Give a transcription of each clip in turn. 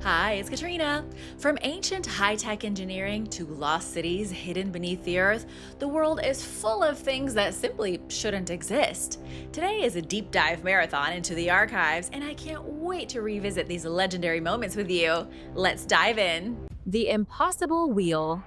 Hi, it's Katrina. From ancient high-tech engineering to lost cities hidden beneath the earth, the world is full of things that simply shouldn't exist. Today is a deep dive marathon into the archives, and I can't wait to revisit these legendary moments with you. Let's dive in. The Impossible Wheel.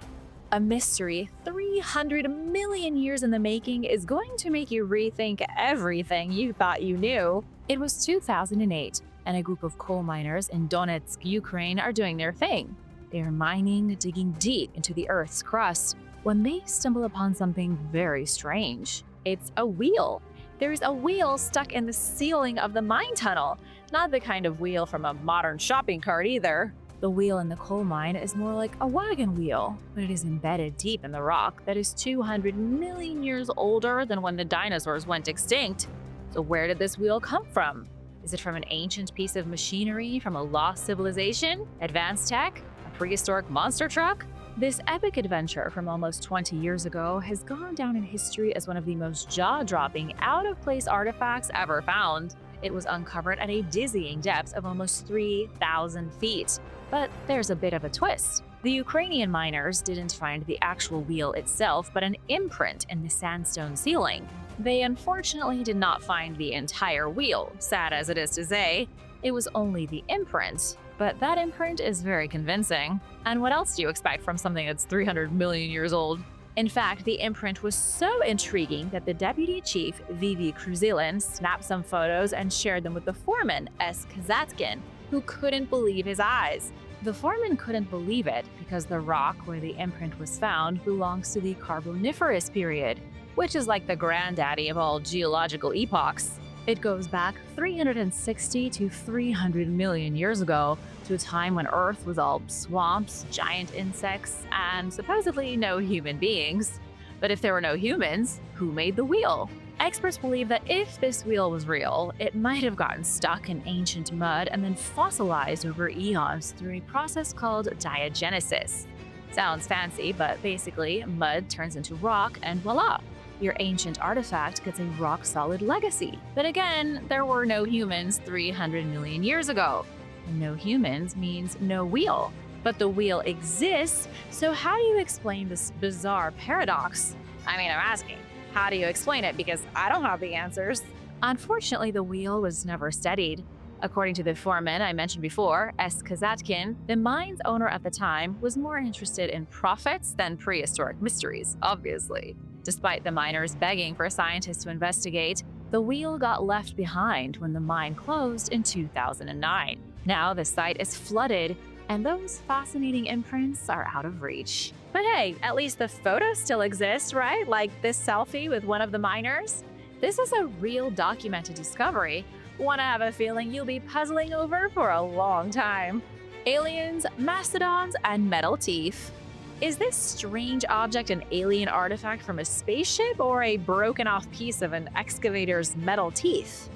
A mystery 300 million years in the making is going to make you rethink everything you thought you knew. It was 2008, and a group of coal miners in Donetsk, Ukraine are doing their thing. They are mining, digging deep into the Earth's crust when they stumble upon something very strange. It's a wheel. There's a wheel stuck in the ceiling of the mine tunnel, not the kind of wheel from a modern shopping cart either. The wheel in the coal mine is more like a wagon wheel, but it is embedded deep in the rock that is 200 million years older than when the dinosaurs went extinct. So where did this wheel come from? Is it from an ancient piece of machinery from a lost civilization, advanced tech, a prehistoric monster truck? This epic adventure from almost 20 years ago has gone down in history as one of the most jaw-dropping, out-of-place artifacts ever found. It was uncovered at a dizzying depth of almost 3,000 feet. But there's a bit of a twist. The Ukrainian miners didn't find the actual wheel itself, but an imprint in the sandstone ceiling. They unfortunately did not find the entire wheel, sad as it is to say. It was only the imprint, but that imprint is very convincing. And what else do you expect from something that's 300 million years old? In fact, the imprint was so intriguing that the deputy chief, Vivi Kruzilin, snapped some photos and shared them with the foreman, S. Kazatkin, who couldn't believe his eyes. The foreman couldn't believe it because the rock where the imprint was found belongs to the Carboniferous period, which is like the granddaddy of all geological epochs. It goes back 360 to 300 million years ago, to a time when Earth was all swamps, giant insects, and supposedly no human beings. But if there were no humans, who made the wheel? Experts believe that if this wheel was real, it might have gotten stuck in ancient mud and then fossilized over eons through a process called diagenesis. Sounds fancy, but basically, mud turns into rock and voila! Your ancient artifact gets a rock-solid legacy. But again, there were no humans 300 million years ago. No humans means no wheel. But the wheel exists, so how do you explain this bizarre paradox? I'm asking, how do you explain it? Because I don't have the answers. Unfortunately, the wheel was never studied. According to the foreman I mentioned before, S. Kazatkin, the mine's owner at the time was more interested in profits than prehistoric mysteries, obviously. Despite the miners begging for scientists to investigate, the wheel got left behind when the mine closed in 2009. Now the site is flooded, and those fascinating imprints are out of reach. But hey, at least the photos still exist, right? Like this selfie with one of the miners. This is a real documented discovery, one I have a feeling you'll be puzzling over for a long time. Aliens, mastodons, and metal teeth. Is this strange object an alien artifact from a spaceship or a broken-off piece of an excavator's metal teeth?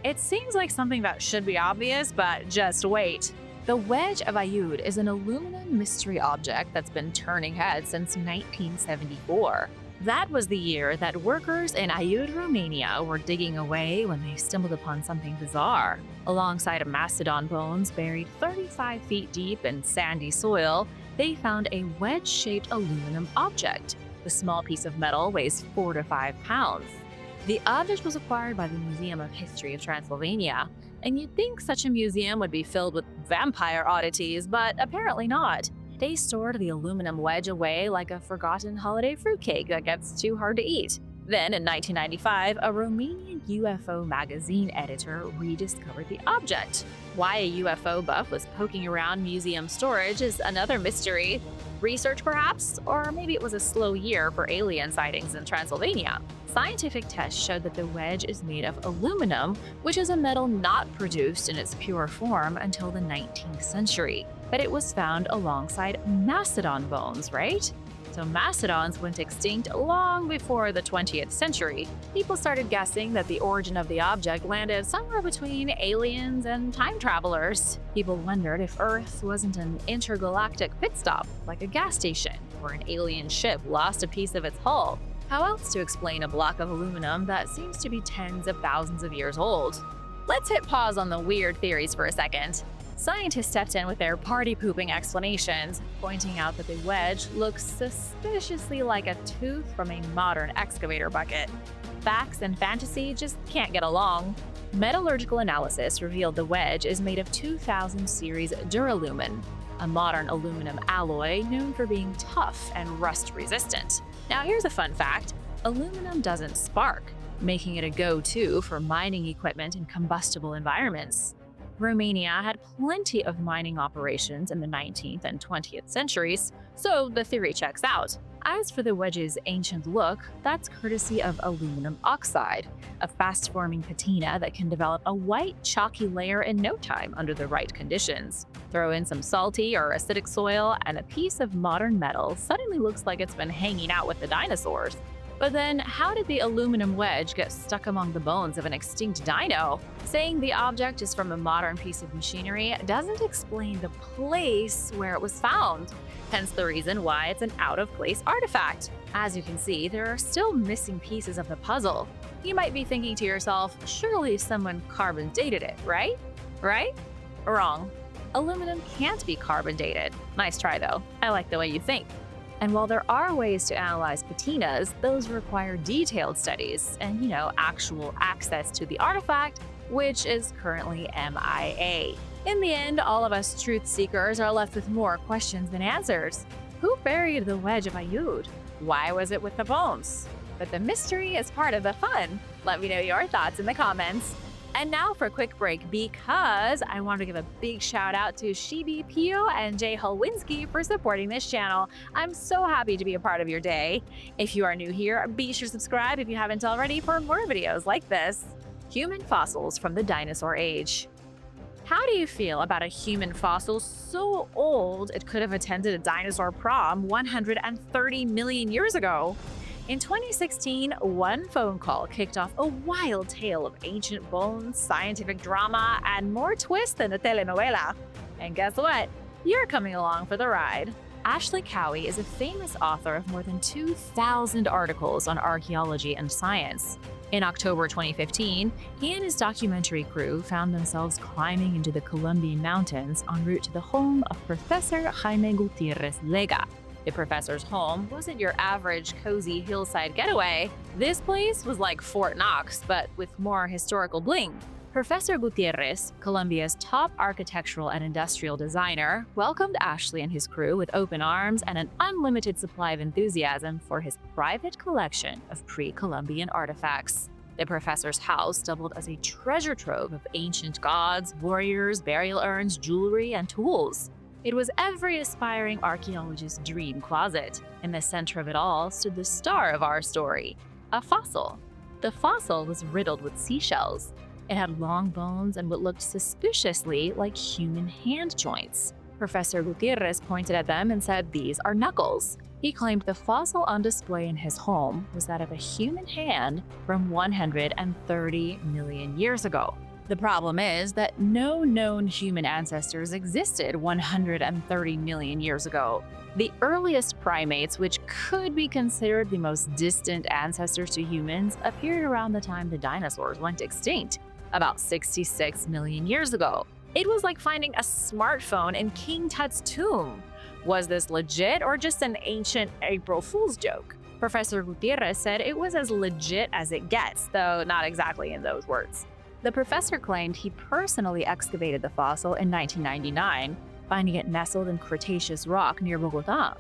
It seems like something that should be obvious, but just wait. The wedge of Aayud is an aluminum mystery object that's been turning heads since 1974. That was the year that workers in Aayud, Romania were digging away when they stumbled upon something bizarre. Alongside of mastodon bones buried 35 feet deep in sandy soil, they found a wedge-shaped aluminum object. The small piece of metal weighs 4 to 5 pounds. The object was acquired by the Museum of History of Transylvania, and you'd think such a museum would be filled with vampire oddities, but apparently not. They stored the aluminum wedge away like a forgotten holiday fruitcake that gets too hard to eat. Then, in 1995, a Romanian UFO magazine editor rediscovered the object. Why a UFO buff was poking around museum storage is another mystery. Research, perhaps? Or maybe it was a slow year for alien sightings in Transylvania. Scientific tests showed that the wedge is made of aluminum, which is a metal not produced in its pure form until the 19th century. But it was found alongside mastodon bones, right? So mastodons went extinct long before the 20th century. People started guessing that the origin of the object landed somewhere between aliens and time travelers. People wondered if Earth wasn't an intergalactic pit stop, like a gas station, or an alien ship lost a piece of its hull. How else to explain a block of aluminum that seems to be tens of thousands of years old? Let's hit pause on the weird theories for a second. Scientists stepped in with their party-pooping explanations, pointing out that the wedge looks suspiciously like a tooth from a modern excavator bucket. Facts and fantasy just can't get along. Metallurgical analysis revealed the wedge is made of 2000 series duralumin, a modern aluminum alloy known for being tough and rust-resistant. Now here's a fun fact: aluminum doesn't spark, making it a go-to for mining equipment in combustible environments. Romania had plenty of mining operations in the 19th and 20th centuries, so the theory checks out. As for the wedge's ancient look, that's courtesy of aluminum oxide, a fast-forming patina that can develop a white, chalky layer in no time under the right conditions. Throw in some salty or acidic soil, and a piece of modern metal suddenly looks like it's been hanging out with the dinosaurs. But then, how did the aluminum wedge get stuck among the bones of an extinct dino? Saying the object is from a modern piece of machinery doesn't explain the place where it was found, hence the reason why it's an out-of-place artifact. As you can see, there are still missing pieces of the puzzle. You might be thinking to yourself, surely someone carbon dated it, right? Right? Wrong. Aluminum can't be carbon dated. Nice try though. I like the way you think. And while there are ways to analyze patinas, those require detailed studies and, actual access to the artifact, which is currently MIA. In the end, all of us truth seekers are left with more questions than answers. Who buried the wedge of Aayud? Why was it with the bones? But the mystery is part of the fun. Let me know your thoughts in the comments. And now for a quick break, because I want to give a big shout out to Shibi Pio and Jay Hulwinski for supporting this channel. I'm so happy to be a part of your day. If you are new here, be sure to subscribe if you haven't already for more videos like this. Human fossils from the dinosaur age. How do you feel about a human fossil so old it could have attended a dinosaur prom 130 million years ago? In 2016, one phone call kicked off a wild tale of ancient bones, scientific drama, and more twists than a telenovela. And guess what? You're coming along for the ride. Ashley Cowie is a famous author of more than 2,000 articles on archaeology and science. In October 2015, he and his documentary crew found themselves climbing into the Colombian mountains en route to the home of Professor Jaime Gutierrez Lega. The professor's home wasn't your average cozy hillside getaway. This place was like Fort Knox, but with more historical bling. Professor Gutierrez, Colombia's top architectural and industrial designer, welcomed Ashley and his crew with open arms and an unlimited supply of enthusiasm for his private collection of pre-Columbian artifacts. The professor's house doubled as a treasure trove of ancient gods, warriors, burial urns, jewelry, and tools. It was every aspiring archaeologist's dream closet. In the center of it all stood the star of our story, a fossil. The fossil was riddled with seashells. It had long bones and what looked suspiciously like human hand joints. Professor Gutierrez pointed at them and said these are knuckles. He claimed the fossil on display in his home was that of a human hand from 130 million years ago. The problem is that no known human ancestors existed 130 million years ago. The earliest primates, which could be considered the most distant ancestors to humans, appeared around the time the dinosaurs went extinct, about 66 million years ago. It was like finding a smartphone in King Tut's tomb. Was this legit or just an ancient April Fool's joke? Professor Gutierrez said it was as legit as it gets, though not exactly in those words. The professor claimed he personally excavated the fossil in 1999, finding it nestled in Cretaceous rock near Bogota.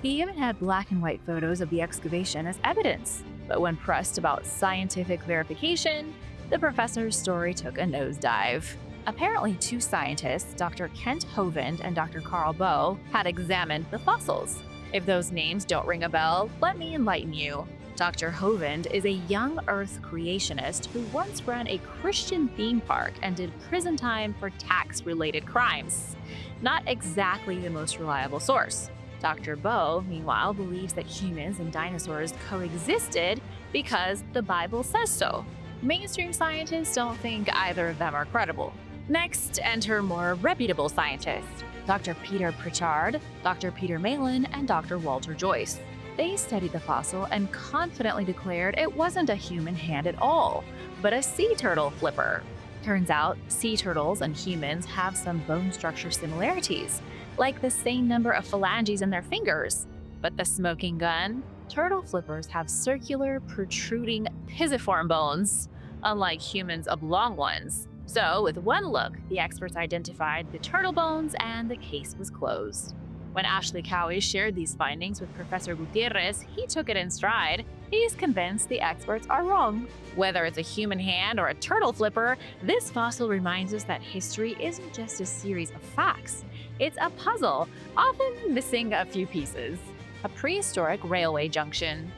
He even had black and white photos of the excavation as evidence. But when pressed about scientific verification, the professor's story took a nosedive. Apparently, two scientists, Dr. Kent Hovind and Dr. Carl Bow, had examined the fossils. If those names don't ring a bell, let me enlighten you. Dr. Hovind is a young Earth creationist who once ran a Christian theme park and did prison time for tax-related crimes. Not exactly the most reliable source. Dr. Bow, meanwhile, believes that humans and dinosaurs coexisted because the Bible says so. Mainstream scientists don't think either of them are credible. Next, enter more reputable scientists, Dr. Peter Pritchard, Dr. Peter Malin, and Dr. Walter Joyce. They studied the fossil and confidently declared it wasn't a human hand at all, but a sea turtle flipper. Turns out, sea turtles and humans have some bone structure similarities, like the same number of phalanges in their fingers. But the smoking gun? Turtle flippers have circular, protruding, pisiform bones, unlike humans' oblong ones. So, with one look, the experts identified the turtle bones and the case was closed. When Ashley Cowie shared these findings with Professor Gutierrez, he took it in stride. He's convinced the experts are wrong. Whether it's a human hand or a turtle flipper, this fossil reminds us that history isn't just a series of facts. It's a puzzle, often missing a few pieces. A prehistoric railway junction.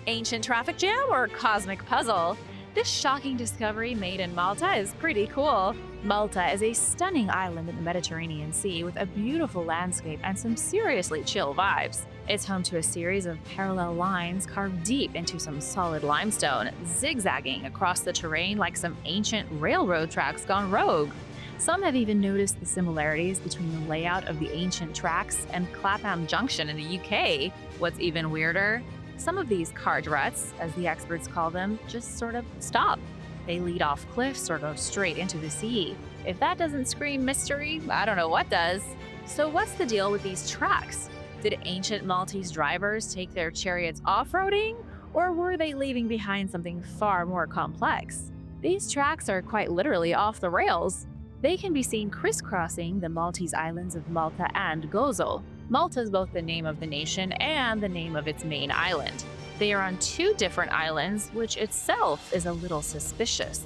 Ancient traffic jam or cosmic puzzle? This shocking discovery made in Malta is pretty cool. Malta is a stunning island in the Mediterranean Sea with a beautiful landscape and some seriously chill vibes. It's home to a series of parallel lines carved deep into some solid limestone, zigzagging across the terrain like some ancient railroad tracks gone rogue. Some have even noticed the similarities between the layout of the ancient tracks and Clapham Junction in the UK. What's even weirder? Some of these card ruts, as the experts call them, just sort of stop. They lead off cliffs or go straight into the sea. If that doesn't scream mystery, I don't know what does. So what's the deal with these tracks? Did ancient Maltese drivers take their chariots off-roading, or were they leaving behind something far more complex? These tracks are quite literally off the rails. They can be seen crisscrossing the Maltese islands of Malta and Gozo. Malta is both the name of the nation and the name of its main island. They are on two different islands, which itself is a little suspicious.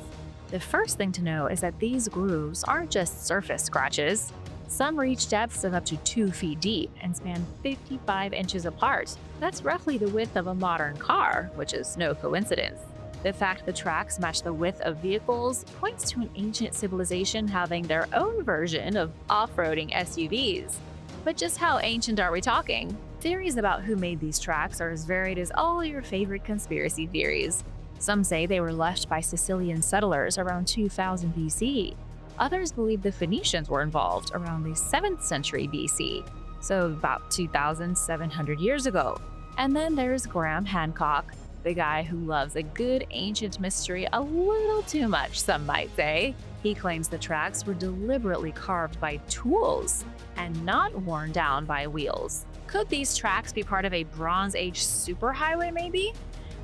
The first thing to know is that these grooves aren't just surface scratches. Some reach depths of up to 2 feet deep and span 55 inches apart. That's roughly the width of a modern car, which is no coincidence. The fact the tracks match the width of vehicles points to an ancient civilization having their own version of off-roading SUVs. But just how ancient are we talking? Theories about who made these tracks are as varied as all your favorite conspiracy theories. Some say they were left by Sicilian settlers around 2000 BC. Others believe the Phoenicians were involved around the 7th century BC, so about 2,700 years ago. And then there's Graham Hancock, the guy who loves a good ancient mystery a little too much, some might say. He claims the tracks were deliberately carved by tools and not worn down by wheels. Could these tracks be part of a Bronze Age superhighway maybe?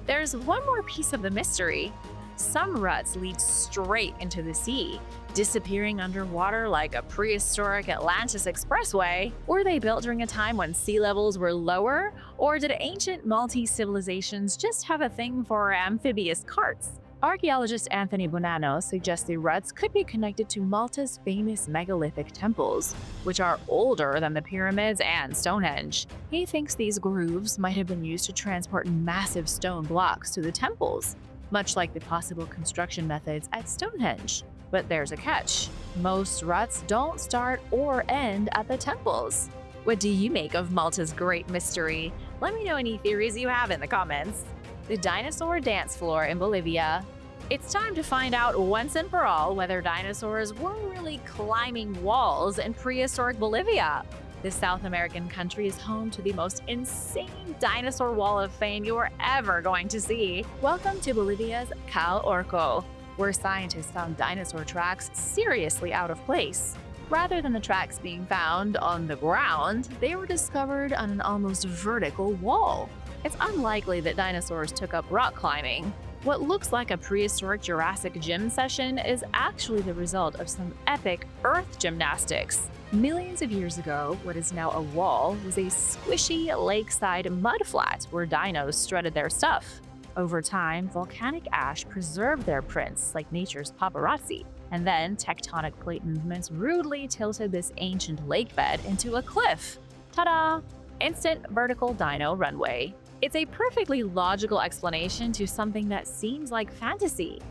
There's one more piece of the mystery. Some ruts lead straight into the sea, disappearing underwater like a prehistoric Atlantis expressway. Were they built during a time when sea levels were lower? Or did ancient Maltese civilizations just have a thing for amphibious carts? Archaeologist Anthony Bonanno suggests the ruts could be connected to Malta's famous megalithic temples, which are older than the pyramids and Stonehenge. He thinks these grooves might have been used to transport massive stone blocks to the temples, much like the possible construction methods at Stonehenge. But there's a catch. Most ruts don't start or end at the temples. What do you make of Malta's great mystery? Let me know any theories you have in the comments. The dinosaur dance floor in Bolivia. It's time to find out once and for all whether dinosaurs were really climbing walls in prehistoric Bolivia. The South American country is home to the most insane dinosaur wall of fame you are ever going to see. Welcome to Bolivia's Cal Orco, where scientists found dinosaur tracks seriously out of place. Rather than the tracks being found on the ground, they were discovered on an almost vertical wall. It's unlikely that dinosaurs took up rock climbing. What looks like a prehistoric Jurassic gym session is actually the result of some epic earth gymnastics. Millions of years ago, what is now a wall was a squishy lakeside mudflat where dinos strutted their stuff. Over time, volcanic ash preserved their prints like nature's paparazzi, and then tectonic plate movements rudely tilted this ancient lakebed into a cliff. Ta-da! Instant vertical dino runway. It's a perfectly logical explanation to something that seems like fantasy.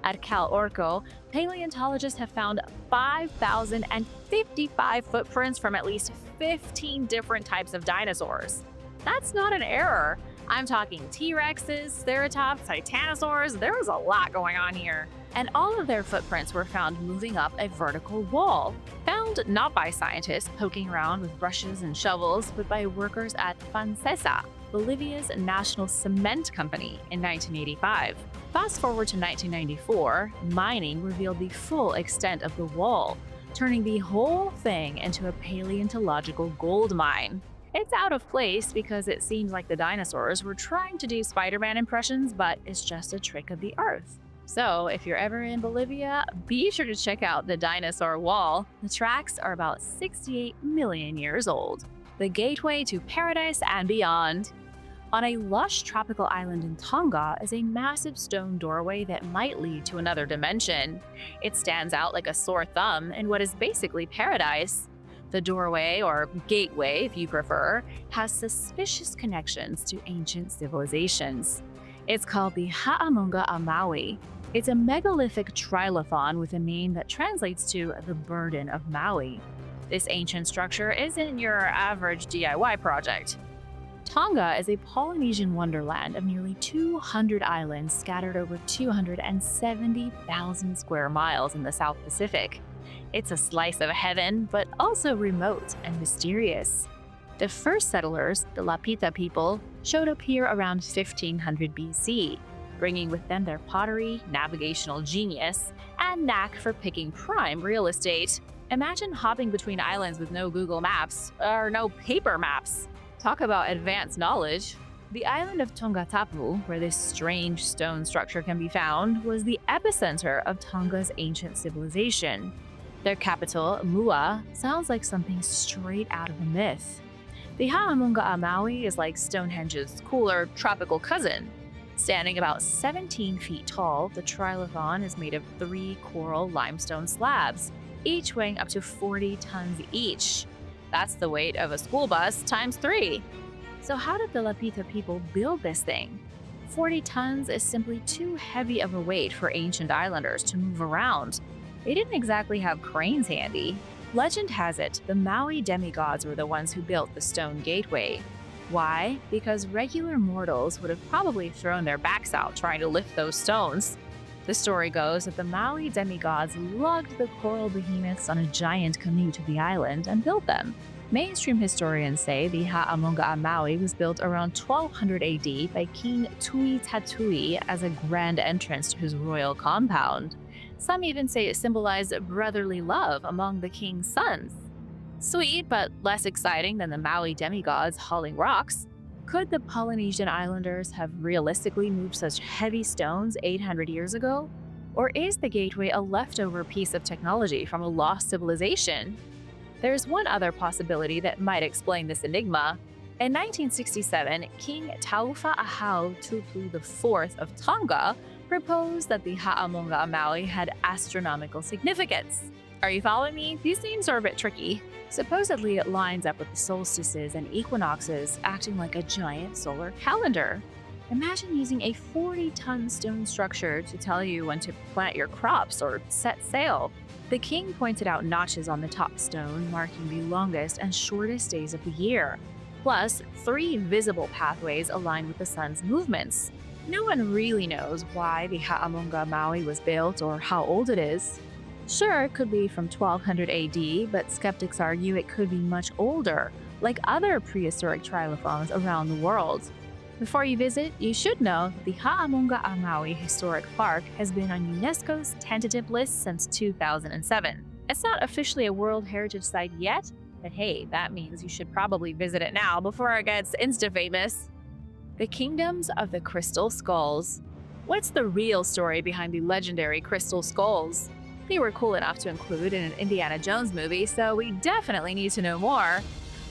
At Cal Orco, paleontologists have found 5,055 footprints from at least 15 different types of dinosaurs. That's not an error. I'm talking T-Rexes, Ceratops, Titanosaurs. There was a lot going on here. and all of their footprints were found moving up a vertical wall, found not by scientists poking around with brushes and shovels, but by workers at Fancesa, Bolivia's national cement company, in 1985. Fast forward to 1994, mining revealed the full extent of the wall, turning the whole thing into a paleontological gold mine. It's out of place because it seems like the dinosaurs were trying to do Spider-Man impressions, but it's just a trick of the earth. So if you're ever in Bolivia, be sure to check out the Dinosaur Wall. The tracks are about 68 million years old. The gateway to paradise and beyond. On a lush tropical island in Tonga is a massive stone doorway that might lead to another dimension. It stands out like a sore thumb in what is basically paradise. The doorway, or gateway if you prefer, has suspicious connections to ancient civilizations. It's called the Ha'amonga a Maui. It's a megalithic trilithon with a name that translates to the burden of Maui. This ancient structure isn't your average DIY project. Tonga is a Polynesian wonderland of nearly 200 islands scattered over 270,000 square miles in the South Pacific. It's a slice of heaven, but also remote and mysterious. The first settlers, the Lapita people, showed up here around 1500 BC, bringing with them their pottery, navigational genius, and knack for picking prime real estate. Imagine hopping between islands with no Google Maps, or no paper maps. Talk about advanced knowledge. The island of Tongatapu, where this strange stone structure can be found, was the epicenter of Tonga's ancient civilization. Their capital, Mua, sounds like something straight out of a myth. The Ha'amonga a Maui is like Stonehenge's cooler tropical cousin. Standing about 17 feet tall, the trilithon is made of 3 coral limestone slabs, each weighing up to 40 tons each. That's the weight of a school bus times 3. So how did the Lapita people build this thing? 40 tons is simply too heavy of a weight for ancient islanders to move around. They didn't exactly have cranes handy. Legend has it the Maui demigods were the ones who built the stone gateway. Why? Because regular mortals would have probably thrown their backs out trying to lift those stones. The story goes that the Maui demigods lugged the coral behemoths on a giant canoe to the island and built them. Mainstream historians say the Ha'amonga a Maui was built around 1200 AD by King Tui Tatui as a grand entrance to his royal compound. Some even say it symbolized brotherly love among the king's sons. Sweet, but less exciting than the Maui demigods hauling rocks. Could the Polynesian islanders have realistically moved such heavy stones 800 years ago? Or is the gateway a leftover piece of technology from a lost civilization? There's one other possibility that might explain this enigma. In 1967, King Taufa Ahau Tupu IV of Tonga proposed that the Ha'amonga a Maui had astronomical significance. Are you following me? These names are a bit tricky. Supposedly, it lines up with the solstices and equinoxes, acting like a giant solar calendar. Imagine using a 40-ton stone structure to tell you when to plant your crops or set sail. The king pointed out notches on the top stone, marking the longest and shortest days of the year. Plus, 3 visible pathways align with the sun's movements. No one really knows why the Ha'amonga Maui was built or how old it is. Sure, it could be from 1200 AD, but skeptics argue it could be much older, like other prehistoric trilithons around the world. Before you visit, you should know that the Ha'amonga a Maui Historic Park has been on UNESCO's tentative list since 2007. It's not officially a World Heritage Site yet, but hey, that means you should probably visit it now before it gets insta-famous. The Kingdoms of the Crystal Skulls. What's the real story behind the legendary crystal skulls? They were cool enough to include in an Indiana Jones movie, so we definitely need to know more.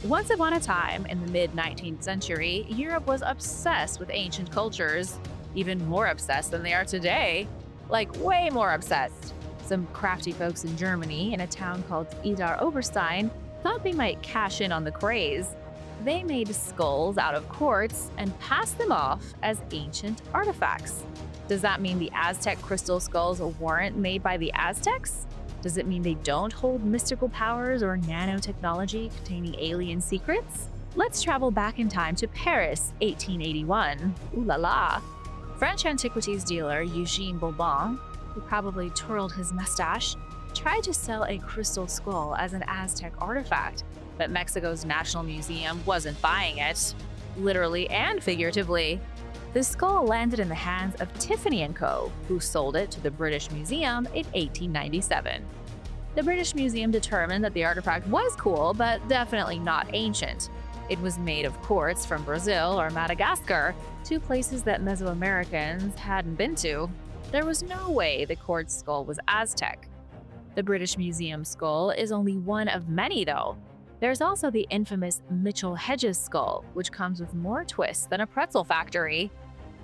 Once upon a time, in the mid-19th century, Europe was obsessed with ancient cultures. Even more obsessed than they are today. Like, way more obsessed. Some crafty folks in Germany, in a town called Idar Oberstein, thought they might cash in on the craze. They made skulls out of quartz and passed them off as ancient artifacts. Does that mean the Aztec crystal skulls weren't made by the Aztecs? Does it mean they don't hold mystical powers or nanotechnology containing alien secrets? Let's travel back in time to Paris, 1881. Ooh la la! French antiquities dealer Eugène Bourbon who probably twirled his mustache, tried to sell a crystal skull as an Aztec artifact, but Mexico's National Museum wasn't buying it, literally and figuratively. The skull landed in the hands of Tiffany & Co., who sold it to the British Museum in 1897. The British Museum determined that the artifact was cool, but definitely not ancient. It was made of quartz from Brazil or Madagascar, two places that Mesoamericans hadn't been to. There was no way the quartz skull was Aztec. The British Museum skull is only one of many, though. There's also the infamous Mitchell-Hedges skull, which comes with more twists than a pretzel factory.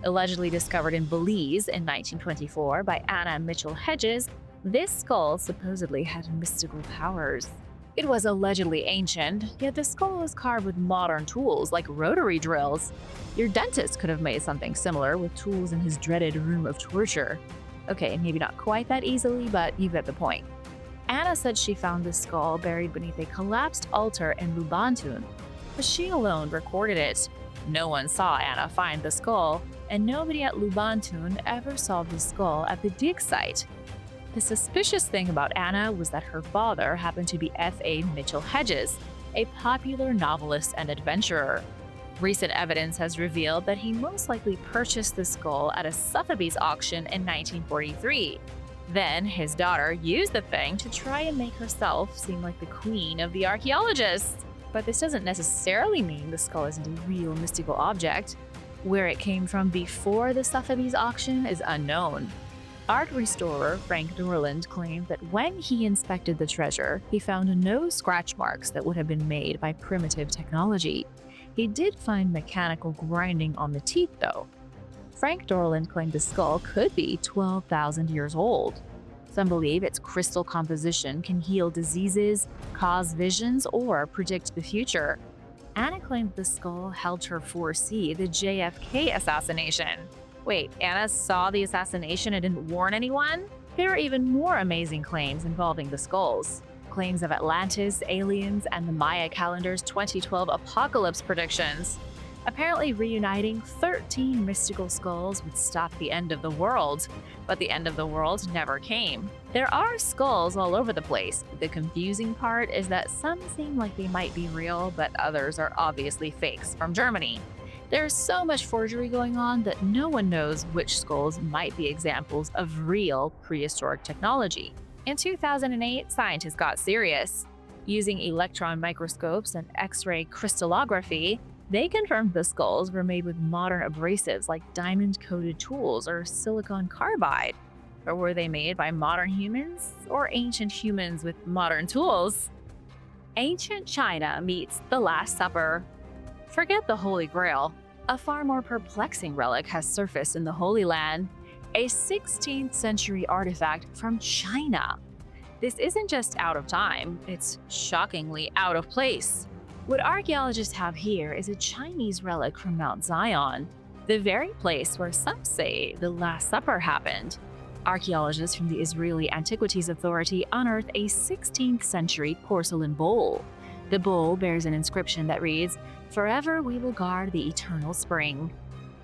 Allegedly discovered in Belize in 1924 by Anna Mitchell-Hedges, this skull supposedly had mystical powers. It was allegedly ancient, yet the skull was carved with modern tools like rotary drills. Your dentist could have made something similar with tools in his dreaded room of torture. Okay, maybe not quite that easily, but you get the point. Anna said she found the skull buried beneath a collapsed altar in Lubantun, but she alone recorded it. No one saw Anna find the skull, and nobody at Lubantun ever saw the skull at the dig site. The suspicious thing about Anna was that her father happened to be F.A. Mitchell-Hedges, a popular novelist and adventurer. Recent evidence has revealed that he most likely purchased the skull at a Sotheby's auction in 1943. Then, his daughter used the thing to try and make herself seem like the queen of the archaeologists. But this doesn't necessarily mean the skull isn't a real mystical object. Where it came from before the Sotheby's auction is unknown. Art restorer Frank Dorland claimed that when he inspected the treasure, he found no scratch marks that would have been made by primitive technology. He did find mechanical grinding on the teeth, though. Frank Dorland claimed the skull could be 12,000 years old. Some believe its crystal composition can heal diseases, cause visions, or predict the future. Anna claimed the skull helped her foresee the JFK assassination. Wait, Anna saw the assassination and didn't warn anyone? There are even more amazing claims involving the skulls. Claims of Atlantis, aliens, and the Maya calendar's 2012 apocalypse predictions. Apparently reuniting 13 mystical skulls would stop the end of the world, but the end of the world never came. There are skulls all over the place. The confusing part is that some seem like they might be real, but others are obviously fakes from Germany. There's so much forgery going on that no one knows which skulls might be examples of real prehistoric technology. In 2008, scientists got serious. Using electron microscopes and X-ray crystallography, they confirmed the skulls were made with modern abrasives like diamond-coated tools or silicon carbide. Or were they made by modern humans or ancient humans with modern tools? Ancient China meets the Last Supper. Forget the Holy Grail. A far more perplexing relic has surfaced in the Holy Land, a 16th century artifact from China. This isn't just out of time, it's shockingly out of place. What archaeologists have here is a Chinese relic from Mount Zion, the very place where some say the Last Supper happened. Archaeologists from the Israeli Antiquities Authority unearthed a 16th century porcelain bowl. The bowl bears an inscription that reads, "Forever we will guard the eternal spring."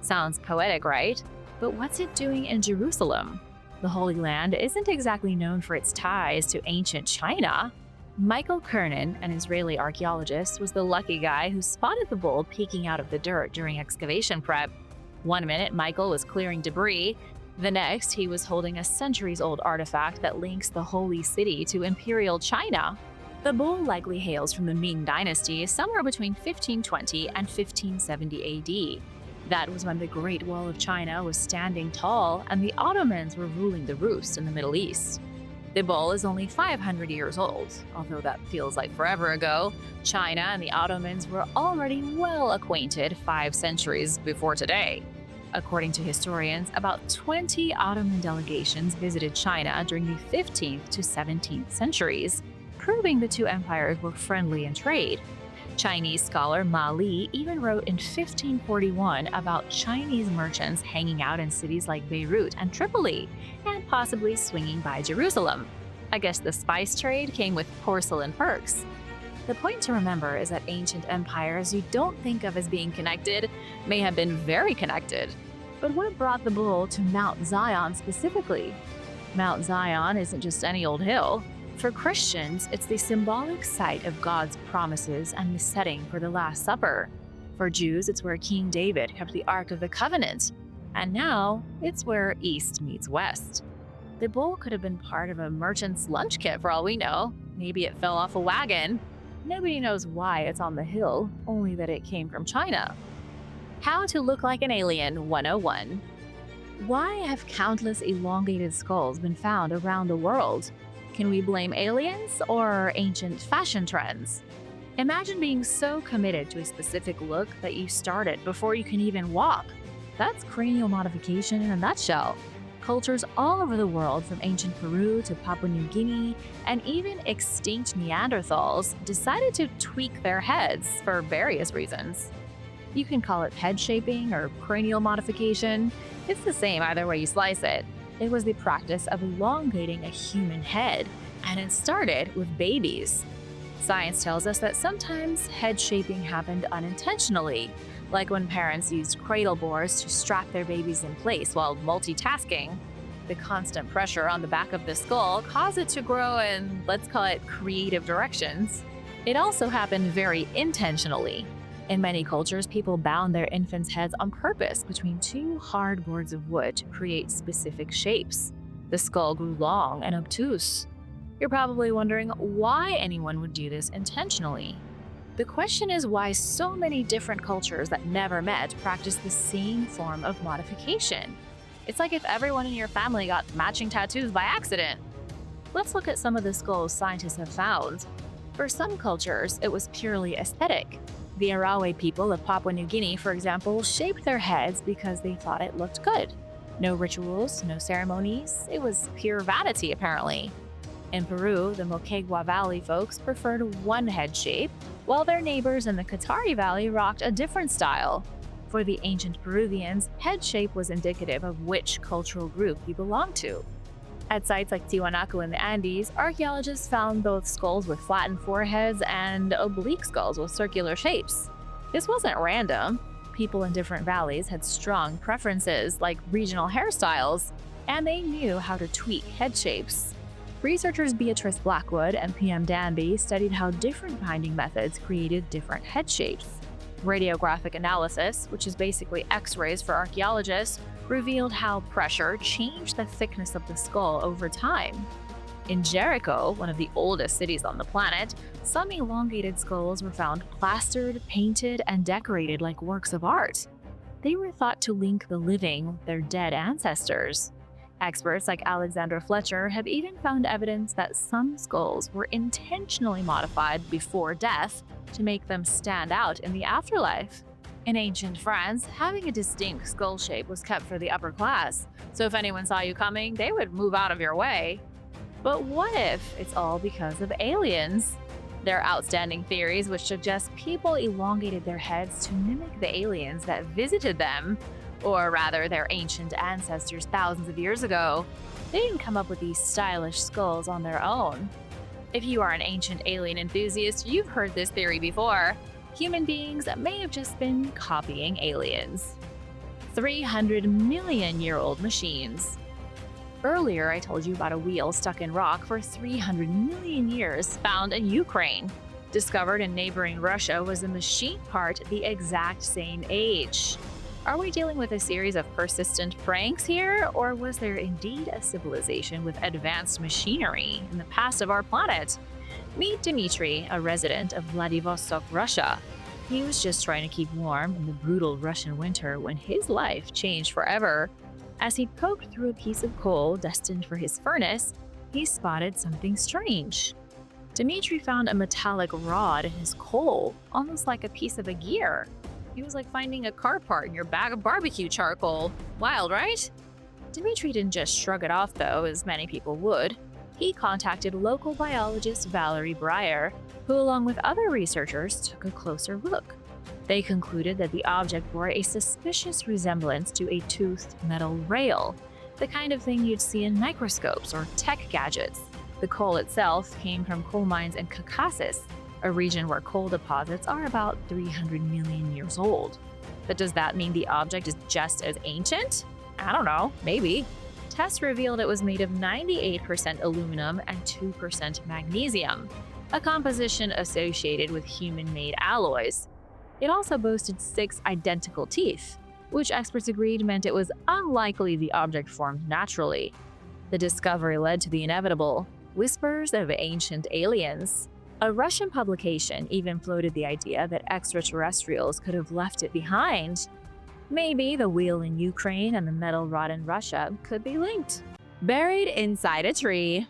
Sounds poetic, right? But what's it doing in Jerusalem? The Holy Land isn't exactly known for its ties to ancient China. Michael Kernan, an Israeli archaeologist, was the lucky guy who spotted the bowl peeking out of the dirt during excavation prep. One minute, Michael was clearing debris. The next, he was holding a centuries-old artifact that links the Holy City to Imperial China. The bowl likely hails from the Ming Dynasty somewhere between 1520 and 1570 AD. That was when the Great Wall of China was standing tall and the Ottomans were ruling the roost in the Middle East. The bowl is only 500 years old. Although that feels like forever ago, China and the Ottomans were already well acquainted 5 centuries before today. According to historians, about 20 Ottoman delegations visited China during the 15th to 17th centuries, proving the two empires were friendly in trade. Chinese scholar Ma Li even wrote in 1541 about Chinese merchants hanging out in cities like Beirut and Tripoli, and possibly swinging by Jerusalem. I guess the spice trade came with porcelain perks. The point to remember is that ancient empires you don't think of as being connected may have been very connected. But what brought the bull to Mount Zion specifically? Mount Zion isn't just any old hill. For Christians, it's the symbolic site of God's promises and the setting for the Last Supper. For Jews, it's where King David kept the Ark of the Covenant. And now, it's where East meets West. The bowl could have been part of a merchant's lunch kit for all we know. Maybe it fell off a wagon. Nobody knows why it's on the hill, only that it came from China. How to look like an alien 101. Why have countless elongated skulls been found around the world? Can we blame aliens or ancient fashion trends? Imagine being so committed to a specific look that you start it before you can even walk. That's cranial modification in a nutshell. Cultures all over the world, from ancient Peru to Papua New Guinea, and even extinct Neanderthals, decided to tweak their heads for various reasons. You can call it head shaping or cranial modification. It's the same either way you slice it. It was the practice of elongating a human head, and it started with babies. Science tells us that sometimes head shaping happened unintentionally, like when parents used cradle boards to strap their babies in place while multitasking. The constant pressure on the back of the skull caused it to grow in, let's call it, creative directions. It also happened very intentionally. In many cultures, people bound their infants' heads on purpose between two hard boards of wood to create specific shapes. The skull grew long and obtuse. You're probably wondering why anyone would do this intentionally. The question is why so many different cultures that never met practice the same form of modification. It's like if everyone in your family got matching tattoos by accident. Let's look at some of the skulls scientists have found. For some cultures, it was purely aesthetic. The Arawa people of Papua New Guinea, for example, shaped their heads because they thought it looked good. No rituals, no ceremonies. It was pure vanity, apparently. In Peru, the Moquegua Valley folks preferred one head shape, while their neighbors in the Qatari Valley rocked a different style. For the ancient Peruvians, head shape was indicative of which cultural group you belonged to. At sites like Tiwanaku in the Andes, archaeologists found both skulls with flattened foreheads and oblique skulls with circular shapes. This wasn't random. People in different valleys had strong preferences, like regional hairstyles, and they knew how to tweak head shapes. Researchers Beatrice Blackwood and P.M. Danby studied how different binding methods created different head shapes. Radiographic analysis, which is basically X-rays for archaeologists, revealed how pressure changed the thickness of the skull over time. In Jericho, one of the oldest cities on the planet, some elongated skulls were found plastered, painted, and decorated like works of art. They were thought to link the living with their dead ancestors. Experts like Alexandra Fletcher have even found evidence that some skulls were intentionally modified before death to make them stand out in the afterlife. In ancient France, having a distinct skull shape was kept for the upper class, so if anyone saw you coming, they would move out of your way. But what if it's all because of aliens? There are outstanding theories which suggest people elongated their heads to mimic the aliens that visited them, or rather their ancient ancestors thousands of years ago. They didn't come up with these stylish skulls on their own. If you are an ancient alien enthusiast, you've heard this theory before. Human beings may have just been copying aliens. 300-million-year-old machines. Earlier, I told you about a wheel stuck in rock for 300 million years, found in Ukraine. Discovered in neighboring Russia was a machine part the exact same age. Are we dealing with a series of persistent pranks here, or was there indeed a civilization with advanced machinery in the past of our planet? Meet Dmitry, a resident of Vladivostok, Russia. He was just trying to keep warm in the brutal Russian winter when his life changed forever. As he poked through a piece of coal destined for his furnace, he spotted something strange. Dmitry found a metallic rod in his coal, almost like a piece of a gear. It was like finding a car part in your bag of barbecue charcoal. Wild, right? Dmitry didn't just shrug it off, though, as many people would. He contacted local biologist Valerie Breyer, who, along with other researchers, took a closer look. They concluded that the object bore a suspicious resemblance to a toothed metal rail, the kind of thing you'd see in microscopes or tech gadgets. The coal itself came from coal mines in Caucasus, a region where coal deposits are about 300 million years old. But does that mean the object is just as ancient? I don't know, maybe. Tests revealed it was made of 98% aluminum and 2% magnesium, a composition associated with human-made alloys. It also boasted 6 identical teeth, which experts agreed meant it was unlikely the object formed naturally. The discovery led to the inevitable whispers of ancient aliens. A Russian publication even floated the idea that extraterrestrials could have left it behind. Maybe the wheel in Ukraine and the metal rod in Russia could be linked. Buried inside a tree.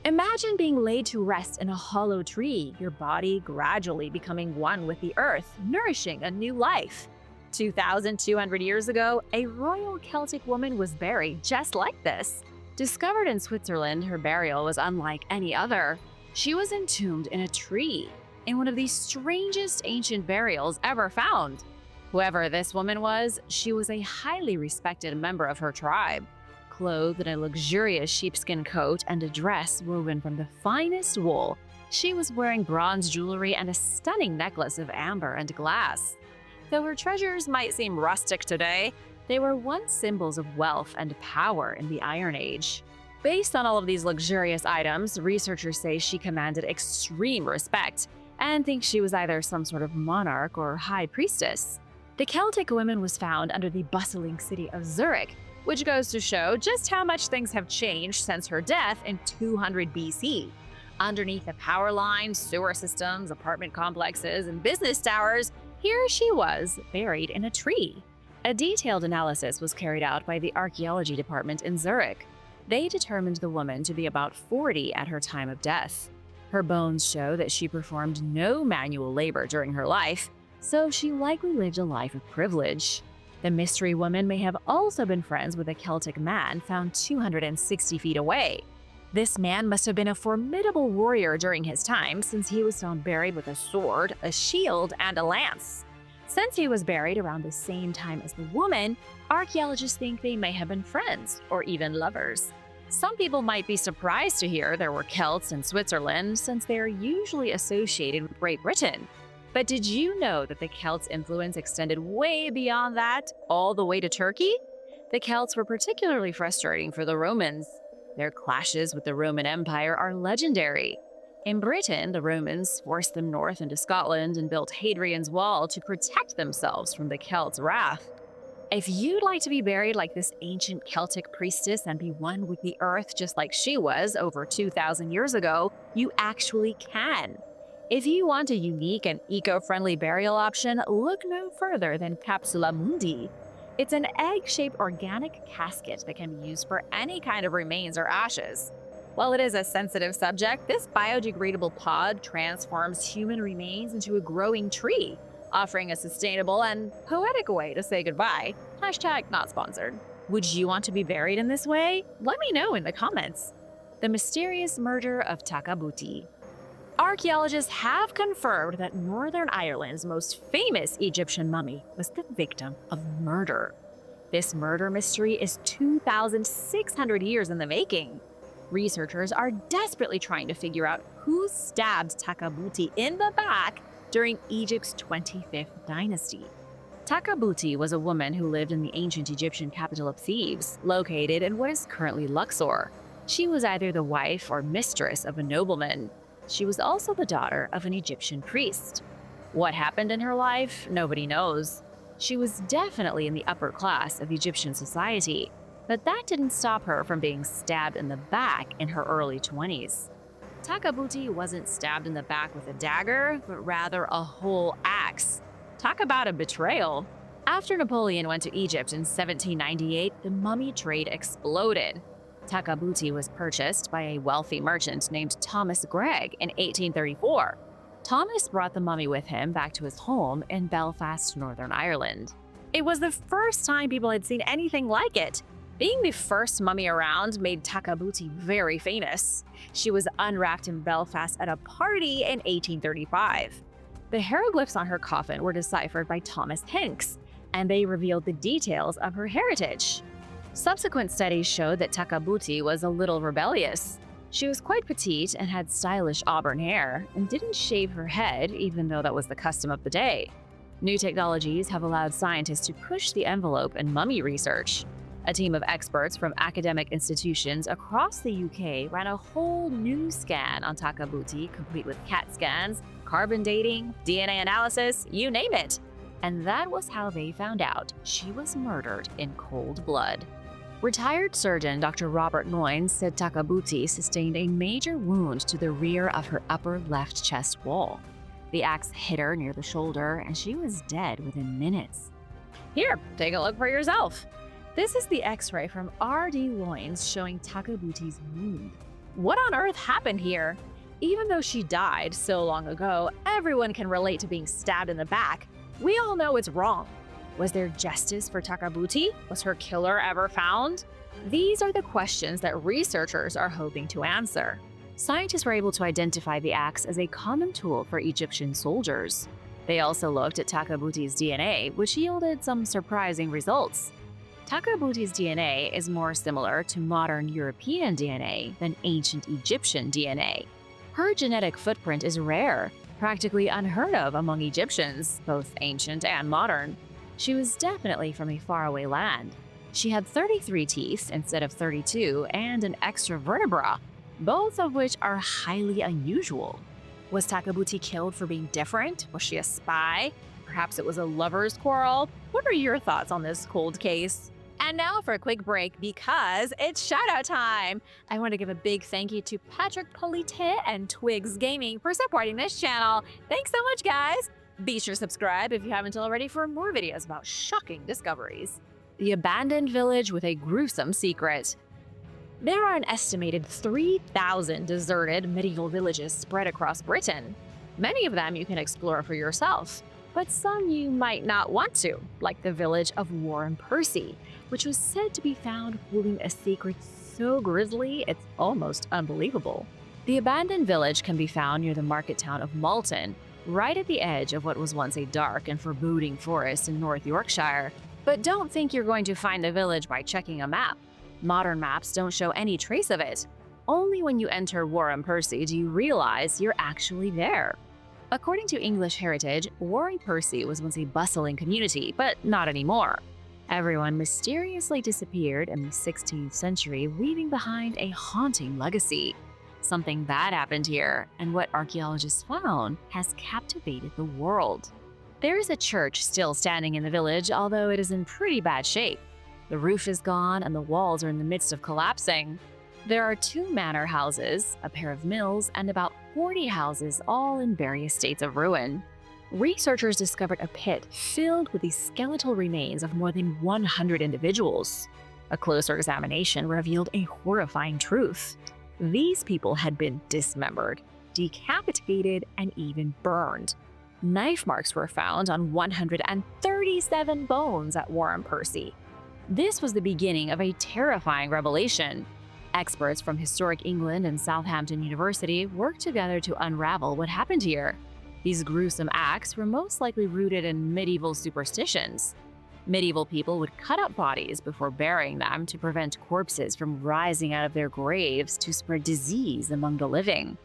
Imagine being laid to rest in a hollow tree, your body gradually becoming one with the earth, nourishing a new life. 2,200 years ago, a royal Celtic woman was buried just like this. Discovered in Switzerland, her burial was unlike any other. She was entombed in a tree, in one of the strangest ancient burials ever found. Whoever this woman was, she was a highly respected member of her tribe. Clothed in a luxurious sheepskin coat and a dress woven from the finest wool, she was wearing bronze jewelry and a stunning necklace of amber and glass. Though her treasures might seem rustic today, they were once symbols of wealth and power in the Iron Age. Based on all of these luxurious items, researchers say she commanded extreme respect and think she was either some sort of monarch or high priestess. The Celtic woman was found under the bustling city of Zurich, which goes to show just how much things have changed since her death in 200 BC. Underneath the power lines, sewer systems, apartment complexes, and business towers, here she was, buried in a tree. A detailed analysis was carried out by the Archaeology department in Zurich. They determined the woman to be about 40 at her time of death. Her bones show that she performed no manual labor during her life, so she likely lived a life of privilege. The mystery woman may have also been friends with a Celtic man found 260 feet away. This man must have been a formidable warrior during his time, since he was found buried with a sword, a shield, and a lance. Since he was buried around the same time as the woman, archaeologists think they may have been friends or even lovers. Some people might be surprised to hear there were Celts in Switzerland, since they are usually associated with Great Britain. But did you know that the Celts' influence extended way beyond that, all the way to Turkey? The Celts were particularly frustrating for the Romans. Their clashes with the Roman Empire are legendary. In Britain, the Romans forced them north into Scotland and built Hadrian's Wall to protect themselves from the Celts' wrath. If you'd like to be buried like this ancient Celtic priestess and be one with the earth just like she was over 2,000 years ago, you actually can. If you want a unique and eco-friendly burial option, look no further than Capsula Mundi. It's an egg-shaped organic casket that can be used for any kind of remains or ashes. While it is a sensitive subject, this biodegradable pod transforms human remains into a growing tree, offering a sustainable and poetic way to say goodbye. Hashtag not sponsored. Would you want to be buried in this way? Let me know in the comments. The mysterious murder of Takabuti. Archaeologists have confirmed that Northern Ireland's most famous Egyptian mummy was the victim of murder. This murder mystery is 2,600 years in the making. Researchers are desperately trying to figure out who stabbed Takabuti in the back during Egypt's 25th dynasty. Takabuti was a woman who lived in the ancient Egyptian capital of Thebes, located in what is currently Luxor. She was either the wife or mistress of a nobleman. She was also the daughter of an Egyptian priest. What happened in her life, nobody knows. She was definitely in the upper class of Egyptian society, but that didn't stop her from being stabbed in the back in her early 20s. Takabuti wasn't stabbed in the back with a dagger, but rather a whole axe. Talk about a betrayal. After Napoleon went to Egypt in 1798, the mummy trade exploded. Takabuti was purchased by a wealthy merchant named Thomas Gregg in 1834. Thomas brought the mummy with him back to his home in Belfast, Northern Ireland. It was the first time people had seen anything like it. Being the first mummy around made Takabuti very famous. She was unwrapped in Belfast at a party in 1835. The hieroglyphs on her coffin were deciphered by Thomas Hinks, and they revealed the details of her heritage. Subsequent studies showed that Takabuti was a little rebellious. She was quite petite and had stylish auburn hair, and didn't shave her head, even though that was the custom of the day. New technologies have allowed scientists to push the envelope in mummy research. A team of experts from academic institutions across the UK ran a whole new scan on Takabuti, complete with CAT scans, carbon dating, DNA analysis, you name it. And that was how they found out she was murdered in cold blood. Retired surgeon Dr. Robert Noynes said Takabuti sustained a major wound to the rear of her upper left chest wall. The axe hit her near the shoulder, and she was dead within minutes. Here, take a look for yourself. This is the X-ray from R.D. Loynes showing Takabuti's wound. What on earth happened here? Even though she died so long ago, everyone can relate to being stabbed in the back. We all know it's wrong. Was there justice for Takabuti? Was her killer ever found? These are the questions that researchers are hoping to answer. Scientists were able to identify the axe as a common tool for Egyptian soldiers. They also looked at Takabuti's DNA, which yielded some surprising results. Takabuti's DNA is more similar to modern European DNA than ancient Egyptian DNA. Her genetic footprint is rare, practically unheard of among Egyptians, both ancient and modern. She was definitely from a faraway land. She had 33 teeth instead of 32 and an extra vertebra, both of which are highly unusual. Was Takabuti killed for being different? Was she a spy? Perhaps it was a lover's quarrel? What are your thoughts on this cold case? And now for a quick break because it's shoutout time. I want to give a big thank you to Patrick Polite and Twigs Gaming for supporting this channel. Thanks so much, guys. Be sure to subscribe if you haven't already for more videos about shocking discoveries. The abandoned village with a gruesome secret. There are an estimated 3,000 deserted medieval villages spread across Britain. Many of them you can explore for yourself, but some you might not want to, like the village of Warren Percy, which was said to be found holding a secret so grisly it's almost unbelievable. The abandoned village can be found near the market town of Malta, right at the edge of what was once a dark and foreboding forest in North Yorkshire. But don't think you're going to find the village by checking a map. Modern maps don't show any trace of it. Only when you enter Warren Percy do you realize you're actually there. According to English Heritage, Warren Percy was once a bustling community, but not anymore. Everyone mysteriously disappeared in the 16th century, leaving behind a haunting legacy. Something bad happened here, and what archaeologists found has captivated the world. There is a church still standing in the village, although it is in pretty bad shape. The roof is gone and the walls are in the midst of collapsing. There are 2 manor houses, a pair of mills, and about 40 houses, all in various states of ruin. Researchers discovered a pit filled with the skeletal remains of more than 100 individuals. A closer examination revealed a horrifying truth. These people had been dismembered, decapitated, and even burned. Knife marks were found on 137 bones at Warren Percy. This was the beginning of a terrifying revelation. Experts from Historic England and Southampton University worked together to unravel what happened here. These gruesome acts were most likely rooted in medieval superstitions. Medieval people would cut up bodies before burying them to prevent corpses from rising out of their graves to spread disease among the living.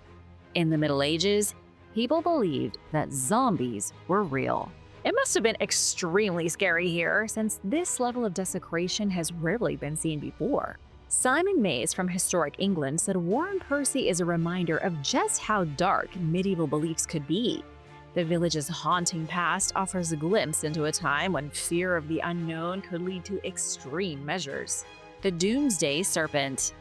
In the Middle Ages, people believed that zombies were real. It must have been extremely scary here, since this level of desecration has rarely been seen before. Simon Mays from Historic England said Warren Percy is a reminder of just how dark medieval beliefs could be. The village's haunting past offers a glimpse into a time when fear of the unknown could lead to extreme measures. The Doomsday Serpent.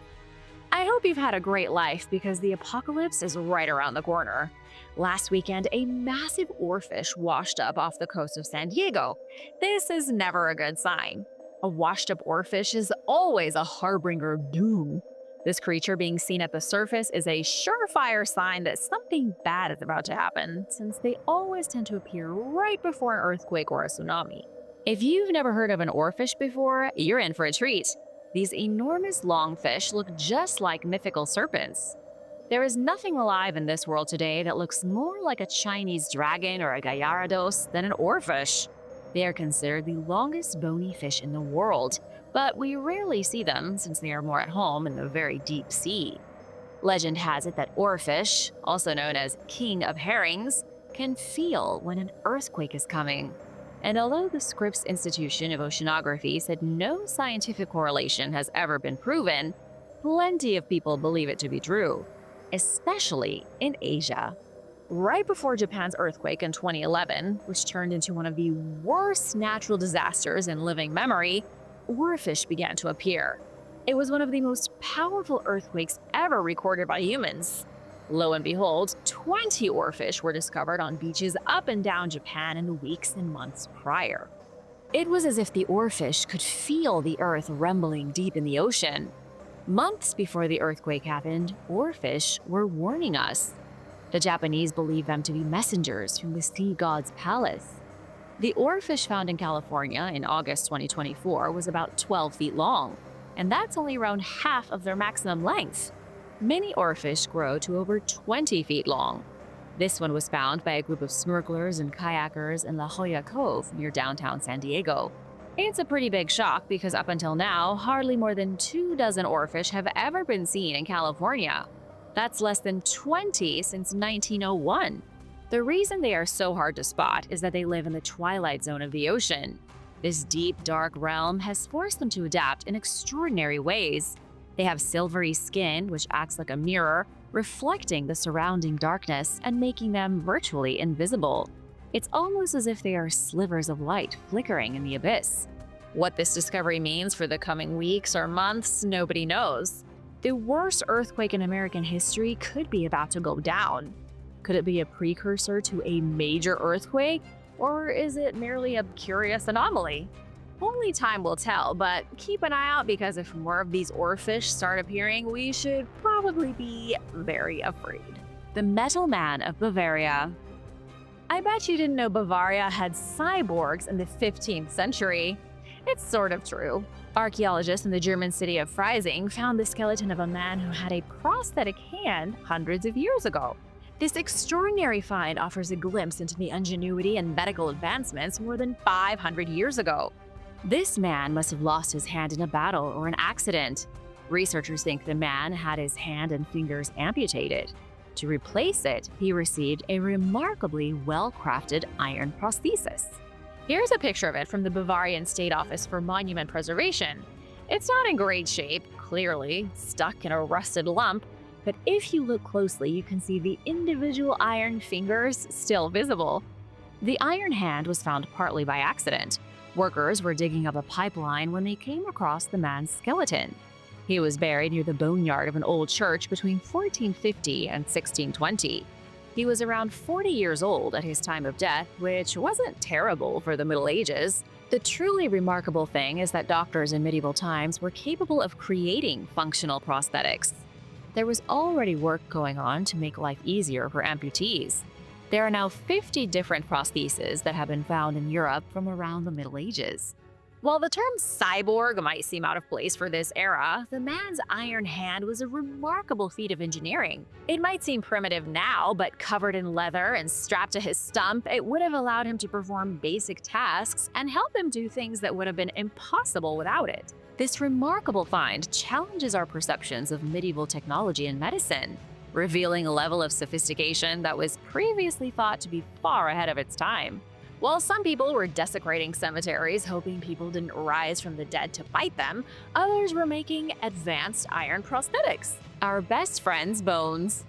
I hope you've had a great life because the apocalypse is right around the corner. Last weekend, a massive oarfish washed up off the coast of San Diego. This is never a good sign. A washed-up oarfish is always a harbinger of doom. This creature being seen at the surface is a surefire sign that something bad is about to happen, since they always tend to appear right before an earthquake or a tsunami. If you've never heard of an oarfish before, you're in for a treat. These enormous longfish look just like mythical serpents. There is nothing alive in this world today that looks more like a Chinese dragon or a Gyarados than an oarfish. They are considered the longest bony fish in the world, but we rarely see them since they are more at home in the very deep sea. Legend has it that oarfish, also known as king of herrings, can feel when an earthquake is coming. And although the Scripps Institution of Oceanography said no scientific correlation has ever been proven, plenty of people believe it to be true, especially in Asia. Right before Japan's earthquake in 2011, which turned into one of the worst natural disasters in living memory, oarfish began to appear. It was one of the most powerful earthquakes ever recorded by humans. Lo and behold, 20 oarfish were discovered on beaches up and down Japan in the weeks and months prior. It was as if the oarfish could feel the earth rumbling deep in the ocean. Months before the earthquake happened, oarfish were warning us. The Japanese believed them to be messengers from the sea god's palace. The oarfish found in California in August 2024 was about 12 feet long, and that's only around half of their maximum length. Many oarfish grow to over 20 feet long. This one was found by a group of snorkelers and kayakers in La Jolla Cove near downtown San Diego. It's a pretty big shock because up until now, hardly more than 24 oarfish have ever been seen in California. That's less than 20 since 1901. The reason they are so hard to spot is that they live in the twilight zone of the ocean. This deep, dark realm has forced them to adapt in extraordinary ways. They have silvery skin, which acts like a mirror, reflecting the surrounding darkness and making them virtually invisible. It's almost as if they are slivers of light flickering in the abyss. What this discovery means for the coming weeks or months, nobody knows. The worst earthquake in American history could be about to go down. Could it be a precursor to a major earthquake, or is it merely a curious anomaly? Only time will tell, but keep an eye out because if more of these oarfish start appearing, we should probably be very afraid. The Metal Man of Bavaria. I bet you didn't know Bavaria had cyborgs in the 15th century. It's sort of true. Archaeologists in the German city of Freising found the skeleton of a man who had a prosthetic hand hundreds of years ago. This extraordinary find offers a glimpse into the ingenuity and medical advancements more than 500 years ago. This man must have lost his hand in a battle or an accident. Researchers think the man had his hand and fingers amputated. To replace it, he received a remarkably well-crafted iron prosthesis. Here's a picture of it from the Bavarian State Office for Monument Preservation. It's not in great shape, clearly, stuck in a rusted lump, but if you look closely, you can see the individual iron fingers still visible. The iron hand was found partly by accident. Workers were digging up a pipeline when they came across the man's skeleton. He was buried near the boneyard of an old church between 1450 and 1620. He was around 40 years old at his time of death, which wasn't terrible for the Middle Ages. The truly remarkable thing is that doctors in medieval times were capable of creating functional prosthetics. There was already work going on to make life easier for amputees. There are now 50 different prostheses that have been found in Europe from around the Middle Ages. While the term cyborg might seem out of place for this era, the man's iron hand was a remarkable feat of engineering. It might seem primitive now, but covered in leather and strapped to his stump, it would have allowed him to perform basic tasks and help him do things that would have been impossible without it. This remarkable find challenges our perceptions of medieval technology and medicine, revealing a level of sophistication that was previously thought to be far ahead of its time. While some people were desecrating cemeteries hoping people didn't rise from the dead to bite them, others were making advanced iron prosthetics. Our best friend's bones.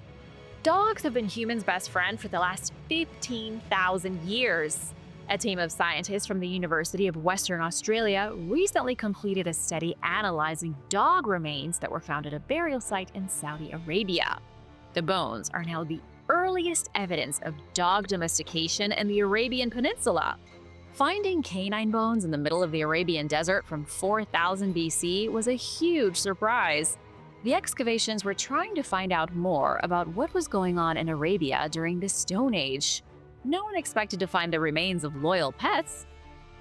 Dogs have been humans' best friend for the last 15,000 years. A team of scientists from the University of Western Australia recently completed a study analyzing dog remains that were found at a burial site in Saudi Arabia. The bones are now the earliest evidence of dog domestication in the Arabian Peninsula. Finding canine bones in the middle of the Arabian desert from 4000 BC was a huge surprise. The excavations were trying to find out more about what was going on in Arabia during the Stone Age. No one expected to find the remains of loyal pets.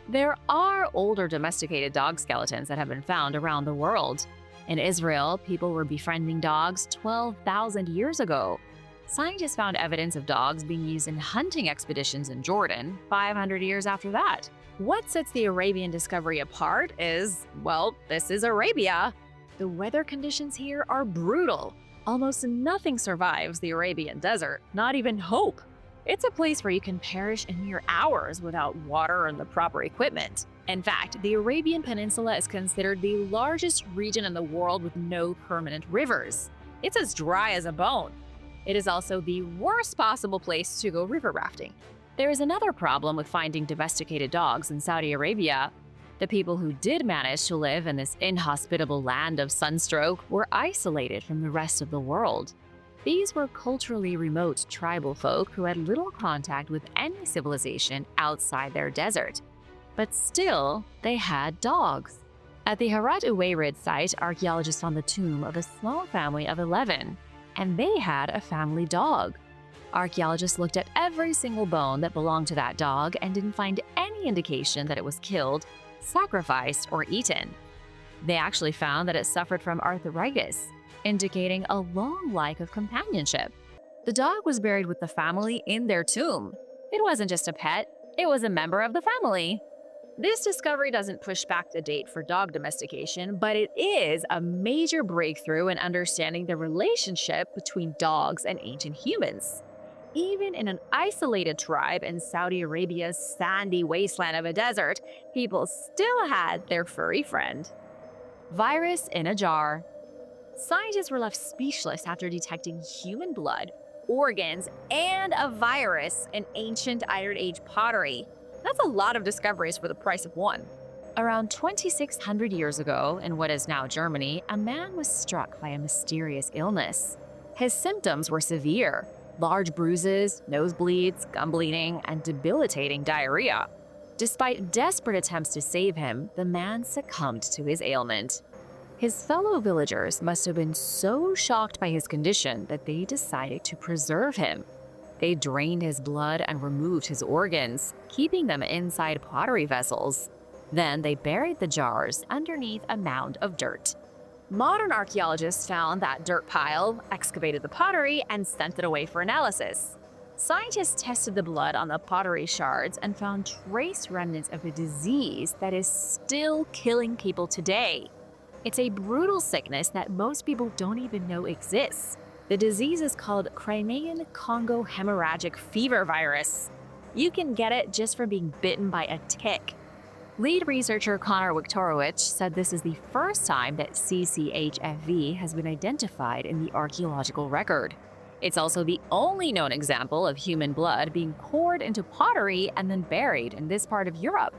There are older domesticated dog skeletons that have been found around the world. In Israel, people were befriending dogs 12,000 years ago. Scientists found evidence of dogs being used in hunting expeditions in Jordan 500 years after that. What sets the Arabian discovery apart is, well, this is Arabia. The weather conditions here are brutal. Almost nothing survives the Arabian desert, not even hope. It's a place where you can perish in mere hours without water and the proper equipment. In fact, the Arabian Peninsula is considered the largest region in the world with no permanent rivers. It's as dry as a bone. It is also the worst possible place to go river rafting. There is another problem with finding domesticated dogs in Saudi Arabia. The people who did manage to live in this inhospitable land of sunstroke were isolated from the rest of the world. These were culturally remote tribal folk who had little contact with any civilization outside their desert. But still, they had dogs. At the Harat Uwairid site, archaeologists found the tomb of a small family of 11, and they had a family dog. Archaeologists looked at every single bone that belonged to that dog and didn't find any indication that it was killed, sacrificed, or eaten. They actually found that it suffered from arthritis, indicating a long life of companionship. The dog was buried with the family in their tomb. It wasn't just a pet, it was a member of the family. This discovery doesn't push back the date for dog domestication, but it is a major breakthrough in understanding the relationship between dogs and ancient humans. Even in an isolated tribe in Saudi Arabia's sandy wasteland of a desert, people still had their furry friend. Virus in a jar. Scientists were left speechless after detecting human blood, organs, and a virus in ancient Iron Age pottery. That's a lot of discoveries for the price of one. Around 2,600 years ago, in what is now Germany, a man was struck by a mysterious illness. His symptoms were severe: large bruises, nosebleeds, gum bleeding, and debilitating diarrhea. Despite desperate attempts to save him, the man succumbed to his ailment. His fellow villagers must have been so shocked by his condition that they decided to preserve him. They drained his blood and removed his organs, keeping them inside pottery vessels. Then they buried the jars underneath a mound of dirt. Modern archaeologists found that dirt pile, excavated the pottery, and sent it away for analysis. Scientists tested the blood on the pottery shards and found trace remnants of a disease that is still killing people today. It's a brutal sickness that most people don't even know exists. The disease is called Crimean Congo hemorrhagic fever virus. You can get it just from being bitten by a tick. Lead researcher Connor Wiktorowicz said this is the first time that CCHFV has been identified in the archaeological record. It's also the only known example of human blood being poured into pottery and then buried in this part of Europe.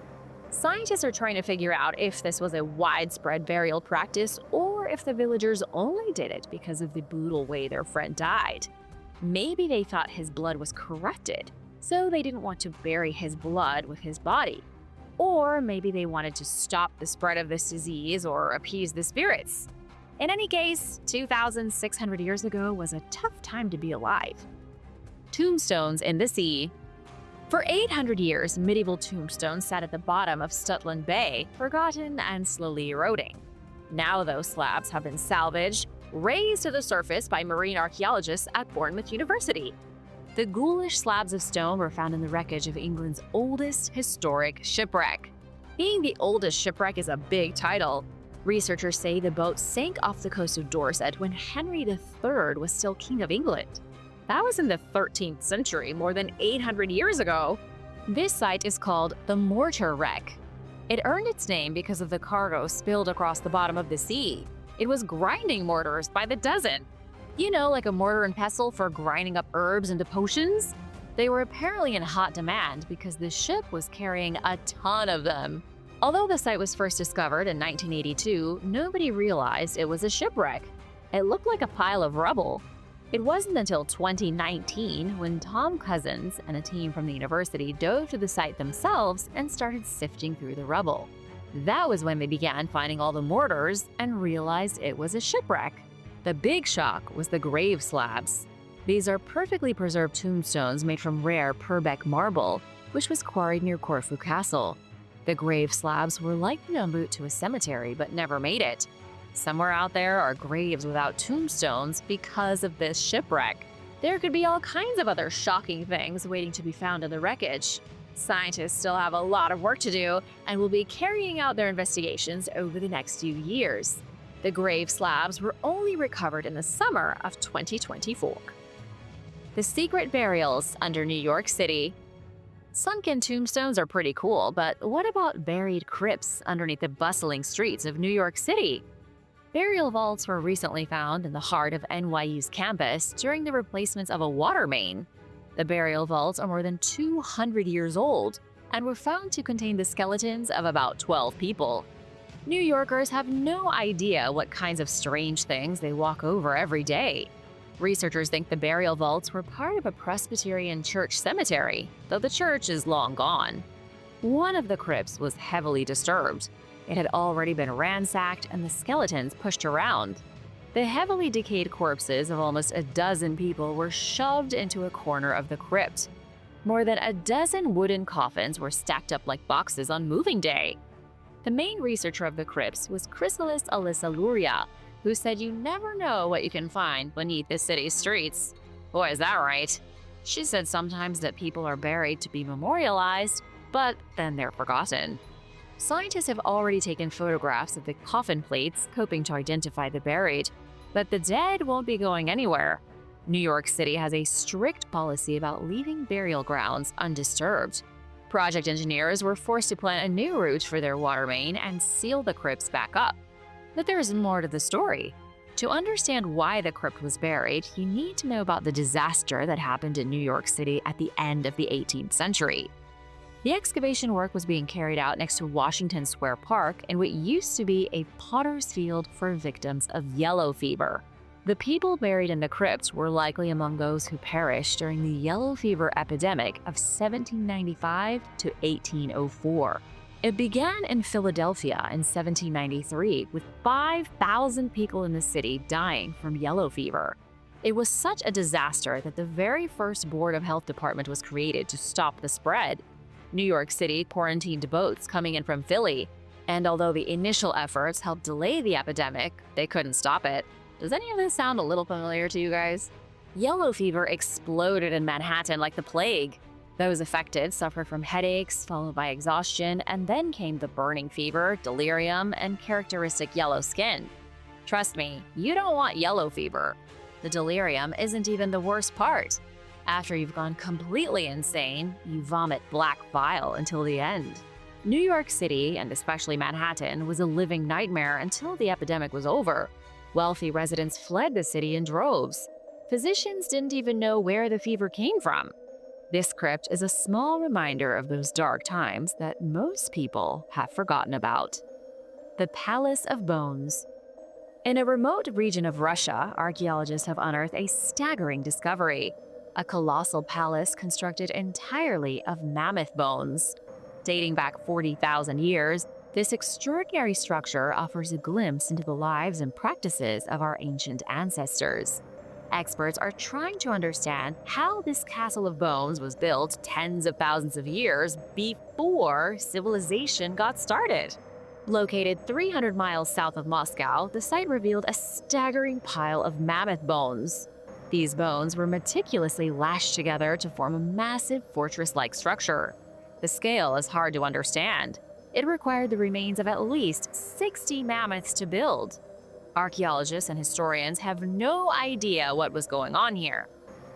Scientists are trying to figure out if this was a widespread burial practice or if the villagers only did it because of the brutal way their friend died. Maybe they thought his blood was corrupted, so they didn't want to bury his blood with his body. Or maybe they wanted to stop the spread of this disease or appease the spirits. In any case, 2,600 years ago was a tough time to be alive. Tombstones in the sea. For 800 years, medieval tombstones sat at the bottom of Stutland Bay, forgotten and slowly eroding. Now those slabs have been salvaged, raised to the surface by marine archaeologists at Bournemouth University. The ghoulish slabs of stone were found in the wreckage of England's oldest historic shipwreck. Being the oldest shipwreck is a big title. Researchers say the boat sank off the coast of Dorset when Henry III was still King of England. That was in the 13th century, more than 800 years ago. This site is called the Mortar Wreck. It earned its name because of the cargo spilled across the bottom of the sea. It was grinding mortars by the dozen. You know, like a mortar and pestle for grinding up herbs into potions? They were apparently in hot demand because the ship was carrying a ton of them. Although the site was first discovered in 1982, nobody realized it was a shipwreck. It looked like a pile of rubble. It wasn't until 2019 when Tom Cousins and a team from the university dove to the site themselves and started sifting through the rubble. That was when they began finding all the mortars and realized it was a shipwreck. The big shock was the grave slabs. These are perfectly preserved tombstones made from rare Purbeck marble, which was quarried near Corfu Castle. The grave slabs were likely en route to a cemetery but never made it. Somewhere out there are graves without tombstones because of this shipwreck. There could be all kinds of other shocking things waiting to be found in the wreckage. Scientists still have a lot of work to do and will be carrying out their investigations over the next few years. The grave slabs were only recovered in the summer of 2024. The secret burials under New York City. Sunken tombstones are pretty cool, but what about buried crypts underneath the bustling streets of New York City? Burial vaults were recently found in the heart of NYU's campus during the replacements of a water main. The burial vaults are more than 200 years old and were found to contain the skeletons of about 12 people. New Yorkers have no idea what kinds of strange things they walk over every day. Researchers think the burial vaults were part of a Presbyterian church cemetery, though the church is long gone. One of the crypts was heavily disturbed. It had already been ransacked and the skeletons pushed around. The heavily decayed corpses of almost a dozen people were shoved into a corner of the crypt. More than a dozen wooden coffins were stacked up like boxes on moving day. The main researcher of the crypts was Chrysalis Alyssa Luria, who said you never know what you can find beneath the city's streets. Boy, is that right. She said sometimes that people are buried to be memorialized, but then they're forgotten. Scientists have already taken photographs of the coffin plates, hoping to identify the buried. But the dead won't be going anywhere. New York City has a strict policy about leaving burial grounds undisturbed. Project engineers were forced to plan a new route for their water main and seal the crypts back up. But there is more to the story. To understand why the crypt was buried, you need to know about the disaster that happened in New York City at the end of the 18th century. The excavation work was being carried out next to Washington Square Park in what used to be a potter's field for victims of yellow fever. The people buried in the crypts were likely among those who perished during the yellow fever epidemic of 1795 to 1804. It began in Philadelphia in 1793, with 5,000 people in the city dying from yellow fever. It was such a disaster that the very first Board of Health Department was created to stop the spread. New York City quarantined boats coming in from Philly, and although the initial efforts helped delay the epidemic, they couldn't stop it. Does any of this sound a little familiar to you guys? Yellow fever exploded in Manhattan like the plague. Those affected suffered from headaches, followed by exhaustion, and then came the burning fever, delirium, and characteristic yellow skin. Trust me, you don't want yellow fever. The delirium isn't even the worst part. After you've gone completely insane, you vomit black bile until the end. New York City, and especially Manhattan, was a living nightmare until the epidemic was over. Wealthy residents fled the city in droves. Physicians didn't even know where the fever came from. This crypt is a small reminder of those dark times that most people have forgotten about. The Palace of Bones. In a remote region of Russia, archaeologists have unearthed a staggering discovery: a colossal palace constructed entirely of mammoth bones. Dating back 40,000 years, this extraordinary structure offers a glimpse into the lives and practices of our ancient ancestors. Experts are trying to understand how this castle of bones was built tens of thousands of years before civilization got started. Located 300 miles south of Moscow, the site revealed a staggering pile of mammoth bones. These bones were meticulously lashed together to form a massive fortress-like structure. The scale is hard to understand. It required the remains of at least 60 mammoths to build. Archaeologists and historians have no idea what was going on here.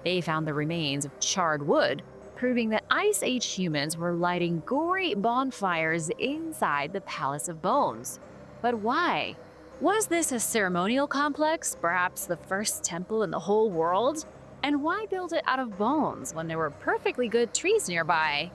They found the remains of charred wood, proving that Ice Age humans were lighting gory bonfires inside the Palace of Bones. But why? Was this a ceremonial complex, perhaps the first temple in the whole world? And why build it out of bones when there were perfectly good trees nearby?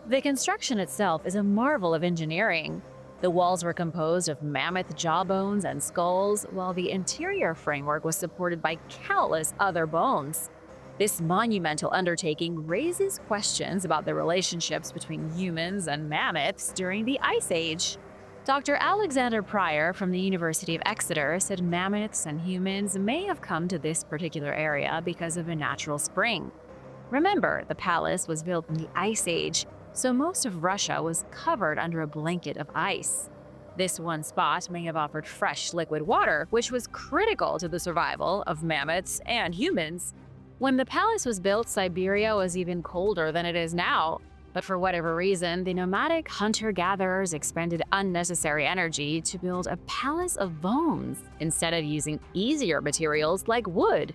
The construction itself is a marvel of engineering. The walls were composed of mammoth jawbones and skulls, while the interior framework was supported by countless other bones. This monumental undertaking raises questions about the relationships between humans and mammoths during the Ice Age. Dr. Alexander Pryor from the University of Exeter said mammoths and humans may have come to this particular area because of a natural spring. Remember, the palace was built in the Ice Age, so most of Russia was covered under a blanket of ice. This one spot may have offered fresh liquid water, which was critical to the survival of mammoths and humans. When the palace was built, Siberia was even colder than it is now. But for whatever reason, the nomadic hunter-gatherers expended unnecessary energy to build a palace of bones instead of using easier materials like wood.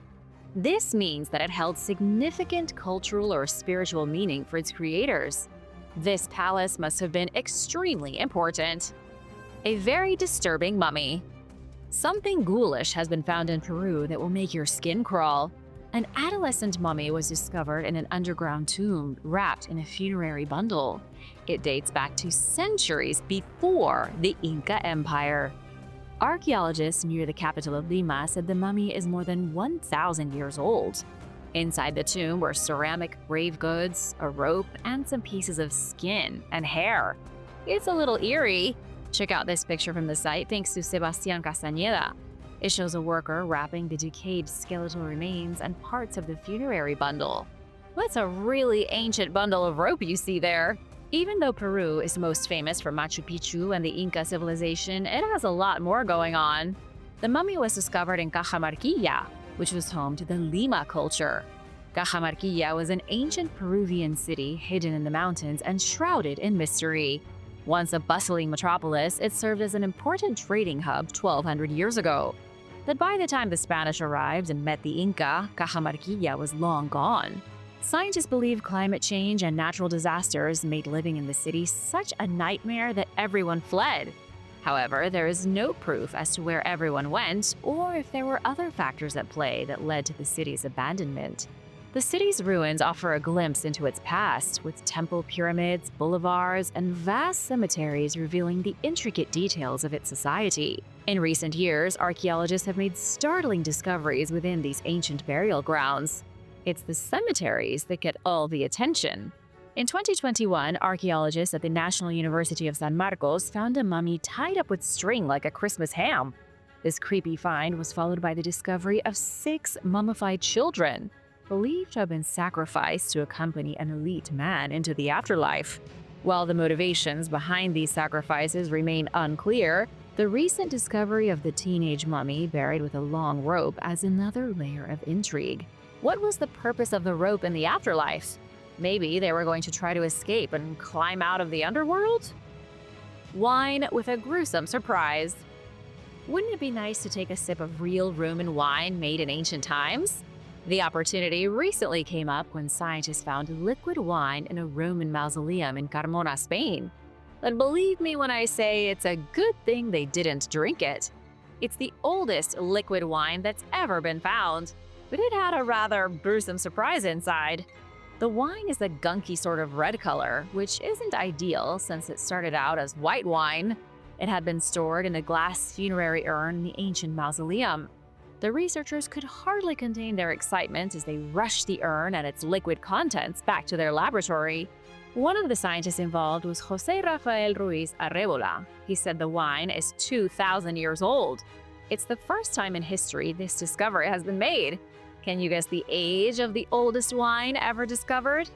This means that it held significant cultural or spiritual meaning for its creators. This palace must have been extremely important. A very disturbing mummy. Something ghoulish has been found in Peru that will make your skin crawl. An adolescent mummy was discovered in an underground tomb wrapped in a funerary bundle. It dates back to centuries before the Inca Empire. Archaeologists near the capital of Lima said the mummy is more than 1,000 years old. Inside the tomb were ceramic grave goods, a rope, and some pieces of skin and hair. It's a little eerie. Check out this picture from the site thanks to Sebastián Castañeda. It shows a worker wrapping the decayed skeletal remains and parts of the funerary bundle. That's a really ancient bundle of rope you see there. Even though Peru is most famous for Machu Picchu and the Inca civilization, it has a lot more going on. The mummy was discovered in Cajamarquilla, which was home to the Lima culture. Cajamarquilla was an ancient Peruvian city hidden in the mountains and shrouded in mystery. Once a bustling metropolis, it served as an important trading hub 1,200 years ago. But by the time the Spanish arrived and met the Inca, Cajamarquilla was long gone. Scientists believe climate change and natural disasters made living in the city such a nightmare that everyone fled. However, there is no proof as to where everyone went or if there were other factors at play that led to the city's abandonment. The city's ruins offer a glimpse into its past, with temple pyramids, boulevards, and vast cemeteries revealing the intricate details of its society. In recent years, archaeologists have made startling discoveries within these ancient burial grounds. It's the cemeteries that get all the attention. In 2021, archaeologists at the National University of San Marcos found a mummy tied up with string like a Christmas ham. This creepy find was followed by the discovery of 6 mummified children, believed to have been sacrificed to accompany an elite man into the afterlife. While the motivations behind these sacrifices remain unclear, the recent discovery of the teenage mummy buried with a long rope adds another layer of intrigue. What was the purpose of the rope in the afterlife? Maybe they were going to try to escape and climb out of the underworld? Wine with a gruesome surprise. Wouldn't it be nice to take a sip of real Roman wine made in ancient times? The opportunity recently came up when scientists found liquid wine in a Roman mausoleum in Carmona, Spain. But believe me when I say it's a good thing they didn't drink it. It's the oldest liquid wine that's ever been found, but it had a rather gruesome surprise inside. The wine is a gunky sort of red color, which isn't ideal since it started out as white wine. It had been stored in a glass funerary urn in the ancient mausoleum. The researchers could hardly contain their excitement as they rushed the urn and its liquid contents back to their laboratory. One of the scientists involved was José Rafael Ruiz Arrebola. He said the wine is 2,000 years old. It's the first time in history this discovery has been made. Can you guess the age of the oldest wine ever discovered?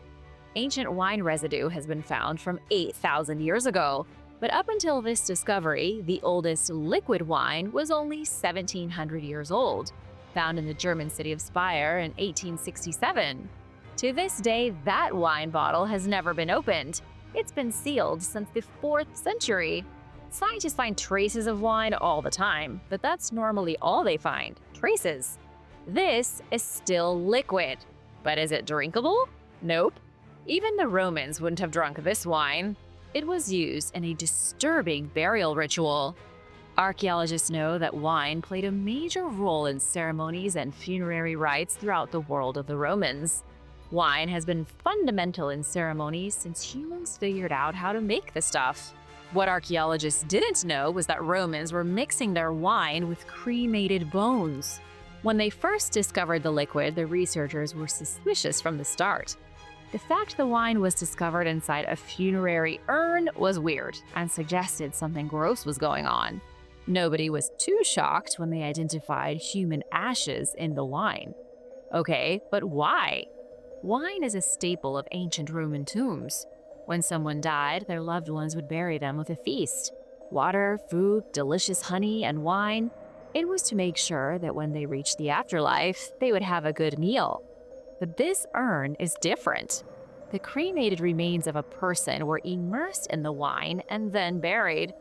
Ancient wine residue has been found from 8,000 years ago. But up until this discovery, the oldest liquid wine was only 1,700 years old, found in the German city of Speyer in 1867. To this day, that wine bottle has never been opened. It's been sealed since the 4th century. Scientists find traces of wine all the time, but that's normally all they find, traces. This is still liquid. But is it drinkable? Nope. Even the Romans wouldn't have drunk this wine. It was used in a disturbing burial ritual. Archaeologists know that wine played a major role in ceremonies and funerary rites throughout the world of the Romans. Wine has been fundamental in ceremonies since humans figured out how to make the stuff. What archaeologists didn't know was that Romans were mixing their wine with cremated bones. When they first discovered the liquid, the researchers were suspicious from the start. The fact the wine was discovered inside a funerary urn was weird and suggested something gross was going on. Nobody was too shocked when they identified human ashes in the wine. Okay, but why? Wine is a staple of ancient Roman tombs. When someone died, their loved ones would bury them with a feast. Water, food, delicious honey, and wine. It was to make sure that when they reached the afterlife, they would have a good meal. But this urn is different. The cremated remains of a person were immersed in the wine and then buried.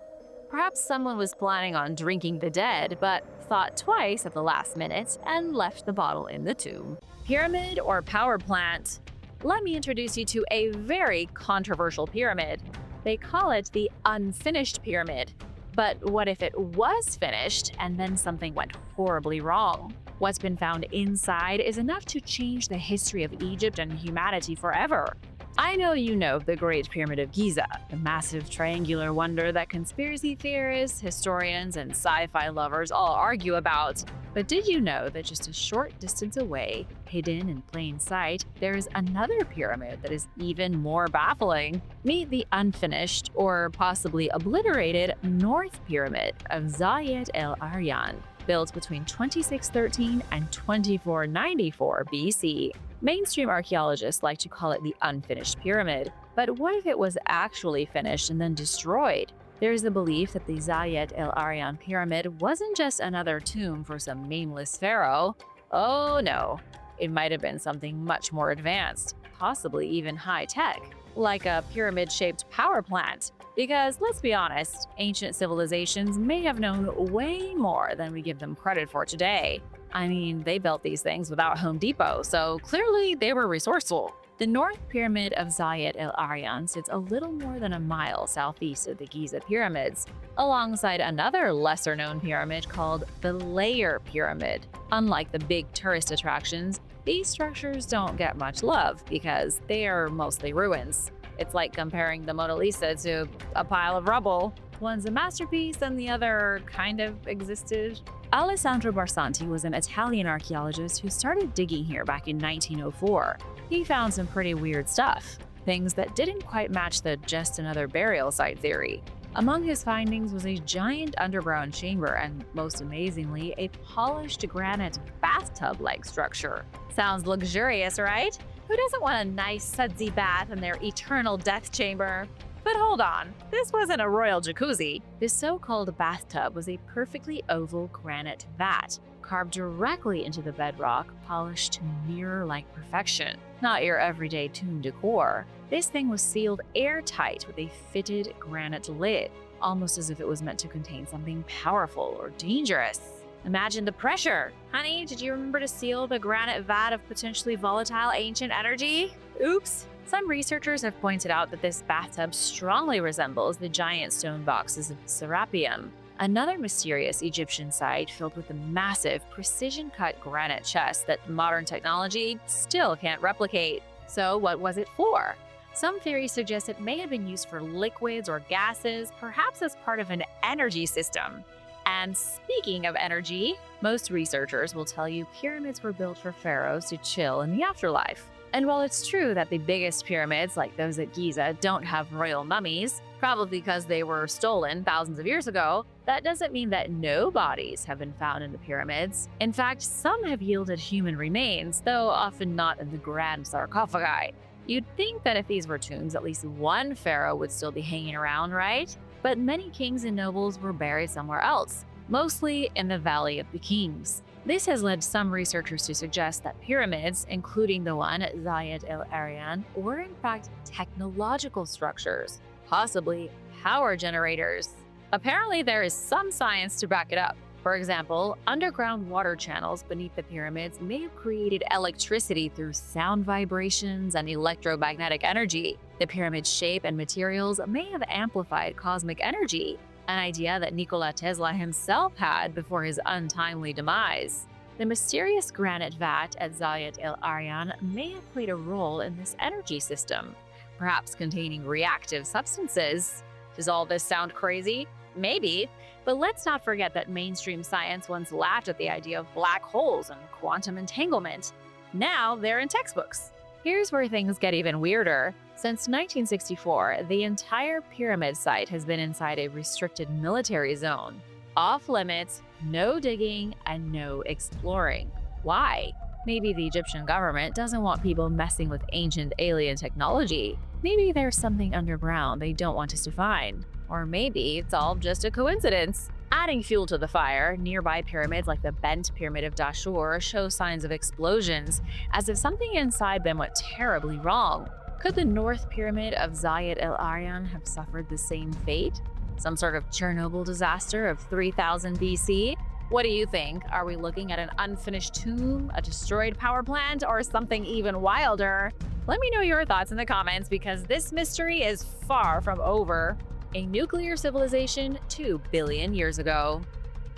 Perhaps someone was planning on drinking the dead, but thought twice at the last minute and left the bottle in the tomb. Pyramid or power plant? Let me introduce you to a very controversial pyramid. They call it the unfinished pyramid. But what if it was finished and then something went horribly wrong? What's been found inside is enough to change the history of Egypt and humanity forever. I know you know the Great Pyramid of Giza, the massive triangular wonder that conspiracy theorists, historians, and sci-fi lovers all argue about. But did you know that just a short distance away, hidden in plain sight, there is another pyramid that is even more baffling? Meet the unfinished, or possibly obliterated, North Pyramid of Zayed el-Aryan, built between 2613 and 2494 BC. Mainstream archaeologists like to call it the unfinished pyramid, but what if it was actually finished and then destroyed? There is a belief that the Zayed el-Aryan pyramid wasn't just another tomb for some nameless pharaoh. Oh no, it might have been something much more advanced, possibly even high-tech, like a pyramid-shaped power plant. Because let's be honest, ancient civilizations may have known way more than we give them credit for today. I mean, they built these things without Home Depot, so clearly they were resourceful. The North Pyramid of Zayed el-Aryan sits a little more than a mile southeast of the Giza pyramids, alongside another lesser-known pyramid called the Layer Pyramid. Unlike the big tourist attractions, these structures don't get much love because they are mostly ruins. It's like comparing the Mona Lisa to a pile of rubble. One's a masterpiece and the other kind of existed. Alessandro Barsanti was an Italian archaeologist who started digging here back in 1904. He found some pretty weird stuff, things that didn't quite match the just another burial site theory. Among his findings was a giant underground chamber and, most amazingly, a polished granite bathtub-like structure. Sounds luxurious, right? Who doesn't want a nice sudsy bath in their eternal death chamber? But hold on, this wasn't a royal jacuzzi. This so-called bathtub was a perfectly oval granite vat, carved directly into the bedrock, polished to mirror-like perfection. Not your everyday tomb decor. This thing was sealed airtight with a fitted granite lid, almost as if it was meant to contain something powerful or dangerous. Imagine the pressure. Honey, did you remember to seal the granite vat of potentially volatile ancient energy? Oops. Some researchers have pointed out that this bathtub strongly resembles the giant stone boxes of Serapeum, another mysterious Egyptian site filled with a massive, precision-cut granite chest that modern technology still can't replicate. So what was it for? Some theories suggest it may have been used for liquids or gases, perhaps as part of an energy system. And speaking of energy, most researchers will tell you pyramids were built for pharaohs to chill in the afterlife. And while it's true that the biggest pyramids, like those at Giza, don't have royal mummies, probably because they were stolen thousands of years ago, that doesn't mean that no bodies have been found in the pyramids. In fact, some have yielded human remains, though often not in the grand sarcophagi. You'd think that if these were tombs, at least one pharaoh would still be hanging around, right? But many kings and nobles were buried somewhere else, mostly in the Valley of the Kings. This has led some researchers to suggest that pyramids, including the one at Zayed el-Aryan, were in fact technological structures, possibly power generators. Apparently, there is some science to back it up. For example, underground water channels beneath the pyramids may have created electricity through sound vibrations and electromagnetic energy. The pyramid's shape and materials may have amplified cosmic energy, an idea that Nikola Tesla himself had before his untimely demise. The mysterious granite vat at Zayed el-Aryan may have played a role in this energy system, perhaps containing reactive substances. Does all this sound crazy? Maybe, but let's not forget that mainstream science once laughed at the idea of black holes and quantum entanglement. Now they're in textbooks. Here's where things get even weirder. Since 1964, the entire pyramid site has been inside a restricted military zone. Off limits, no digging, and no exploring. Why? Maybe the Egyptian government doesn't want people messing with ancient alien technology. Maybe there's something underground they don't want us to find. Or maybe it's all just a coincidence. Adding fuel to the fire, nearby pyramids like the Bent Pyramid of Dashur show signs of explosions, as if something inside them went terribly wrong. Could the North Pyramid of Zayed el-Aryan have suffered the same fate? Some sort of Chernobyl disaster of 3000 BC? What do you think? Are we looking at an unfinished tomb, a destroyed power plant, or something even wilder? Let me know your thoughts in the comments because this mystery is far from over. A nuclear civilization 2 billion years ago.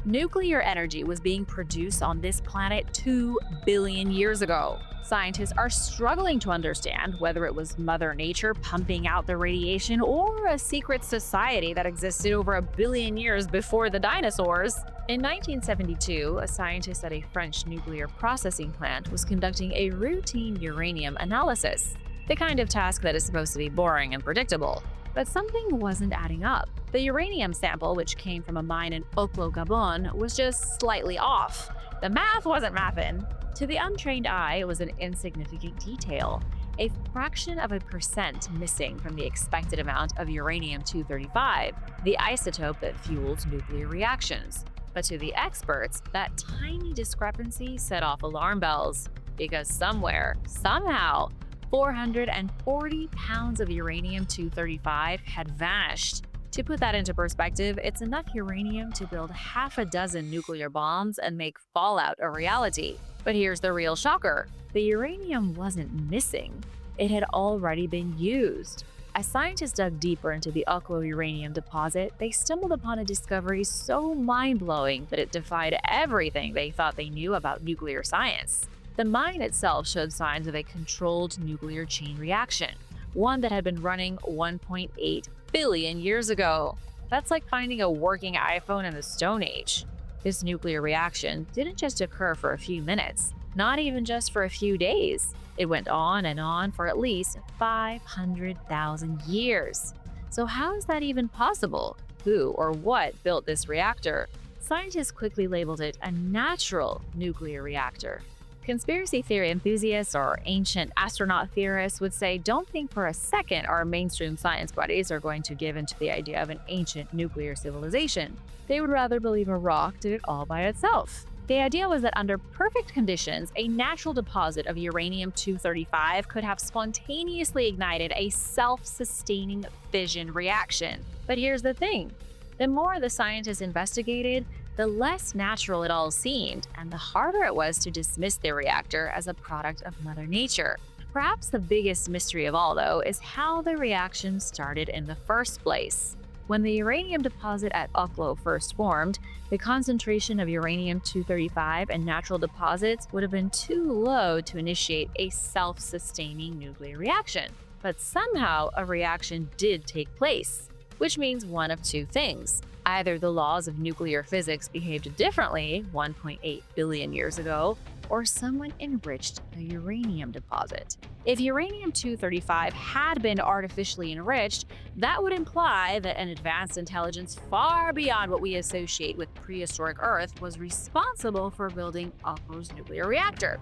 Nuclear energy was being produced on this planet 2 billion years ago. Scientists are struggling to understand whether it was Mother Nature pumping out the radiation or a secret society that existed over a billion years before the dinosaurs. In 1972, a scientist at a French nuclear processing plant was conducting a routine uranium analysis, the kind of task that is supposed to be boring and predictable. But something wasn't adding up. The uranium sample, which came from a mine in Oklo, Gabon, was just slightly off. The math wasn't mathin'. To the untrained eye, it was an insignificant detail, a fraction of a percent missing from the expected amount of uranium-235, the isotope that fuels nuclear reactions. But to the experts, that tiny discrepancy set off alarm bells, because somewhere, somehow, 440 pounds of uranium-235 had vanished. To put that into perspective, it's enough uranium to build half a dozen nuclear bombs and make fallout a reality. But here's the real shocker. The uranium wasn't missing. It had already been used. As scientists dug deeper into the Oklo uranium deposit, they stumbled upon a discovery so mind-blowing that it defied everything they thought they knew about nuclear science. The mine itself showed signs of a controlled nuclear chain reaction, one that had been running 1.8 billion years ago. That's like finding a working iPhone in the Stone Age. This nuclear reaction didn't just occur for a few minutes, not even just for a few days. It went on and on for at least 500,000 years. So how is that even possible? Who or what built this reactor? Scientists quickly labeled it a natural nuclear reactor. Conspiracy theory enthusiasts or ancient astronaut theorists would say, don't think for a second our mainstream science buddies are going to give into the idea of an ancient nuclear civilization. They would rather believe a rock did it all by itself. The idea was that under perfect conditions, a natural deposit of uranium-235 could have spontaneously ignited a self-sustaining fission reaction. But here's the thing. The more the scientists investigated, the less natural it all seemed, and the harder it was to dismiss the reactor as a product of Mother Nature. Perhaps the biggest mystery of all, though, is how the reaction started in the first place. When the uranium deposit at Oklo first formed, the concentration of uranium-235 in natural deposits would have been too low to initiate a self-sustaining nuclear reaction. But somehow a reaction did take place, which means one of two things. Either the laws of nuclear physics behaved differently 1.8 billion years ago, or someone enriched the uranium deposit. If uranium-235 had been artificially enriched, that would imply that an advanced intelligence far beyond what we associate with prehistoric Earth was responsible for building Oklo's nuclear reactor.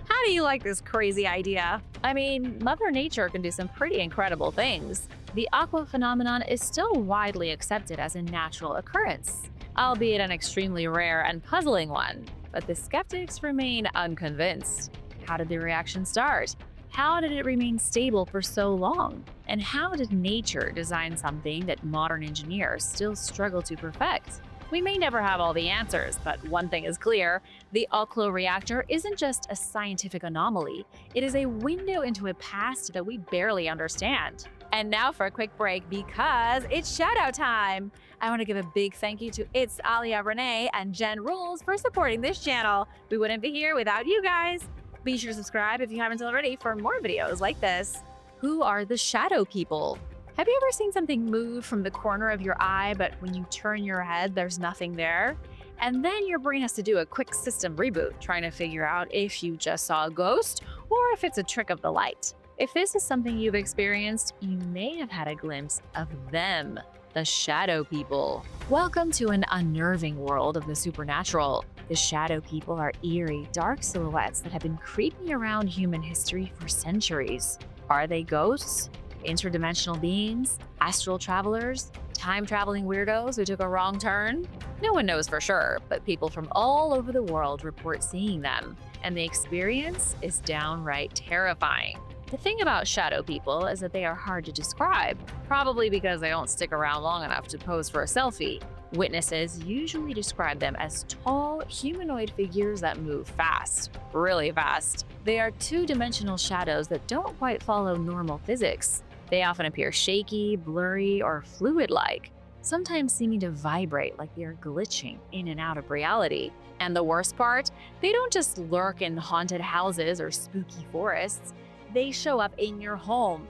How do you like this crazy idea? I mean, Mother Nature can do some pretty incredible things. The Oklo phenomenon is still widely accepted as a natural occurrence, albeit an extremely rare and puzzling one. But the skeptics remain unconvinced. How did the reaction start? How did it remain stable for so long? And how did nature design something that modern engineers still struggle to perfect? We may never have all the answers, but one thing is clear: the Oklo reactor isn't just a scientific anomaly, it is a window into a past that we barely understand. And now for a quick break because it's shoutout time! I want to give a big thank you to It's Alia Renee and Jen Rules for supporting this channel. We wouldn't be here without you guys. Be sure to subscribe if you haven't already for more videos like this. Who are the shadow people? Have you ever seen something move from the corner of your eye, but when you turn your head, there's nothing there? And then your brain has to do a quick system reboot, trying to figure out if you just saw a ghost or if it's a trick of the light. If this is something you've experienced, you may have had a glimpse of them, the shadow people. Welcome to an unnerving world of the supernatural. The shadow people are eerie, dark silhouettes that have been creeping around human history for centuries. Are they ghosts? Interdimensional beings? Astral travelers? Time-traveling weirdos who took a wrong turn? No one knows for sure, but people from all over the world report seeing them, and the experience is downright terrifying. The thing about shadow people is that they are hard to describe, probably because they don't stick around long enough to pose for a selfie. Witnesses usually describe them as tall, humanoid figures that move fast, really fast. They are two-dimensional shadows that don't quite follow normal physics. They often appear shaky, blurry, or fluid-like, sometimes seeming to vibrate like they are glitching in and out of reality. And the worst part? They don't just lurk in haunted houses or spooky forests. They show up in your home.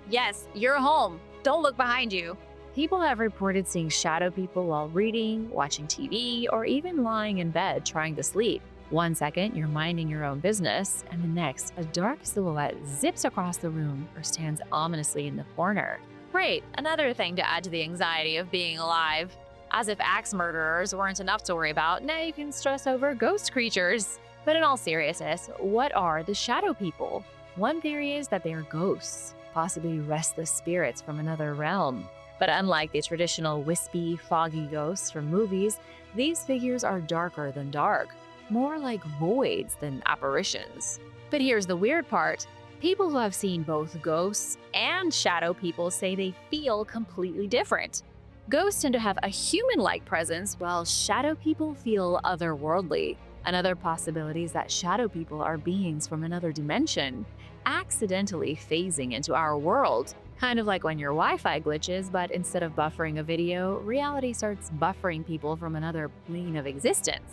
Yes, your home. Don't look behind you. People have reported seeing shadow people while reading, watching TV, or even lying in bed trying to sleep. One second, you're minding your own business, and the next, a dark silhouette zips across the room or stands ominously in the corner. Great, another thing to add to the anxiety of being alive. As if axe murderers weren't enough to worry about, now you can stress over ghost creatures. But in all seriousness, what are the shadow people? One theory is that they are ghosts, possibly restless spirits from another realm. But unlike the traditional wispy, foggy ghosts from movies, these figures are darker than dark, more like voids than apparitions. But here's the weird part. People who have seen both ghosts and shadow people say they feel completely different. Ghosts tend to have a human-like presence, while shadow people feel otherworldly. Another possibility is that shadow people are beings from another dimension, accidentally phasing into our world. Kind of like when your Wi-Fi glitches, but instead of buffering a video, reality starts buffering people from another plane of existence.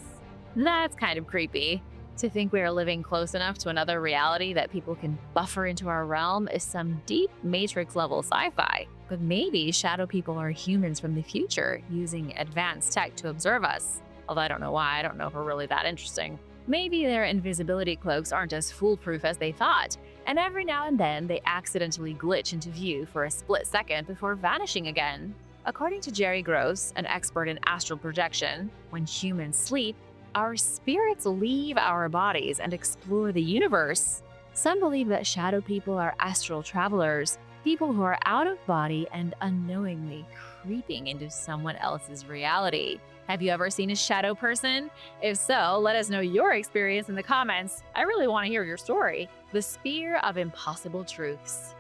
That's kind of creepy. To think we are living close enough to another reality that people can buffer into our realm is some deep Matrix-level sci-fi. But maybe shadow people are humans from the future, using advanced tech to observe us. Although I don't know why, I don't know if we're really that interesting. Maybe their invisibility cloaks aren't as foolproof as they thought, and every now and then they accidentally glitch into view for a split second before vanishing again. According to Jerry Gross, an expert in astral projection, when humans sleep, our spirits leave our bodies and explore the universe. Some believe that shadow people are astral travelers, people who are out of body and unknowingly creeping into someone else's reality. Have you ever seen a shadow person? If so, let us know your experience in the comments. I really want to hear your story. The Spear of Impossible Truths.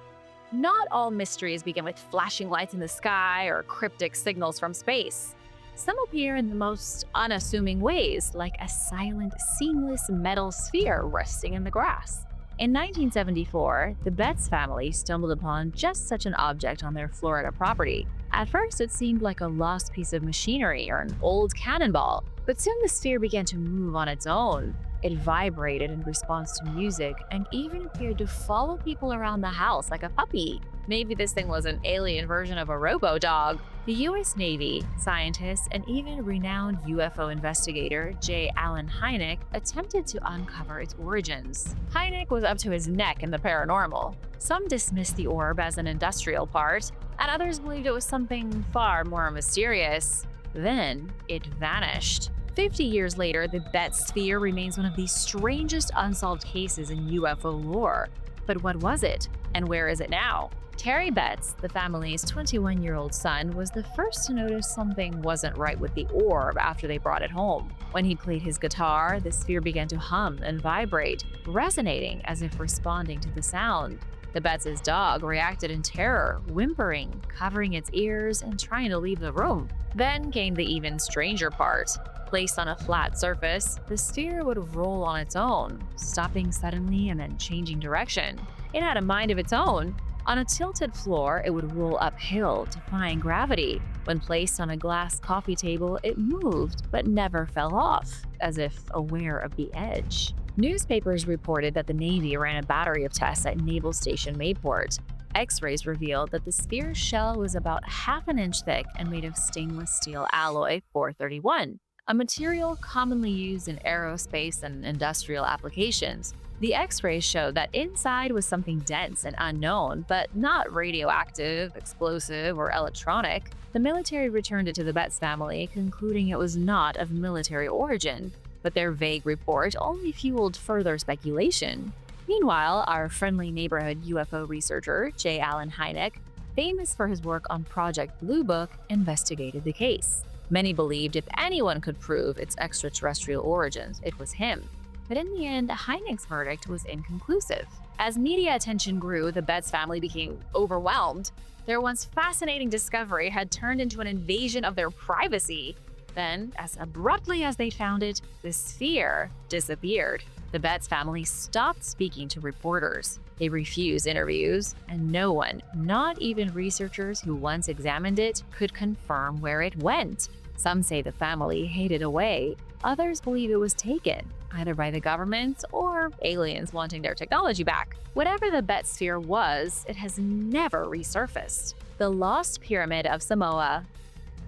Not all mysteries begin with flashing lights in the sky or cryptic signals from space. Some appear in the most unassuming ways, like a silent, seamless metal sphere resting in the grass. In 1974, the Betts family stumbled upon just such an object on their Florida property. At first, it seemed like a lost piece of machinery or an old cannonball, but soon the sphere began to move on its own. It vibrated in response to music and even appeared to follow people around the house like a puppy. Maybe this thing was an alien version of a robo-dog. The U.S. Navy, scientists, and even renowned UFO investigator J. Allen Hynek attempted to uncover its origins. Hynek was up to his neck in the paranormal. Some dismissed the orb as an industrial part, and others believed it was something far more mysterious. Then it vanished. 50 years later, the Betts sphere remains one of the strangest unsolved cases in UFO lore. But what was it? And where is it now? Terry Betts, the family's 21-year-old son, was the first to notice something wasn't right with the orb after they brought it home. When he played his guitar, the sphere began to hum and vibrate, resonating as if responding to the sound. The Betts' dog reacted in terror, whimpering, covering its ears, and trying to leave the room. Then came the even stranger part. Placed on a flat surface, the sphere would roll on its own, stopping suddenly and then changing direction. It had a mind of its own. On a tilted floor, it would roll uphill, defying gravity. When placed on a glass coffee table, it moved, but never fell off, as if aware of the edge. Newspapers reported that the Navy ran a battery of tests at Naval Station Mayport. X-rays revealed that the sphere's shell was about half an inch thick and made of stainless steel alloy 431, a material commonly used in aerospace and industrial applications. The X-rays showed that inside was something dense and unknown, but not radioactive, explosive, or electronic. The military returned it to the Betts family, concluding it was not of military origin. But their vague report only fueled further speculation. Meanwhile, our friendly neighborhood UFO researcher, J. Allen Hynek, famous for his work on Project Blue Book, investigated the case. Many believed if anyone could prove its extraterrestrial origins, it was him. But in the end, Hynek's verdict was inconclusive. As media attention grew, the Betts family became overwhelmed. Their once fascinating discovery had turned into an invasion of their privacy. Then, as abruptly as they found it, the sphere disappeared. The Betts family stopped speaking to reporters. They refused interviews, and no one, not even researchers who once examined it, could confirm where it went. Some say the family hid it away. Others believe it was taken, either by the government or aliens wanting their technology back. Whatever the Betts sphere was, it has never resurfaced. The Lost Pyramid of Samoa.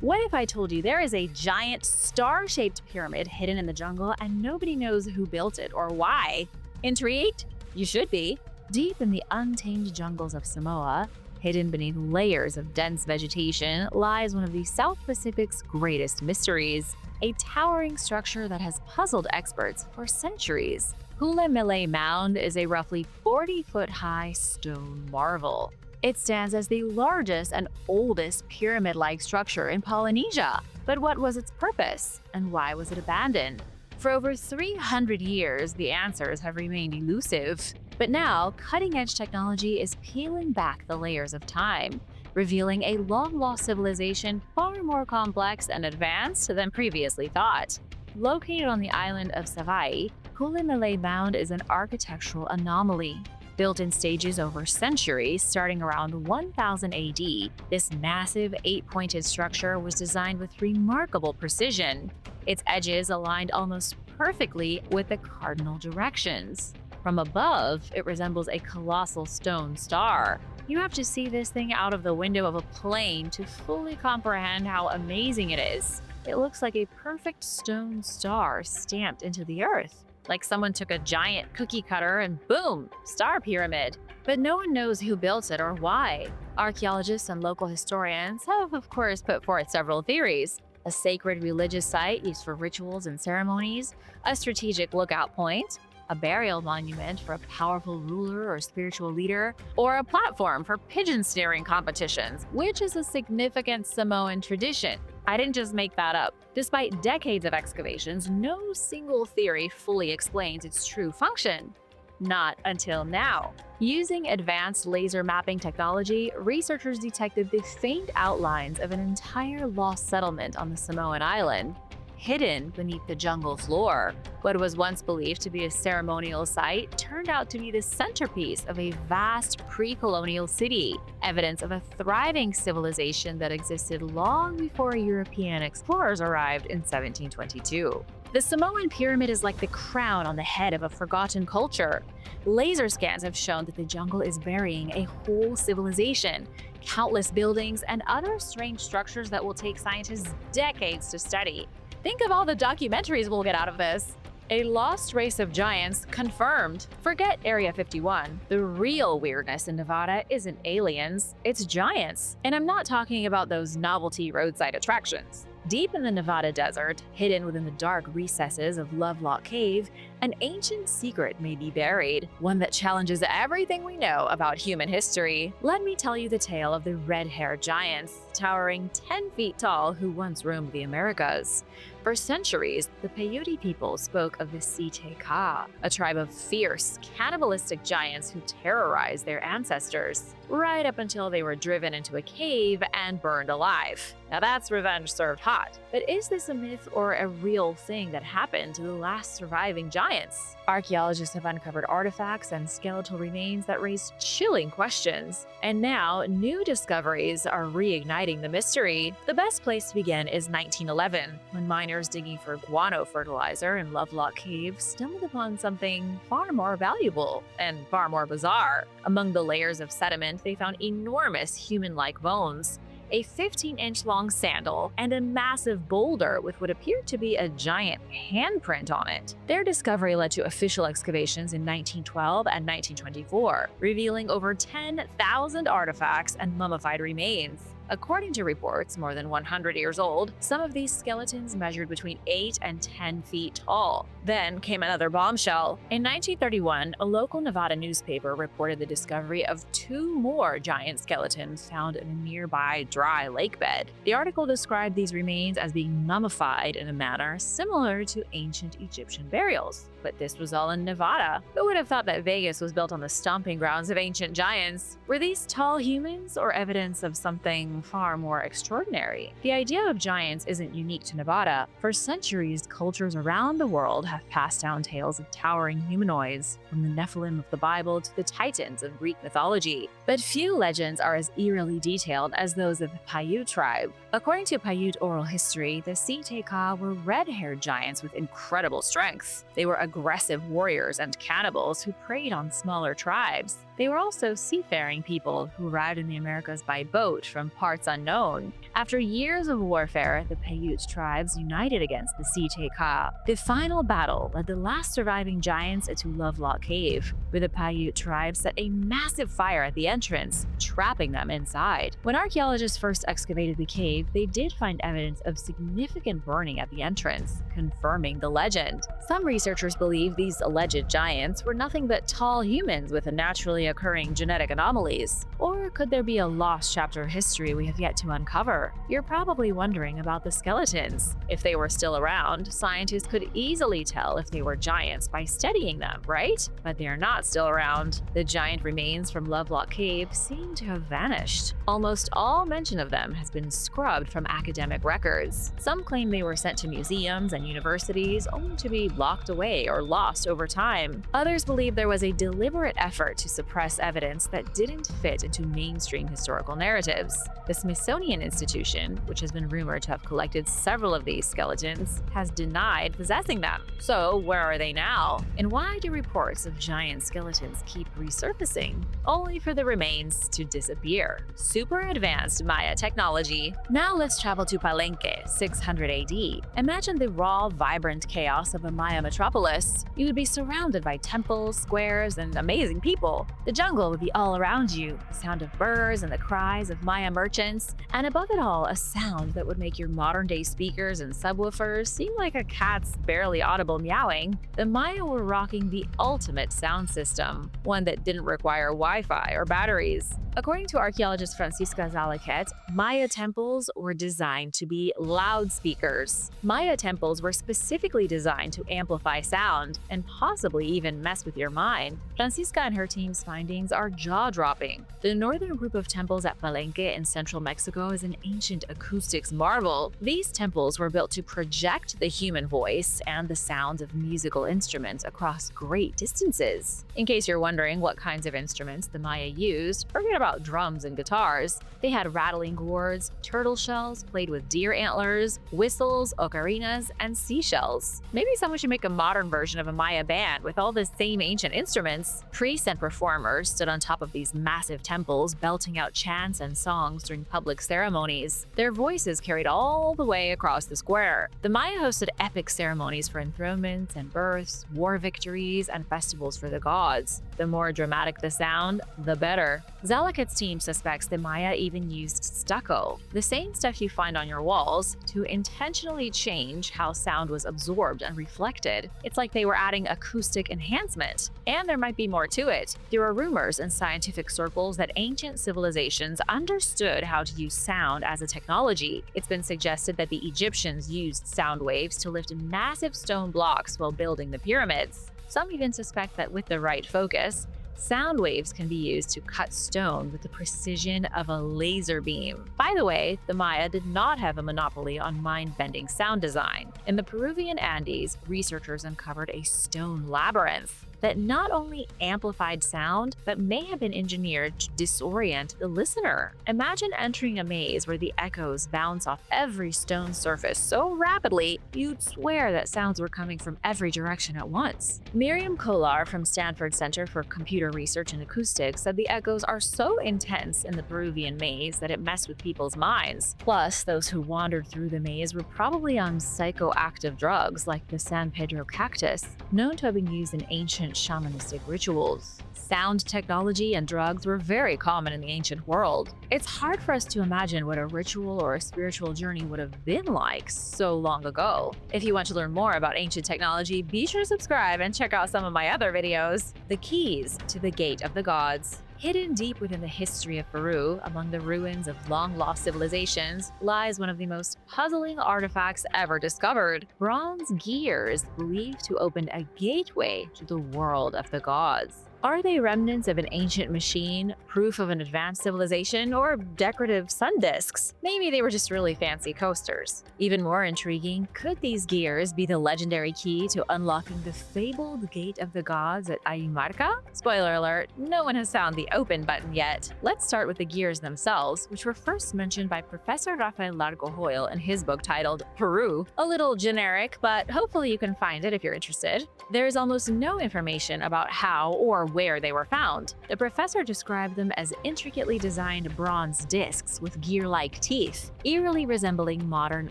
What if I told you there is a giant star-shaped pyramid hidden in the jungle and nobody knows who built it or why? Intrigued? You should be. Deep in the untamed jungles of Samoa, hidden beneath layers of dense vegetation, lies one of the South Pacific's greatest mysteries, a towering structure that has puzzled experts for centuries. Hulemele Mound is a roughly 40-foot-high stone marvel. It stands as the largest and oldest pyramid-like structure in Polynesia. But what was its purpose, and why was it abandoned? For over 300 years, the answers have remained elusive. But now, cutting-edge technology is peeling back the layers of time, revealing a long-lost civilization far more complex and advanced than previously thought. Located on the island of Savai'i, Hulemele Mound is an architectural anomaly. Built in stages over centuries, starting around 1000 AD, this massive 8-pointed structure was designed with remarkable precision. Its edges aligned almost perfectly with the cardinal directions. From above, it resembles a colossal stone star. You have to see this thing out of the window of a plane to fully comprehend how amazing it is. It looks like a perfect stone star stamped into the earth. Like someone took a giant cookie cutter and boom, star pyramid. But no one knows who built it or why. Archaeologists and local historians have, of course, put forth several theories. A sacred religious site used for rituals and ceremonies, a strategic lookout point, a burial monument for a powerful ruler or spiritual leader, or a platform for pigeon steering competitions, which is a significant Samoan tradition. I didn't just make that up. Despite decades of excavations, no single theory fully explains its true function. Not until now. Using advanced laser mapping technology, researchers detected the faint outlines of an entire lost settlement on the Samoan island, hidden beneath the jungle floor. What was once believed to be a ceremonial site turned out to be the centerpiece of a vast pre-colonial city, evidence of a thriving civilization that existed long before European explorers arrived in 1722. The Samoan pyramid is like the crown on the head of a forgotten culture. Laser scans have shown that the jungle is burying a whole civilization, countless buildings, and other strange structures that will take scientists decades to study. Think of all the documentaries we'll get out of this. A lost race of giants confirmed. Forget Area 51. The real weirdness in Nevada isn't aliens, it's giants. And I'm not talking about those novelty roadside attractions. Deep in the Nevada desert, hidden within the dark recesses of Lovelock Cave, an ancient secret may be buried, one that challenges everything we know about human history. Let me tell you the tale of the red-haired giants, towering 10 feet tall, who once roamed the Americas. For centuries, the Paiute people spoke of the Siteka, a tribe of fierce, cannibalistic giants who terrorized their ancestors, right up until they were driven into a cave and burned alive. Now that's revenge served hot. But is this a myth or a real thing that happened to the last surviving giants? Archaeologists have uncovered artifacts and skeletal remains that raise chilling questions. And now, new discoveries are reigniting the mystery. The best place to begin is 1911, when miners digging for guano fertilizer in Lovelock Cave stumbled upon something far more valuable and far more bizarre. Among the layers of sediment, they found enormous human-like bones, a 15-inch long sandal, and a massive boulder with what appeared to be a giant handprint on it. Their discovery led to official excavations in 1912 and 1924, revealing over 10,000 artifacts and mummified remains. According to reports, more than 100 years old, some of these skeletons measured between 8 and 10 feet tall. Then came another bombshell. In 1931, a local Nevada newspaper reported the discovery of 2 more giant skeletons found in a nearby dry lake bed. The article described these remains as being mummified in a manner similar to ancient Egyptian burials. But this was all in Nevada. Who would have thought that Vegas was built on the stomping grounds of ancient giants? Were these tall humans or evidence of something far more extraordinary? The idea of giants isn't unique to Nevada. For centuries, cultures around the world have passed down tales of towering humanoids, from the Nephilim of the Bible to the Titans of Greek mythology. But few legends are as eerily detailed as those of the Paiute tribe. According to Paiute oral history, the Siteka were red-haired giants with incredible strength. They were aggressive warriors and cannibals who preyed on smaller tribes. They were also seafaring people who arrived in the Americas by boat from parts unknown. After years of warfare, the Paiute tribes united against the Siteka. The final battle led the last surviving giants into Lovelock Cave, where the Paiute tribe set a massive fire at the entrance, trapping them inside. When archaeologists first excavated the cave, they did find evidence of significant burning at the entrance, confirming the legend. Some researchers believe these alleged giants were nothing but tall humans with naturally occurring genetic anomalies. Or could there be a lost chapter of history we have yet to uncover? You're probably wondering about the skeletons. If they were still around, scientists could easily tell if they were giants by studying them, right? But they are not still around. The giant remains from Lovelock Cave seem to have vanished. Almost all mention of them has been scrubbed from academic records. Some claim they were sent to museums and universities only to be locked away or lost over time. Others believe there was a deliberate effort to suppress evidence that didn't fit into mainstream historical narratives. The Smithsonian Institution, which has been rumored to have collected several of these skeletons, has denied possessing them. So where are they now? And why do reports of giant skeletons keep resurfacing, only for the remains to disappear? Super advanced Maya technology. Now let's travel to Palenque, 600 AD. Imagine the raw, vibrant chaos of a Maya metropolis. You would be surrounded by temples, squares, and amazing people. The jungle would be all around you, the sound of birds and the cries of Maya merchants, and above it all, a sound that would make your modern-day speakers and subwoofers seem like a cat's barely audible meowing. The Maya were rocking the ultimate sound system, one that didn't require Wi-Fi or batteries. According to archaeologist Francisca Zalaquet, Maya temples were designed to be loudspeakers. Maya temples were specifically designed to amplify sound and possibly even mess with your mind. Francisca and her team's findings are jaw-dropping. The northern group of temples at Palenque in central Mexico is an ancient acoustics marvel. These temples were built to project the human voice and the sounds of musical instruments across great distances. In case you're wondering what kinds of instruments the Maya used, forget about drums and guitars. They had rattling gourds, turtle shells played with deer antlers, whistles, ocarinas, and seashells. Maybe someone should make a modern version of a Maya band with all the same ancient instruments. Priests and performers stood on top of these massive temples, belting out chants and songs during public ceremonies. Their voices carried all the way across the square. The Maya hosted epic ceremonies for enthronements and births, war victories, and festivals for the gods. The more dramatic the sound, the better. Zalaquet's team suspects the Maya even used stucco, the same stuff you find on your walls, to intentionally change how sound was absorbed and reflected. It's like they were adding acoustic enhancement. And there might be more to it. There are rumors in scientific circles that ancient civilizations understood how to use sound as a technology. It's been suggested that the Egyptians used sound waves to lift massive stone blocks while building the pyramids. Some even suspect that with the right focus, sound waves can be used to cut stone with the precision of a laser beam. By the way, the Maya did not have a monopoly on mind-bending sound design. In the Peruvian Andes, researchers uncovered a stone labyrinth that not only amplified sound, but may have been engineered to disorient the listener. Imagine entering a maze where the echoes bounce off every stone surface so rapidly, you'd swear that sounds were coming from every direction at once. Miriam Kolar from Stanford Center for Computer Research and Acoustics said the echoes are so intense in the Peruvian maze that it messed with people's minds. Plus, those who wandered through the maze were probably on psychoactive drugs like the San Pedro cactus, known to have been used in ancient ancient shamanistic rituals. Sound technology and drugs were very common in the ancient world. It's hard for us to imagine what a ritual or a spiritual journey would have been like so long ago. If you want to learn more about ancient technology, be sure to subscribe and check out some of my other videos. The keys to the Gate of the Gods. Hidden deep within the history of Peru, among the ruins of long-lost civilizations, lies one of the most puzzling artifacts ever discovered: bronze gears believed to open a gateway to the world of the gods. Are they remnants of an ancient machine, proof of an advanced civilization, or decorative sun discs? Maybe they were just really fancy coasters. Even more intriguing, could these gears be the legendary key to unlocking the fabled Gate of the Gods at Ayumarca? Spoiler alert, no one has found the open button yet. Let's start with the gears themselves, which were first mentioned by Professor Rafael Largo Hoyle in his book titled Peru. A little generic, but hopefully you can find it if you're interested. There is almost no information about how or where they were found. The professor described them as intricately designed bronze discs with gear-like teeth, eerily resembling modern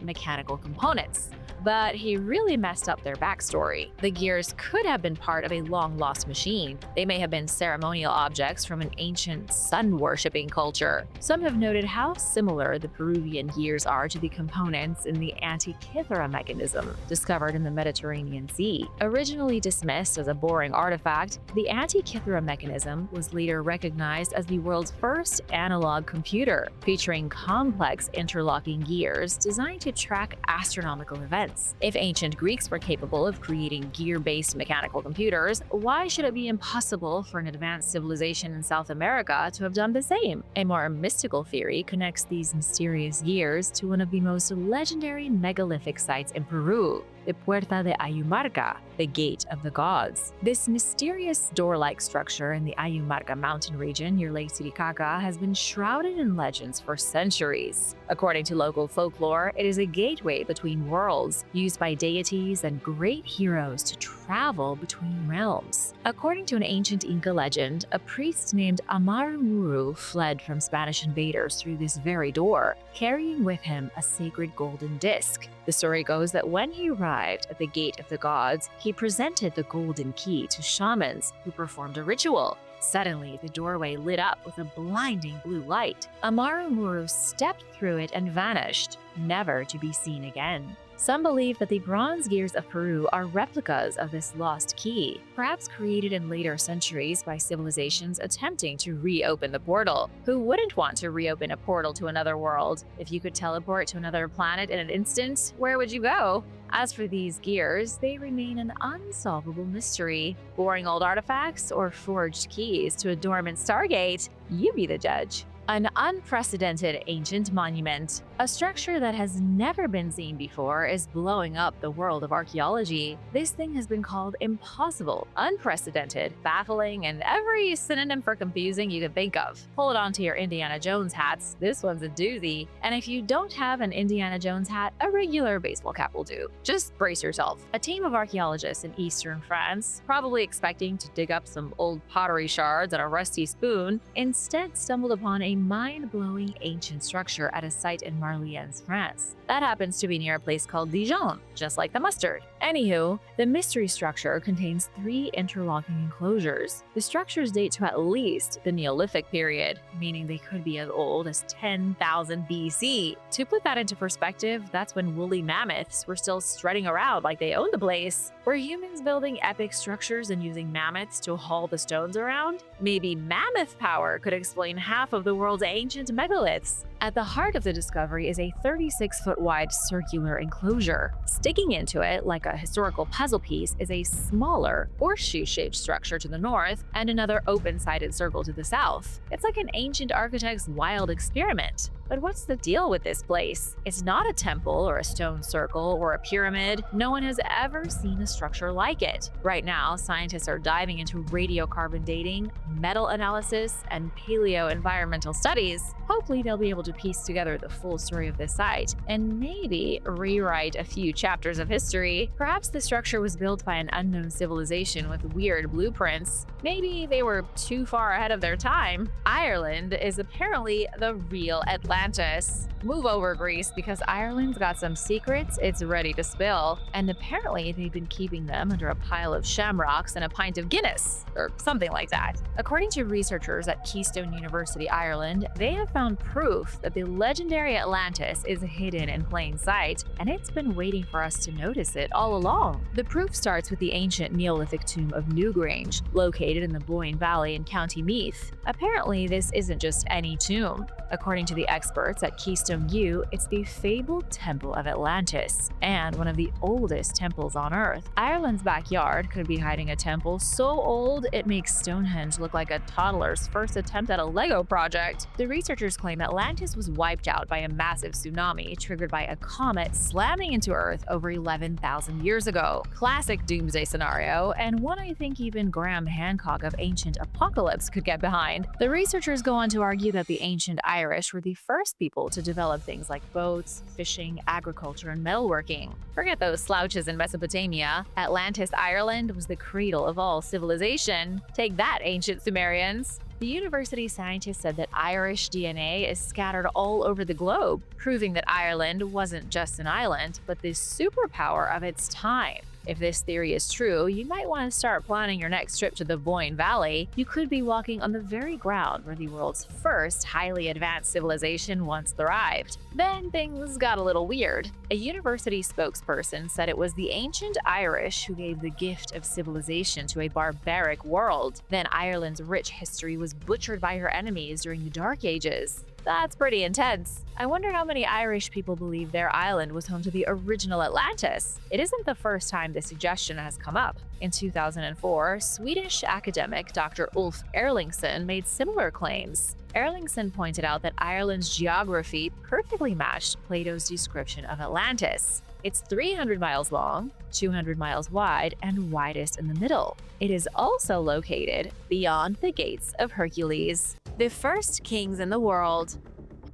mechanical components. But he really messed up their backstory. The gears could have been part of a long-lost machine. They may have been ceremonial objects from an ancient sun-worshipping culture. Some have noted how similar the Peruvian gears are to the components in the Antikythera mechanism discovered in the Mediterranean Sea. Originally dismissed as a boring artifact, the Antikythera mechanism was later recognized as the world's first analog computer, featuring complex interlocking gears designed to track astronomical events. If ancient Greeks were capable of creating gear-based mechanical computers, why should it be impossible for an advanced civilization in South America to have done the same? A more mystical theory connects these mysterious gears to one of the most legendary megalithic sites in Peru, the Puerta de Ayumarca, the Gate of the Gods. This mysterious door-like structure in the Ayumarca mountain region near Lake Titicaca has been shrouded in legends for centuries. According to local folklore, it is a gateway between worlds, used by deities and great heroes to travel between realms. According to an ancient Inca legend, a priest named Amaru Muru fled from Spanish invaders through this very door, carrying with him a sacred golden disc. The story goes that when he arrived at the Gate of the Gods, he presented the golden key to shamans who performed a ritual. Suddenly, the doorway lit up with a blinding blue light. Amaru Muru stepped through it and vanished, never to be seen again. Some believe that the bronze gears of Peru are replicas of this lost key, perhaps created in later centuries by civilizations attempting to reopen the portal. Who wouldn't want to reopen a portal to another world? If you could teleport to another planet in an instant, where would you go? As for these gears, they remain an unsolvable mystery. Boring old artifacts or forged keys to a dormant stargate? You be the judge. An unprecedented ancient monument. A structure that has never been seen before is blowing up the world of archaeology. This thing has been called impossible, unprecedented, baffling, and every synonym for confusing you can think of. Hold on to your Indiana Jones hats. This one's a doozy. And if you don't have an Indiana Jones hat, a regular baseball cap will do. Just brace yourself. A team of archaeologists in eastern France, probably expecting to dig up some old pottery shards and a rusty spoon, instead stumbled upon a mind-blowing ancient structure at a site in Marliennes, France. That happens to be near a place called Dijon, just like the mustard. Anywho, the mystery structure contains 3 interlocking enclosures. The structures date to at least the Neolithic period, meaning they could be as old as 10,000 BC. To put that into perspective, that's when woolly mammoths were still strutting around like they owned the place. Were humans building epic structures and using mammoths to haul the stones around? Maybe mammoth power could explain half of the world's ancient megaliths. At the heart of the discovery is a 36-foot wide circular enclosure. Sticking into it, like a historical puzzle piece, is a smaller, horseshoe-shaped structure to the north and another open-sided circle to the south. It's like an ancient architect's wild experiment. But what's the deal with this place? It's not a temple or a stone circle or a pyramid. No one has ever seen a structure like it. Right now, scientists are diving into radiocarbon dating, metal analysis, and paleo-environmental studies. Hopefully, they'll be able to piece together the full story of this site and maybe rewrite a few chapters of history. Perhaps the structure was built by an unknown civilization with weird blueprints. Maybe they were too far ahead of their time. Ireland is apparently the real Atlantis. Atlantis. Move over, Greece, because Ireland's got some secrets it's ready to spill. And apparently they've been keeping them under a pile of shamrocks and a pint of Guinness, or something like that. According to researchers at Keystone University, Ireland, they have found proof that the legendary Atlantis is hidden in plain sight, and it's been waiting for us to notice it all along. The proof starts with the ancient Neolithic tomb of Newgrange, located in the Boyne Valley in County Meath. Apparently, this isn't just any tomb. According to the experts at Keystone U, it's the fabled Temple of Atlantis, and one of the oldest temples on Earth. Ireland's backyard could be hiding a temple so old it makes Stonehenge look like a toddler's first attempt at a Lego project. The researchers claim Atlantis was wiped out by a massive tsunami triggered by a comet slamming into Earth over 11,000 years ago. Classic doomsday scenario, and one I think even Graham Hancock of Ancient Apocalypse could get behind. The researchers go on to argue that the ancient Irish were the first people to develop things like boats, fishing, agriculture, and metalworking. Forget those slouches in Mesopotamia. Atlantis, Ireland was the cradle of all civilization. Take that, ancient Sumerians! The university scientists said that Irish DNA is scattered all over the globe, proving that Ireland wasn't just an island, but the superpower of its time. If this theory is true, you might want to start planning your next trip to the Boyne Valley. You could be walking on the very ground where the world's first highly advanced civilization once thrived. Then things got a little weird. A university spokesperson said it was the ancient Irish who gave the gift of civilization to a barbaric world. Then Ireland's rich history was butchered by her enemies during the Dark Ages. That's pretty intense. I wonder how many Irish people believe their island was home to the original Atlantis. It isn't the first time this suggestion has come up. In 2004, Swedish academic Dr. Ulf Erlingsson made similar claims. Erlingsson pointed out that Ireland's geography perfectly matched Plato's description of Atlantis. It's 300 miles long, 200 miles wide, and widest in the middle. It is also located beyond the gates of Hercules. The first kings in the world.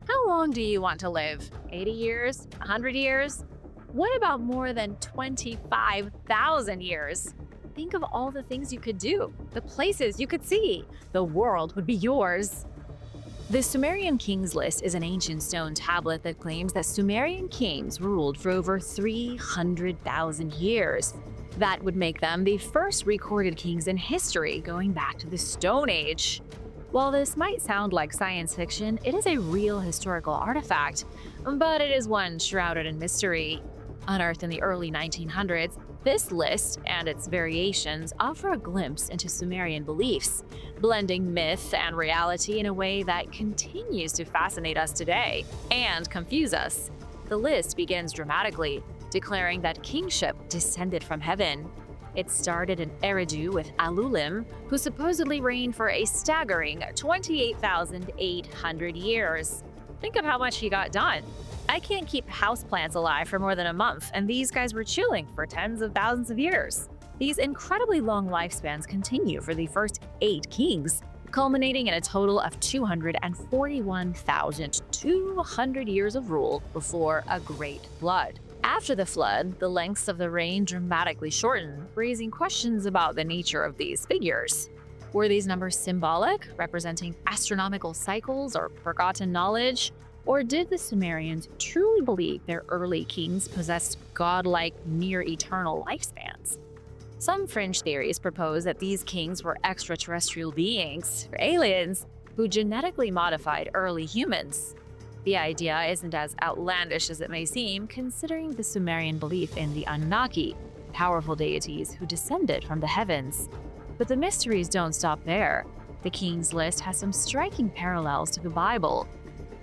How long do you want to live? 80 years? 100 years? What about more than 25,000 years? Think of all the things you could do, the places you could see. The world would be yours. The Sumerian Kings list is an ancient stone tablet that claims that Sumerian kings ruled for over 300,000 years. That would make them the first recorded kings in history, going back to the Stone Age. While this might sound like science fiction, it is a real historical artifact, but it is one shrouded in mystery. Unearthed in the early 1900s, this list and its variations offer a glimpse into Sumerian beliefs, blending myth and reality in a way that continues to fascinate us today and confuse us. The list begins dramatically, declaring that kingship descended from heaven. It started in Eridu with Alulim, who supposedly reigned for a staggering 28,800 years. Think of how much he got done. I can't keep houseplants alive for more than a month, and these guys were chilling for tens of thousands of years. These incredibly long lifespans continue for the first 8 kings, culminating in a total of 241,200 years of rule before a great flood. After the flood, the lengths of the reign dramatically shortened, raising questions about the nature of these figures. Were these numbers symbolic, representing astronomical cycles or forgotten knowledge? Or did the Sumerians truly believe their early kings possessed godlike, near-eternal lifespans? Some fringe theories propose that these kings were extraterrestrial beings, or aliens, who genetically modified early humans. The idea isn't as outlandish as it may seem, considering the Sumerian belief in the Anunnaki, powerful deities who descended from the heavens. But the mysteries don't stop there. The Kings list has some striking parallels to the Bible.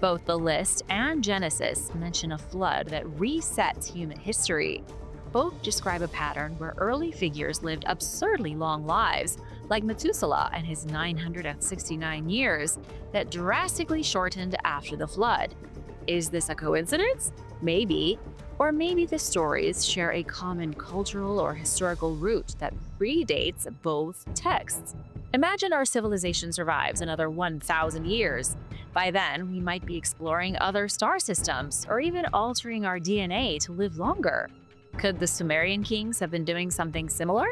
Both the list and Genesis mention a flood that resets human history. Both describe a pattern where early figures lived absurdly long lives, like Methuselah and his 969 years, that drastically shortened after the flood. Is this a coincidence? Maybe. Or maybe the stories share a common cultural or historical root that predates both texts. Imagine our civilization survives another 1,000 years. By then, we might be exploring other star systems or even altering our DNA to live longer. Could the Sumerian kings have been doing something similar?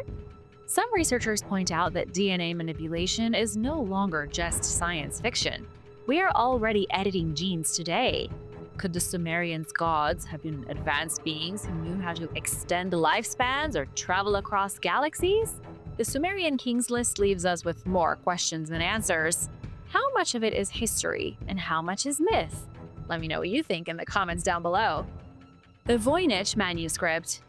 Some researchers point out that DNA manipulation is no longer just science fiction. We are already editing genes today. Could the Sumerian gods have been advanced beings who knew how to extend lifespans or travel across galaxies? The Sumerian Kings list leaves us with more questions than answers. How much of it is history and how much is myth? Let me know what you think in the comments down below. The Voynich manuscript.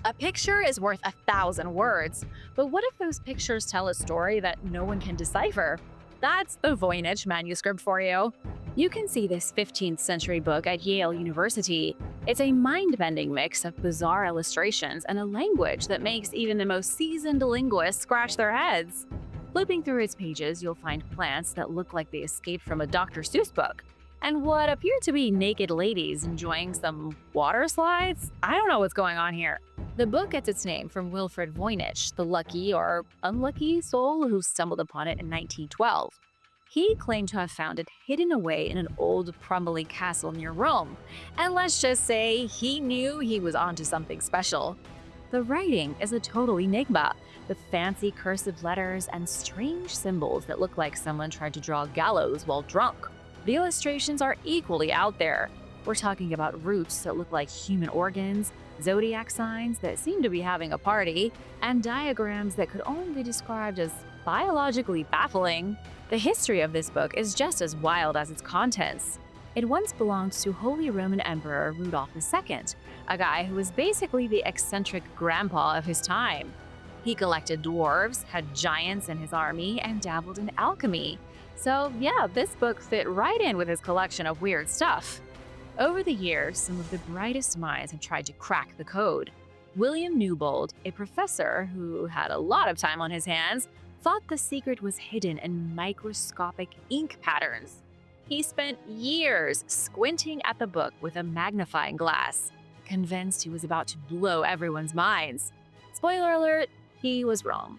A picture is worth 1,000 words, but what if those pictures tell a story that no one can decipher? That's the Voynich manuscript for you. You can see this 15th century book at Yale University. It's a mind-bending mix of bizarre illustrations and a language that makes even the most seasoned linguists scratch their heads. Flipping through its pages, you'll find plants that look like they escaped from a Dr. Seuss book, and what appear to be naked ladies enjoying some water slides. I don't know what's going on here. The book gets its name from Wilfrid Voynich, the lucky or unlucky soul who stumbled upon it in 1912. He claimed to have found it hidden away in an old crumbling castle near Rome, and let's just say he knew he was onto something special. The writing is a total enigma, with fancy cursive letters and strange symbols that look like someone tried to draw gallows while drunk. The illustrations are equally out there. We're talking about roots that look like human organs, zodiac signs that seem to be having a party, and diagrams that could only be described as biologically baffling. The history of this book is just as wild as its contents. It once belonged to Holy Roman Emperor Rudolph II, a guy who was basically the eccentric grandpa of his time. He collected dwarves, had giants in his army, and dabbled in alchemy. So yeah, this book fit right in with his collection of weird stuff. Over the years, some of the brightest minds have tried to crack the code. William Newbold, a professor who had a lot of time on his hands, thought the secret was hidden in microscopic ink patterns. He spent years squinting at the book with a magnifying glass, convinced he was about to blow everyone's minds. Spoiler alert, he was wrong.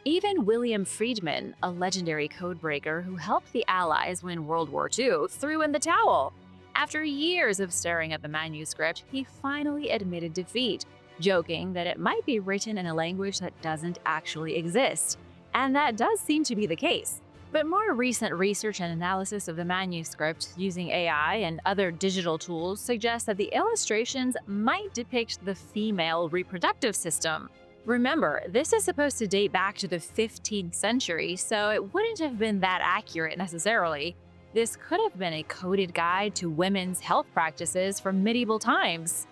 Even William Friedman, a legendary codebreaker who helped the Allies win World War II, threw in the towel. After years of staring at the manuscript, he finally admitted defeat, joking that it might be written in a language that doesn't actually exist. And that does seem to be the case. But more recent research and analysis of the manuscript using AI and other digital tools suggests that the illustrations might depict the female reproductive system. Remember, this is supposed to date back to the 15th century, so it wouldn't have been that accurate necessarily. This could have been a coded guide to women's health practices from medieval times.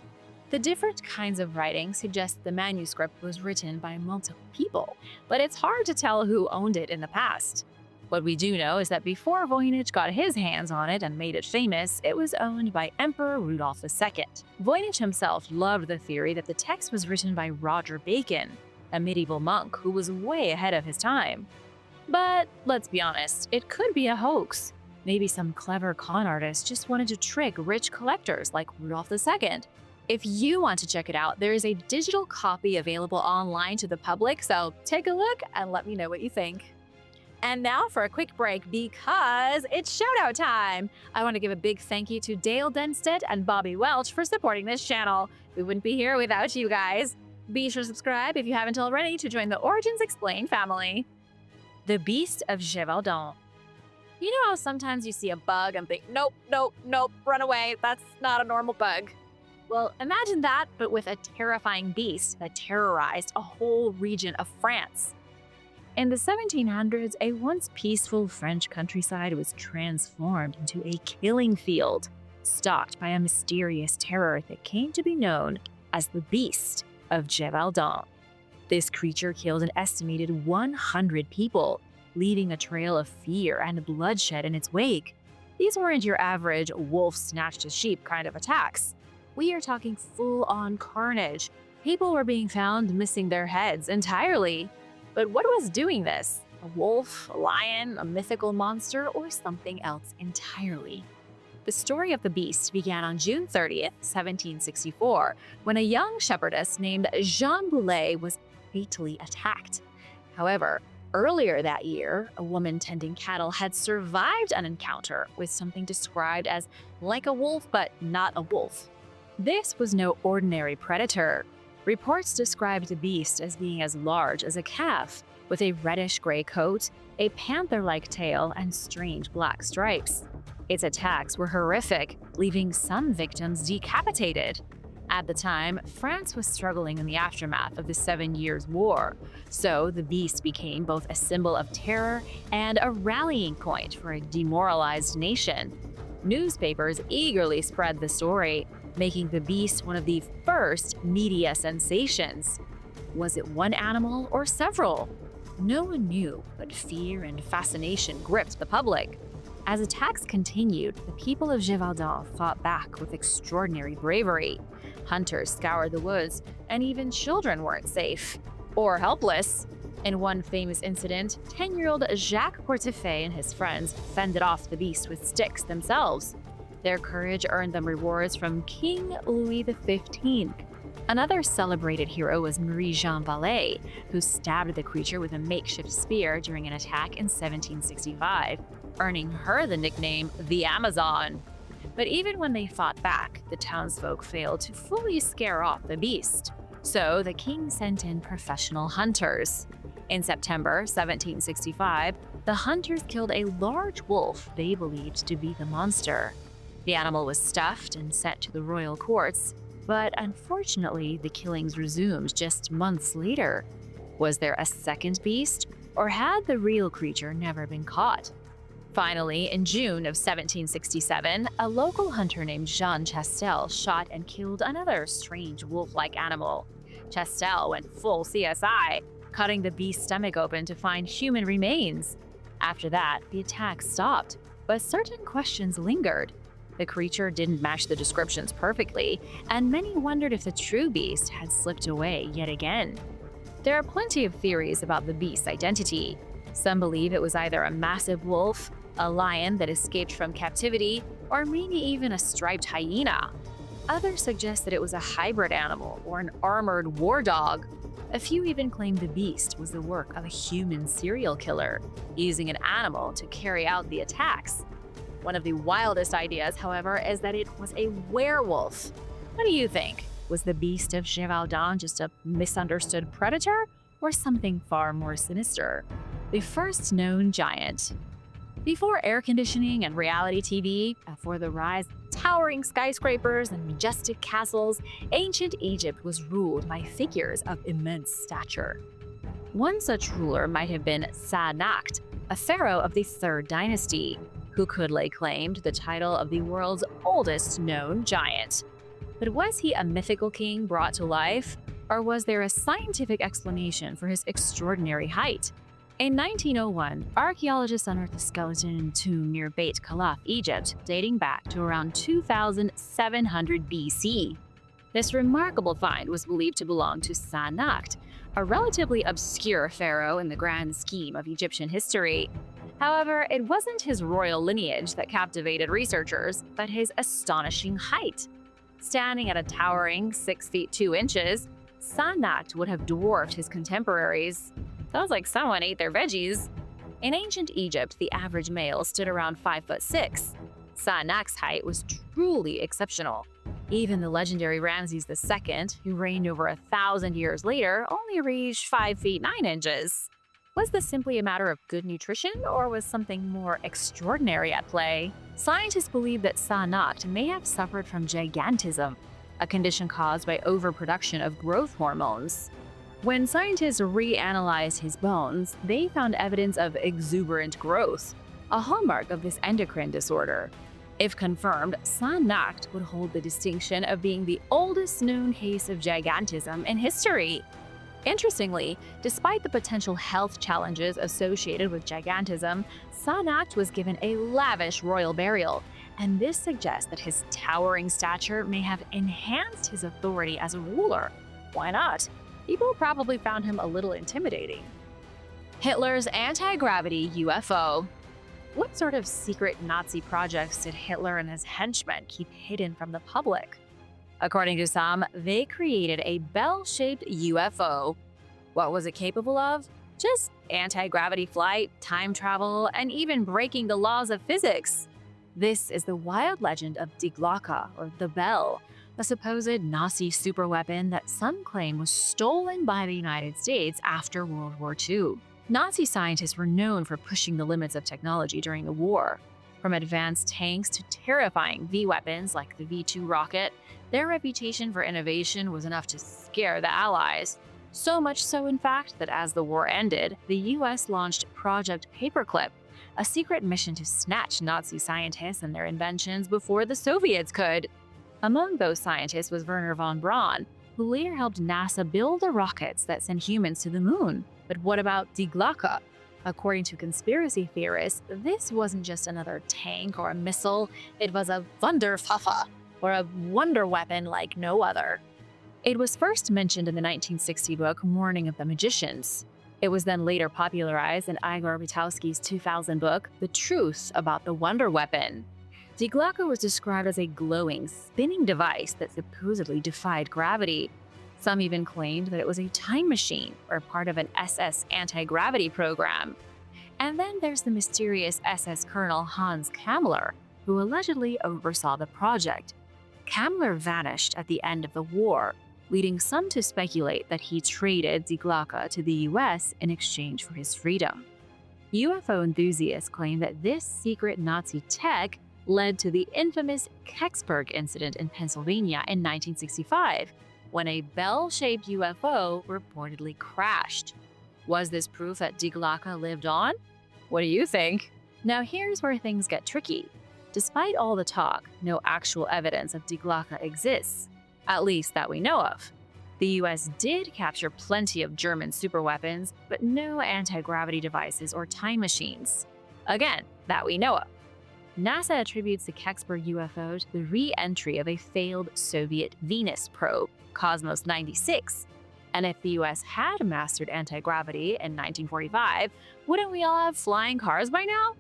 The different kinds of writing suggest the manuscript was written by multiple people, but it's hard to tell who owned it in the past. What we do know is that before Voynich got his hands on it and made it famous, it was owned by Emperor Rudolph II. Voynich himself loved the theory that the text was written by Roger Bacon, a medieval monk who was way ahead of his time. But let's be honest, it could be a hoax. Maybe some clever con artist just wanted to trick rich collectors like Rudolph II. If you want to check it out, there is a digital copy available online to the public, so take a look and let me know what you think. And now for a quick break because it's shoutout time. I want to give a big thank you to Dale Denstead and Bobby Welch for supporting this channel. We wouldn't be here without you guys. Be sure to subscribe if you haven't already to join the Origins Explained family. The Beast of Gévaudan. You know how sometimes you see a bug and think, nope, nope, nope, run away, that's not a normal bug. Well, imagine that, but with a terrifying beast that terrorized a whole region of France. In the 1700s, a once peaceful French countryside was transformed into a killing field, stalked by a mysterious terror that came to be known as the Beast of Gévaudan. This creature killed an estimated 100 people, leaving a trail of fear and bloodshed in its wake. These weren't your average wolf snatched a sheep kind of attacks. We are talking full-on carnage. People were being found missing their heads entirely. But what was doing this? A wolf, a lion, a mythical monster, or something else entirely? The story of the beast began on June 30th, 1764, when a young shepherdess named Jeanne Boulet was fatally attacked. However, earlier that year, a woman tending cattle had survived an encounter with something described as like a wolf but not a wolf. This was no ordinary predator. Reports described the beast as being as large as a calf, with a reddish-gray coat, a panther-like tail, and strange black stripes. Its attacks were horrific, leaving some victims decapitated. At the time, France was struggling in the aftermath of the 7 Years' War, so the beast became both a symbol of terror and a rallying point for a demoralized nation. Newspapers eagerly spread the story, making the beast one of the first media sensations. Was it one animal or several? No one knew, but fear and fascination gripped the public. As attacks continued, the people of Gévaudan fought back with extraordinary bravery. Hunters scoured the woods, and even children weren't safe. Or helpless. In one famous incident, 10-year-old Jacques Portefeuille and his friends fended off the beast with sticks themselves. Their courage earned them rewards from King Louis XV. Another celebrated hero was Marie-Jeanne Vallée, who stabbed the creature with a makeshift spear during an attack in 1765, earning her the nickname the Amazon. But even when they fought back, the townsfolk failed to fully scare off the beast. So the king sent in professional hunters. In September 1765, the hunters killed a large wolf they believed to be the monster. The animal was stuffed and sent to the royal courts, but unfortunately, the killings resumed just months later. Was there a second beast, or had the real creature never been caught? Finally, in June of 1767, a local hunter named Jean Chastel shot and killed another strange wolf-like animal. Chastel went full CSI, cutting the beast's stomach open to find human remains. After that, the attack stopped, but certain questions lingered. The creature didn't match the descriptions perfectly, and many wondered if the true beast had slipped away yet again. There are plenty of theories about the beast's identity. Some believe it was either a massive wolf, a lion that escaped from captivity, or maybe even a striped hyena. Others suggest that it was a hybrid animal or an armored war dog. A few even claim the beast was the work of a human serial killer, using an animal to carry out the attacks. One of the wildest ideas, however, is that it was a werewolf. What do you think? Was the beast of Gévaudan just a misunderstood predator, or something far more sinister? The first known giant. Before air conditioning and reality TV, before the rise of towering skyscrapers and majestic castles, ancient Egypt was ruled by figures of immense stature. One such ruler might have been Sa-Nakht, a pharaoh of the 3rd dynasty, who could lay claim to the title of the world's oldest known giant. But was he a mythical king brought to life, or was there a scientific explanation for his extraordinary height? In 1901, archaeologists unearthed a skeleton tomb near Beit Khalaf, Egypt, dating back to around 2700 BC. This remarkable find was believed to belong to Sa-Nakht, a relatively obscure pharaoh in the grand scheme of Egyptian history. However, it wasn't his royal lineage that captivated researchers, but his astonishing height. Standing at a towering 6 feet 2 inches, Sa-Nakht would have dwarfed his contemporaries. Sounds like someone ate their veggies. In ancient Egypt, the average male stood around 5'6". Sa-Nakht's height was truly exceptional. Even the legendary Ramses II, who reigned over 1,000 years later, only reached 5 feet 9 inches. Was this simply a matter of good nutrition, or was something more extraordinary at play? Scientists believe that Sa-Nakht may have suffered from gigantism, a condition caused by overproduction of growth hormones. When scientists reanalyzed his bones, they found evidence of exuberant growth, a hallmark of this endocrine disorder. If confirmed, Sa-Nakht would hold the distinction of being the oldest known case of gigantism in history. Interestingly, despite the potential health challenges associated with gigantism, Sa-Nakht was given a lavish royal burial, and this suggests that his towering stature may have enhanced his authority as a ruler. Why not? People probably found him a little intimidating. Hitler's anti-gravity UFO. What sort of secret Nazi projects did Hitler and his henchmen keep hidden from the public? According to some, they created a bell-shaped UFO. What was it capable of? Just anti-gravity flight, time travel, and even breaking the laws of physics. This is the wild legend of Die Glocke, or the bell, a supposed Nazi superweapon that some claim was stolen by the United States after World War II. Nazi scientists were known for pushing the limits of technology during the war. From advanced tanks to terrifying V-weapons like the V-2 rocket, their reputation for innovation was enough to scare the Allies. So much so, in fact, that as the war ended, the US launched Project Paperclip, a secret mission to snatch Nazi scientists and their inventions before the Soviets could. Among those scientists was Wernher von Braun, who later helped NASA build the rockets that sent humans to the moon. But what about Die Glocke? According to conspiracy theorists, this wasn't just another tank or a missile, it was a Wunderwaffe, or a wonder weapon like no other. It was first mentioned in the 1960 book Morning of the Magicians. It was then later popularized in Igor Witowski's 2000 book, The Truth About the Wonder Weapon. Die Glocke was described as a glowing, spinning device that supposedly defied gravity. Some even claimed that it was a time machine or part of an SS anti-gravity program. And then there's the mysterious SS Colonel Hans Kammler, who allegedly oversaw the project. Kammler vanished at the end of the war, leading some to speculate that he traded Die Glocke to the US in exchange for his freedom. UFO enthusiasts claim that this secret Nazi tech led to the infamous Kecksburg incident in Pennsylvania in 1965, when a bell-shaped UFO reportedly crashed. Was this proof that Die Glocke lived on? What do you think? Now here's where things get tricky. Despite all the talk, no actual evidence of Die Glocke exists, at least that we know of. The US did capture plenty of German superweapons, but no anti-gravity devices or time machines. Again, that we know of. NASA attributes the Kecksburg UFO to the re-entry of a failed Soviet Venus probe, Cosmos 96. And if the US had mastered anti-gravity in 1945, wouldn't we all have flying cars by now?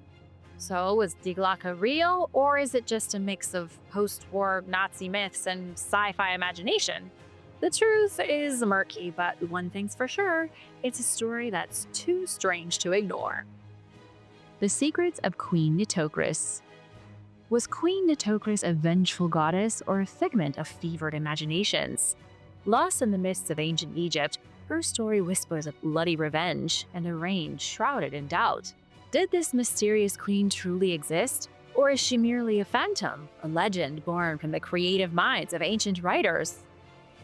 So was Die Glocke real, or is it just a mix of post-war Nazi myths and sci-fi imagination? The truth is murky, but one thing's for sure, it's a story that's too strange to ignore. The Secrets of Queen Nitocris. Was Queen Nitocris a vengeful goddess or a figment of fevered imaginations? Lost in the mists of ancient Egypt, her story whispers of bloody revenge and a reign shrouded in doubt. Did this mysterious queen truly exist, or is she merely a phantom, a legend born from the creative minds of ancient writers?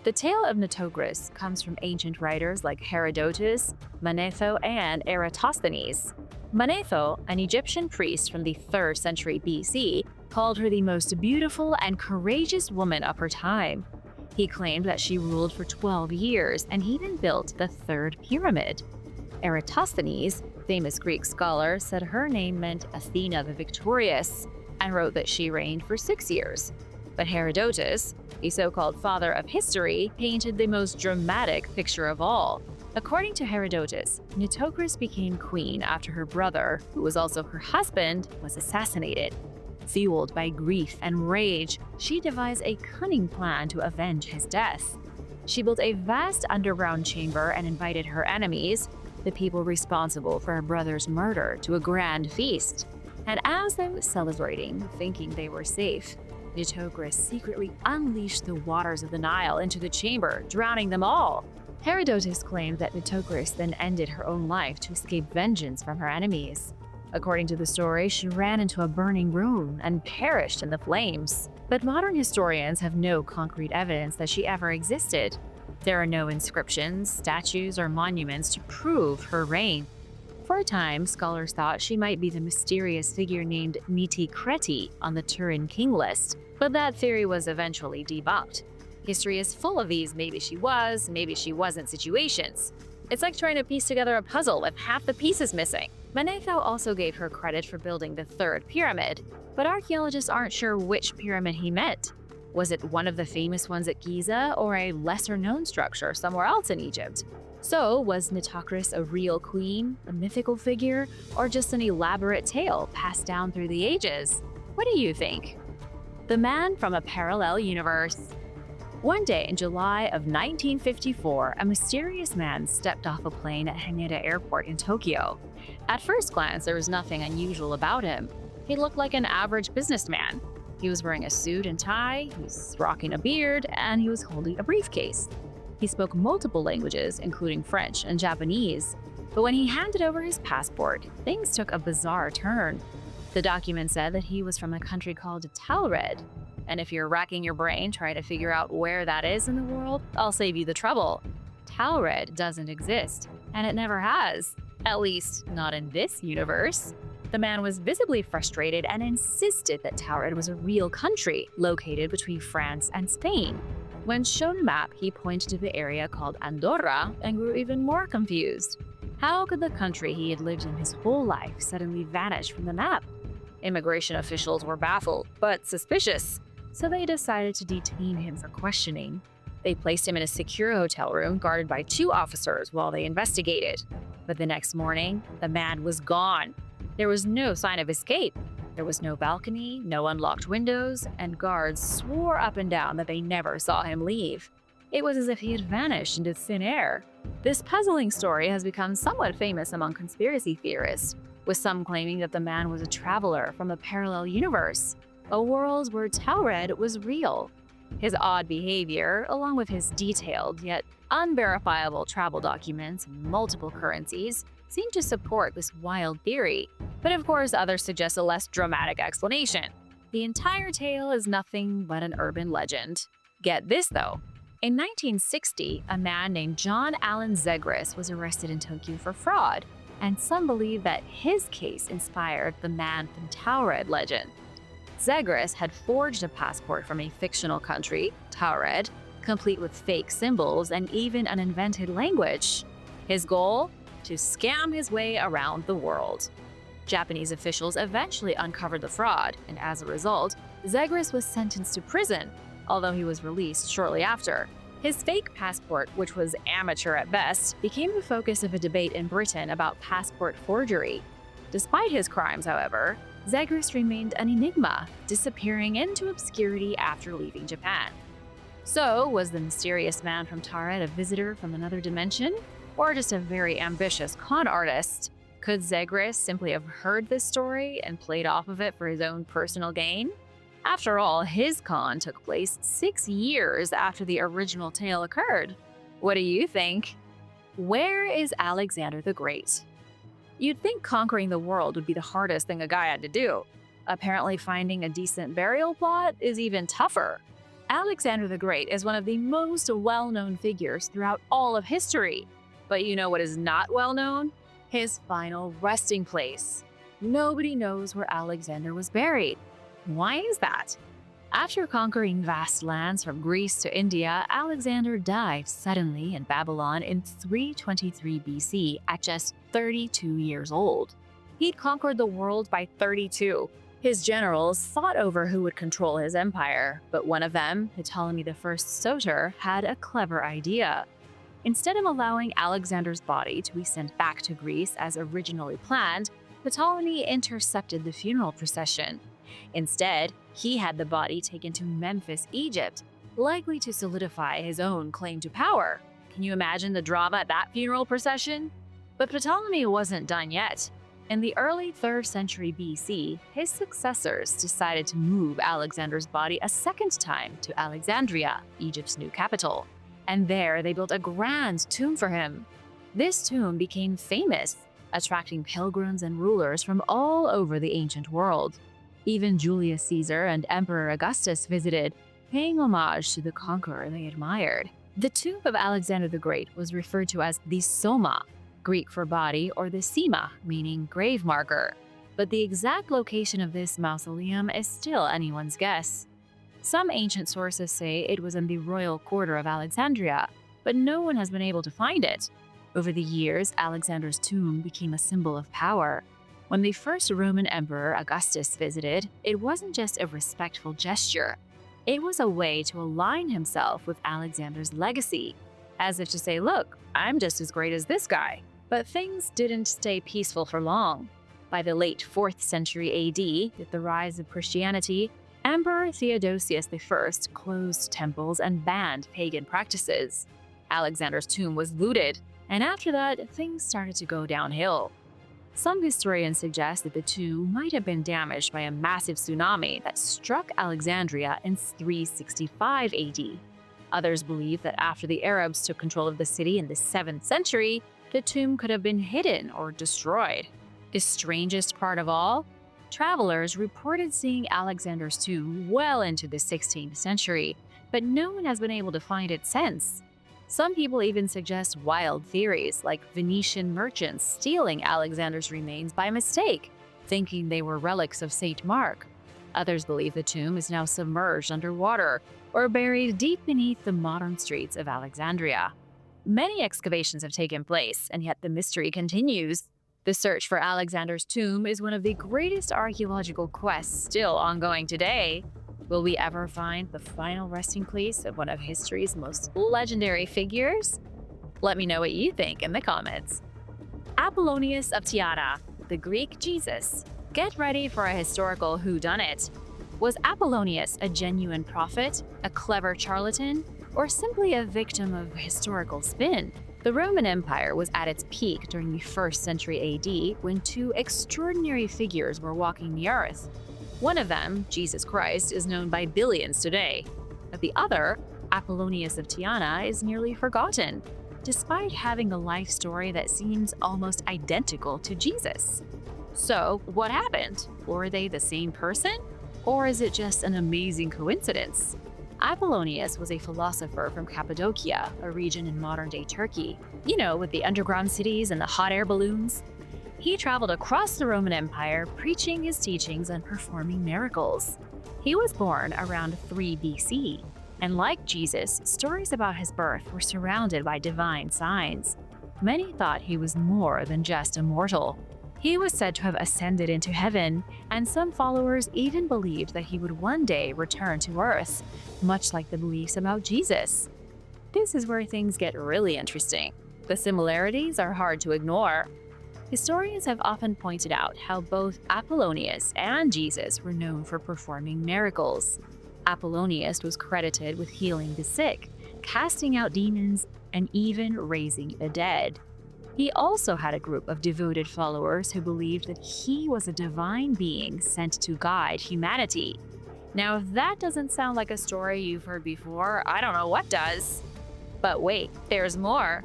The tale of Nitocris comes from ancient writers like Herodotus, Manetho, and Eratosthenes. Manetho, an Egyptian priest from the 3rd century BC, called her the most beautiful and courageous woman of her time. He claimed that she ruled for 12 years and even built the 3rd pyramid. Eratosthenes, famous Greek scholar, said her name meant Athena the Victorious and wrote that she reigned for 6 years. But Herodotus, the so-called father of history, painted the most dramatic picture of all. According to Herodotus, Nitocris became queen after her brother, who was also her husband, was assassinated. Fueled by grief and rage, she devised a cunning plan to avenge his death. She built a vast underground chamber and invited her enemies, the people responsible for her brother's murder, to a grand feast. And as they were celebrating, thinking they were safe, Nitocris secretly unleashed the waters of the Nile into the chamber, drowning them all. Herodotus claimed that Nitocris then ended her own life to escape vengeance from her enemies. According to the story, she ran into a burning room and perished in the flames. But modern historians have no concrete evidence that she ever existed. There are no inscriptions, statues, or monuments to prove her reign. For a time, scholars thought she might be the mysterious figure named Nitocris on the Turin king list, but that theory was eventually debunked. History is full of these maybe she was, maybe she wasn't situations. It's like trying to piece together a puzzle with half the pieces missing. Manetho also gave her credit for building the 3rd pyramid, but archaeologists aren't sure which pyramid he meant. Was it one of the famous ones at Giza, or a lesser-known structure somewhere else in Egypt? So, was Nitocris a real queen, a mythical figure, or just an elaborate tale passed down through the ages? What do you think? The Man from a Parallel Universe. One day in July of 1954, a mysterious man stepped off a plane at Haneda Airport in Tokyo. At first glance, there was nothing unusual about him. He looked like an average businessman. He was wearing a suit and tie, he was rocking a beard, and he was holding a briefcase. He spoke multiple languages, including French and Japanese. But when he handed over his passport, things took a bizarre turn. The document said that he was from a country called Talred. And if you're racking your brain trying to figure out where that is in the world, I'll save you the trouble. Talred doesn't exist, and it never has. At least, not in this universe. The man was visibly frustrated and insisted that Talred was a real country located between France and Spain. When shown a map, he pointed to the area called Andorra and grew even more confused. How could the country he had lived in his whole life suddenly vanish from the map? Immigration officials were baffled, but suspicious, so they decided to detain him for questioning. They placed him in a secure hotel room guarded by 2 officers while they investigated. But the next morning, the man was gone. There was no sign of escape. There was no balcony, no unlocked windows, and guards swore up and down that they never saw him leave. It was as if he had vanished into thin air. This puzzling story has become somewhat famous among conspiracy theorists, with some claiming that the man was a traveler from a parallel universe, a world where Talred was real. His odd behavior, along with his detailed yet unverifiable travel documents and multiple currencies, seem to support this wild theory. But of course, others suggest a less dramatic explanation. The entire tale is nothing but an urban legend. Get this though. In 1960, a man named John Allen Zegras was arrested in Tokyo for fraud, and some believe that his case inspired the man from Talred legend. Zegras had forged a passport from a fictional country, Talred, complete with fake symbols and even an invented language. His goal? To scam his way around the world. Japanese officials eventually uncovered the fraud, and as a result, Zegras was sentenced to prison, although he was released shortly after. His fake passport, which was amateur at best, became the focus of a debate in Britain about passport forgery. Despite his crimes, however, Zegras remained an enigma, disappearing into obscurity after leaving Japan. So, was the mysterious man from Talred a visitor from another dimension? Or just a very ambitious con artist? Could Zegras simply have heard this story and played off of it for his own personal gain? After all, his con took place 6 years after the original tale occurred. What do you think? Where is Alexander the Great? You'd think conquering the world would be the hardest thing a guy had to do. Apparently finding a decent burial plot is even tougher. Alexander the Great is one of the most well-known figures throughout all of history. But you know what is not well known? His final resting place. Nobody knows where Alexander was buried. Why is that? After conquering vast lands from Greece to India, Alexander died suddenly in Babylon in 323 BC at just 32 years old. He'd conquered the world by 32. His generals fought over who would control his empire, but one of them, Ptolemy I Soter, had a clever idea. Instead of allowing Alexander's body to be sent back to Greece as originally planned, Ptolemy intercepted the funeral procession. Instead, he had the body taken to Memphis, Egypt, likely to solidify his own claim to power. Can you imagine the drama at that funeral procession? But Ptolemy wasn't done yet. In the early 3rd century BC, his successors decided to move Alexander's body a second time to Alexandria, Egypt's new capital. And there they built a grand tomb for him. This tomb became famous, attracting pilgrims and rulers from all over the ancient world. Even Julius Caesar and Emperor Augustus visited, paying homage to the conqueror they admired. The tomb of Alexander the Great was referred to as the Soma, Greek for body, or the Sema, meaning grave marker. But the exact location of this mausoleum is still anyone's guess. Some ancient sources say it was in the royal quarter of Alexandria, but no one has been able to find it. Over the years, Alexander's tomb became a symbol of power. When the first Roman emperor Augustus visited, it wasn't just a respectful gesture. It was a way to align himself with Alexander's legacy, as if to say, look, I'm just as great as this guy. But things didn't stay peaceful for long. By the late 4th century AD, with the rise of Christianity, Emperor Theodosius I closed temples and banned pagan practices. Alexander's tomb was looted, and after that, things started to go downhill. Some historians suggest that the tomb might have been damaged by a massive tsunami that struck Alexandria in 365 AD. Others believe that after the Arabs took control of the city in the 7th century, The tomb could have been hidden or destroyed. The strangest part of all, travelers reported seeing Alexander's tomb well into the 16th century, but no one has been able to find it since. Some people even suggest wild theories, like Venetian merchants stealing Alexander's remains by mistake, thinking they were relics of St. Mark. Others believe the tomb is now submerged underwater or buried deep beneath the modern streets of Alexandria. Many excavations have taken place, and yet the mystery continues. The search for Alexander's tomb is one of the greatest archaeological quests still ongoing today. Will we ever find the final resting place of one of history's most legendary figures? Let me know what you think in the comments. Appolonius of Tiana, the Greek Jesus. Get ready for a historical whodunit. Was Appolonius a genuine prophet, a clever charlatan, or simply a victim of historical spin? The Roman Empire was at its peak during the 1st century AD when two extraordinary figures were walking the earth. One of them, Jesus Christ, is known by billions today, but the other, Appolonius of Tiana, is nearly forgotten, despite having a life story that seems almost identical to Jesus. So, what happened? Were they the same person? Or is it just an amazing coincidence? Appolonius was a philosopher from Cappadocia, a region in modern-day Turkey. You know, with the underground cities and the hot air balloons. He traveled across the Roman Empire, preaching his teachings and performing miracles. He was born around 3 BC, and like Jesus, stories about his birth were surrounded by divine signs. Many thought he was more than just a mortal. He was said to have ascended into heaven, and some followers even believed that he would one day return to Earth, much like the beliefs about Jesus. This is where things get really interesting. The similarities are hard to ignore. Historians have often pointed out how both Appolonius and Jesus were known for performing miracles. Appolonius was credited with healing the sick, casting out demons, and even raising the dead. He also had a group of devoted followers who believed that he was a divine being sent to guide humanity. Now, if that doesn't sound like a story you've heard before, I don't know what does. But wait, there's more.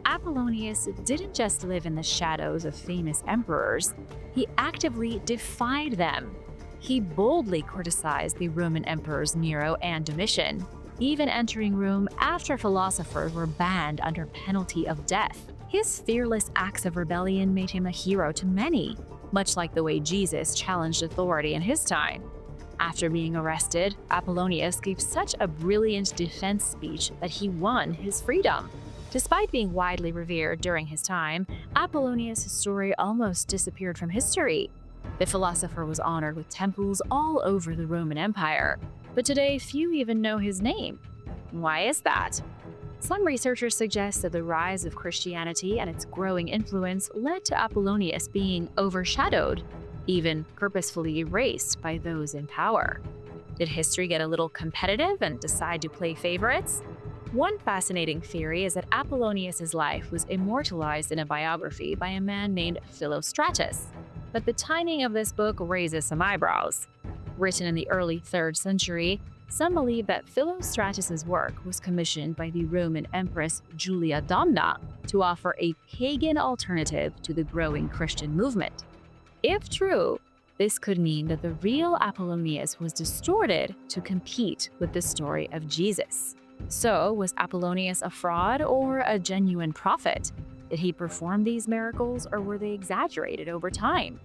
Appolonius didn't just live in the shadows of famous emperors, he actively defied them. He boldly criticized the Roman emperors Nero and Domitian, even entering Rome after philosophers were banned under penalty of death. His fearless acts of rebellion made him a hero to many, much like the way Jesus challenged authority in his time. After being arrested, Appolonius gave such a brilliant defense speech that he won his freedom. Despite being widely revered during his time, Appolonius' story almost disappeared from history. The philosopher was honored with temples all over the Roman Empire, but today few even know his name. Why is that? Some researchers suggest that the rise of Christianity and its growing influence led to Appolonius being overshadowed, even purposefully erased by those in power. Did history get a little competitive and decide to play favorites? One fascinating theory is that Apollonius' life was immortalized in a biography by a man named Philostratus, but the timing of this book raises some eyebrows. Written in the early 3rd century, some believe that Philostratus' work was commissioned by the Roman Empress Julia Domna to offer a pagan alternative to the growing Christian movement. If true, this could mean that the real Apollonius was distorted to compete with the story of Jesus. So, was Appolonius a fraud or a genuine prophet? Did he perform these miracles or were they exaggerated over time?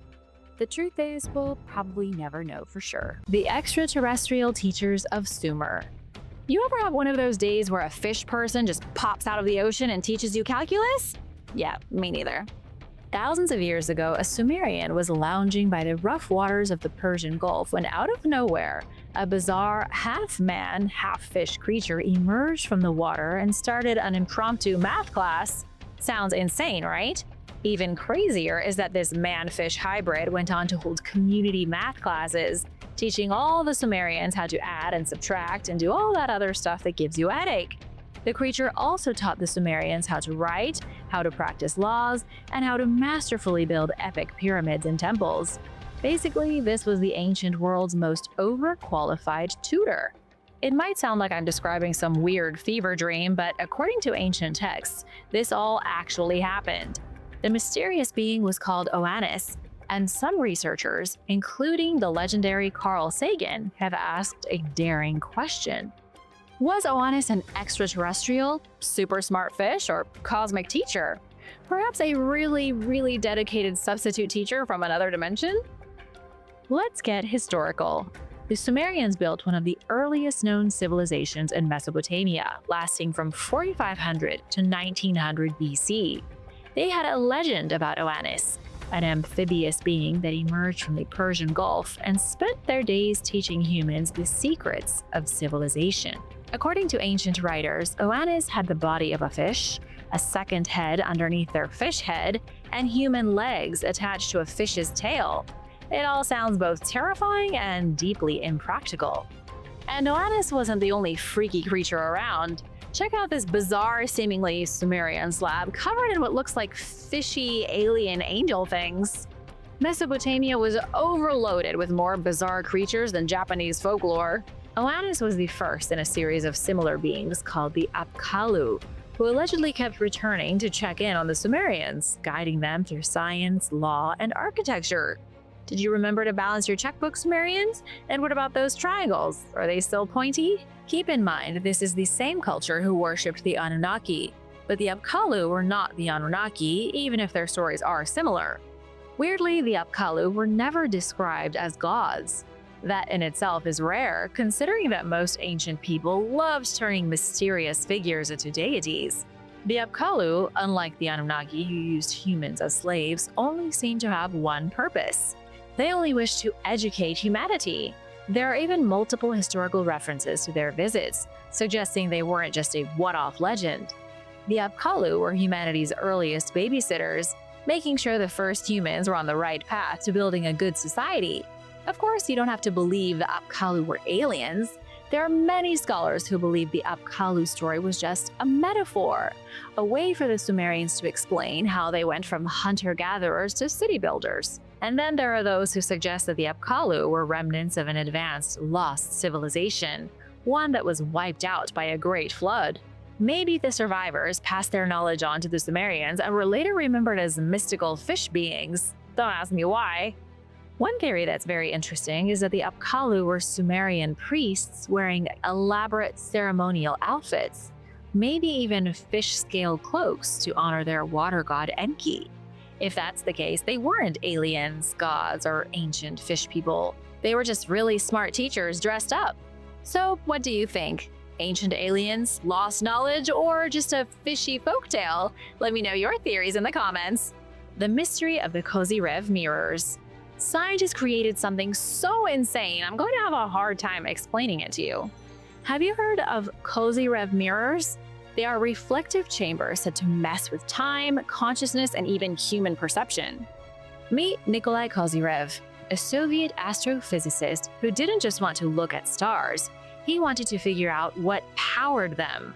The truth is, we'll probably never know for sure. The extraterrestrial teachers of Sumer. You ever have one of those days where a fish person just pops out of the ocean and teaches you calculus? Yeah, me neither. Thousands of years ago, a Sumerian was lounging by the rough waters of the Persian Gulf when out of nowhere, a bizarre half-man, half-fish creature emerged from the water and started an impromptu math class. Sounds insane, right? Even crazier is that this man-fish hybrid went on to hold community math classes, teaching all the Sumerians how to add and subtract and do all that other stuff that gives you a headache. The creature also taught the Sumerians how to write, how to practice laws, and how to masterfully build epic pyramids and temples. Basically, this was the ancient world's most overqualified tutor. It might sound like I'm describing some weird fever dream, but according to ancient texts, this all actually happened. The mysterious being was called Oannes, and some researchers, including the legendary Carl Sagan, have asked a daring question. Was Oannes an extraterrestrial, super smart fish, or cosmic teacher? Perhaps a really dedicated substitute teacher from another dimension? Let's get historical. The Sumerians built one of the earliest known civilizations in Mesopotamia, lasting from 4500 to 1900 BC. They had a legend about Oannes, an amphibious being that emerged from the Persian Gulf and spent their days teaching humans the secrets of civilization. According to ancient writers, Oannes had the body of a fish, a second head underneath their fish head, and human legs attached to a fish's tail. It all sounds both terrifying and deeply impractical. And Oannes wasn't the only freaky creature around. Check out this bizarre, seemingly Sumerian slab covered in what looks like fishy alien angel things. Mesopotamia was overloaded with more bizarre creatures than Japanese folklore. Oannes was the first in a series of similar beings called the Apkallu, who allegedly kept returning to check in on the Sumerians, guiding them through science, law, and architecture. Did you remember to balance your checkbook, Sumerians? And what about those triangles? Are they still pointy? Keep in mind, this is the same culture who worshipped the Anunnaki, but the Apkallu were not the Anunnaki, even if their stories are similar. Weirdly, the Apkallu were never described as gods. That in itself is rare, considering that most ancient people loved turning mysterious figures into deities. The Apkallu, unlike the Anunnaki who used humans as slaves, only seem to have one purpose. They only wish to educate humanity. There are even multiple historical references to their visits, suggesting they weren't just a one-off legend. The Apkallu were humanity's earliest babysitters, making sure the first humans were on the right path to building a good society. Of course, you don't have to believe the Apkallu were aliens. There are many scholars who believe the Apkallu story was just a metaphor, a way for the Sumerians to explain how they went from hunter-gatherers to city builders. And then there are those who suggest that the Apkallu were remnants of an advanced, lost civilization, one that was wiped out by a great flood. Maybe the survivors passed their knowledge on to the Sumerians and were later remembered as mystical fish beings. Don't ask me why. One theory that's very interesting is that the Apkallu were Sumerian priests wearing elaborate ceremonial outfits, maybe even fish-scale cloaks to honor their water god Enki. If that's the case, they weren't aliens, gods, or ancient fish people. They were just really smart teachers dressed up. So what do you think? Ancient aliens, lost knowledge, or just a fishy folktale? Let me know your theories in the comments. The mystery of the Kozyrev mirrors. Scientists created something so insane, I'm going to have a hard time explaining it to you. Have you heard of Kozyrev mirrors? They are reflective chambers said to mess with time, consciousness, and even human perception. Meet Nikolai Kozyrev, a Soviet astrophysicist who didn't just want to look at stars, he wanted to figure out what powered them.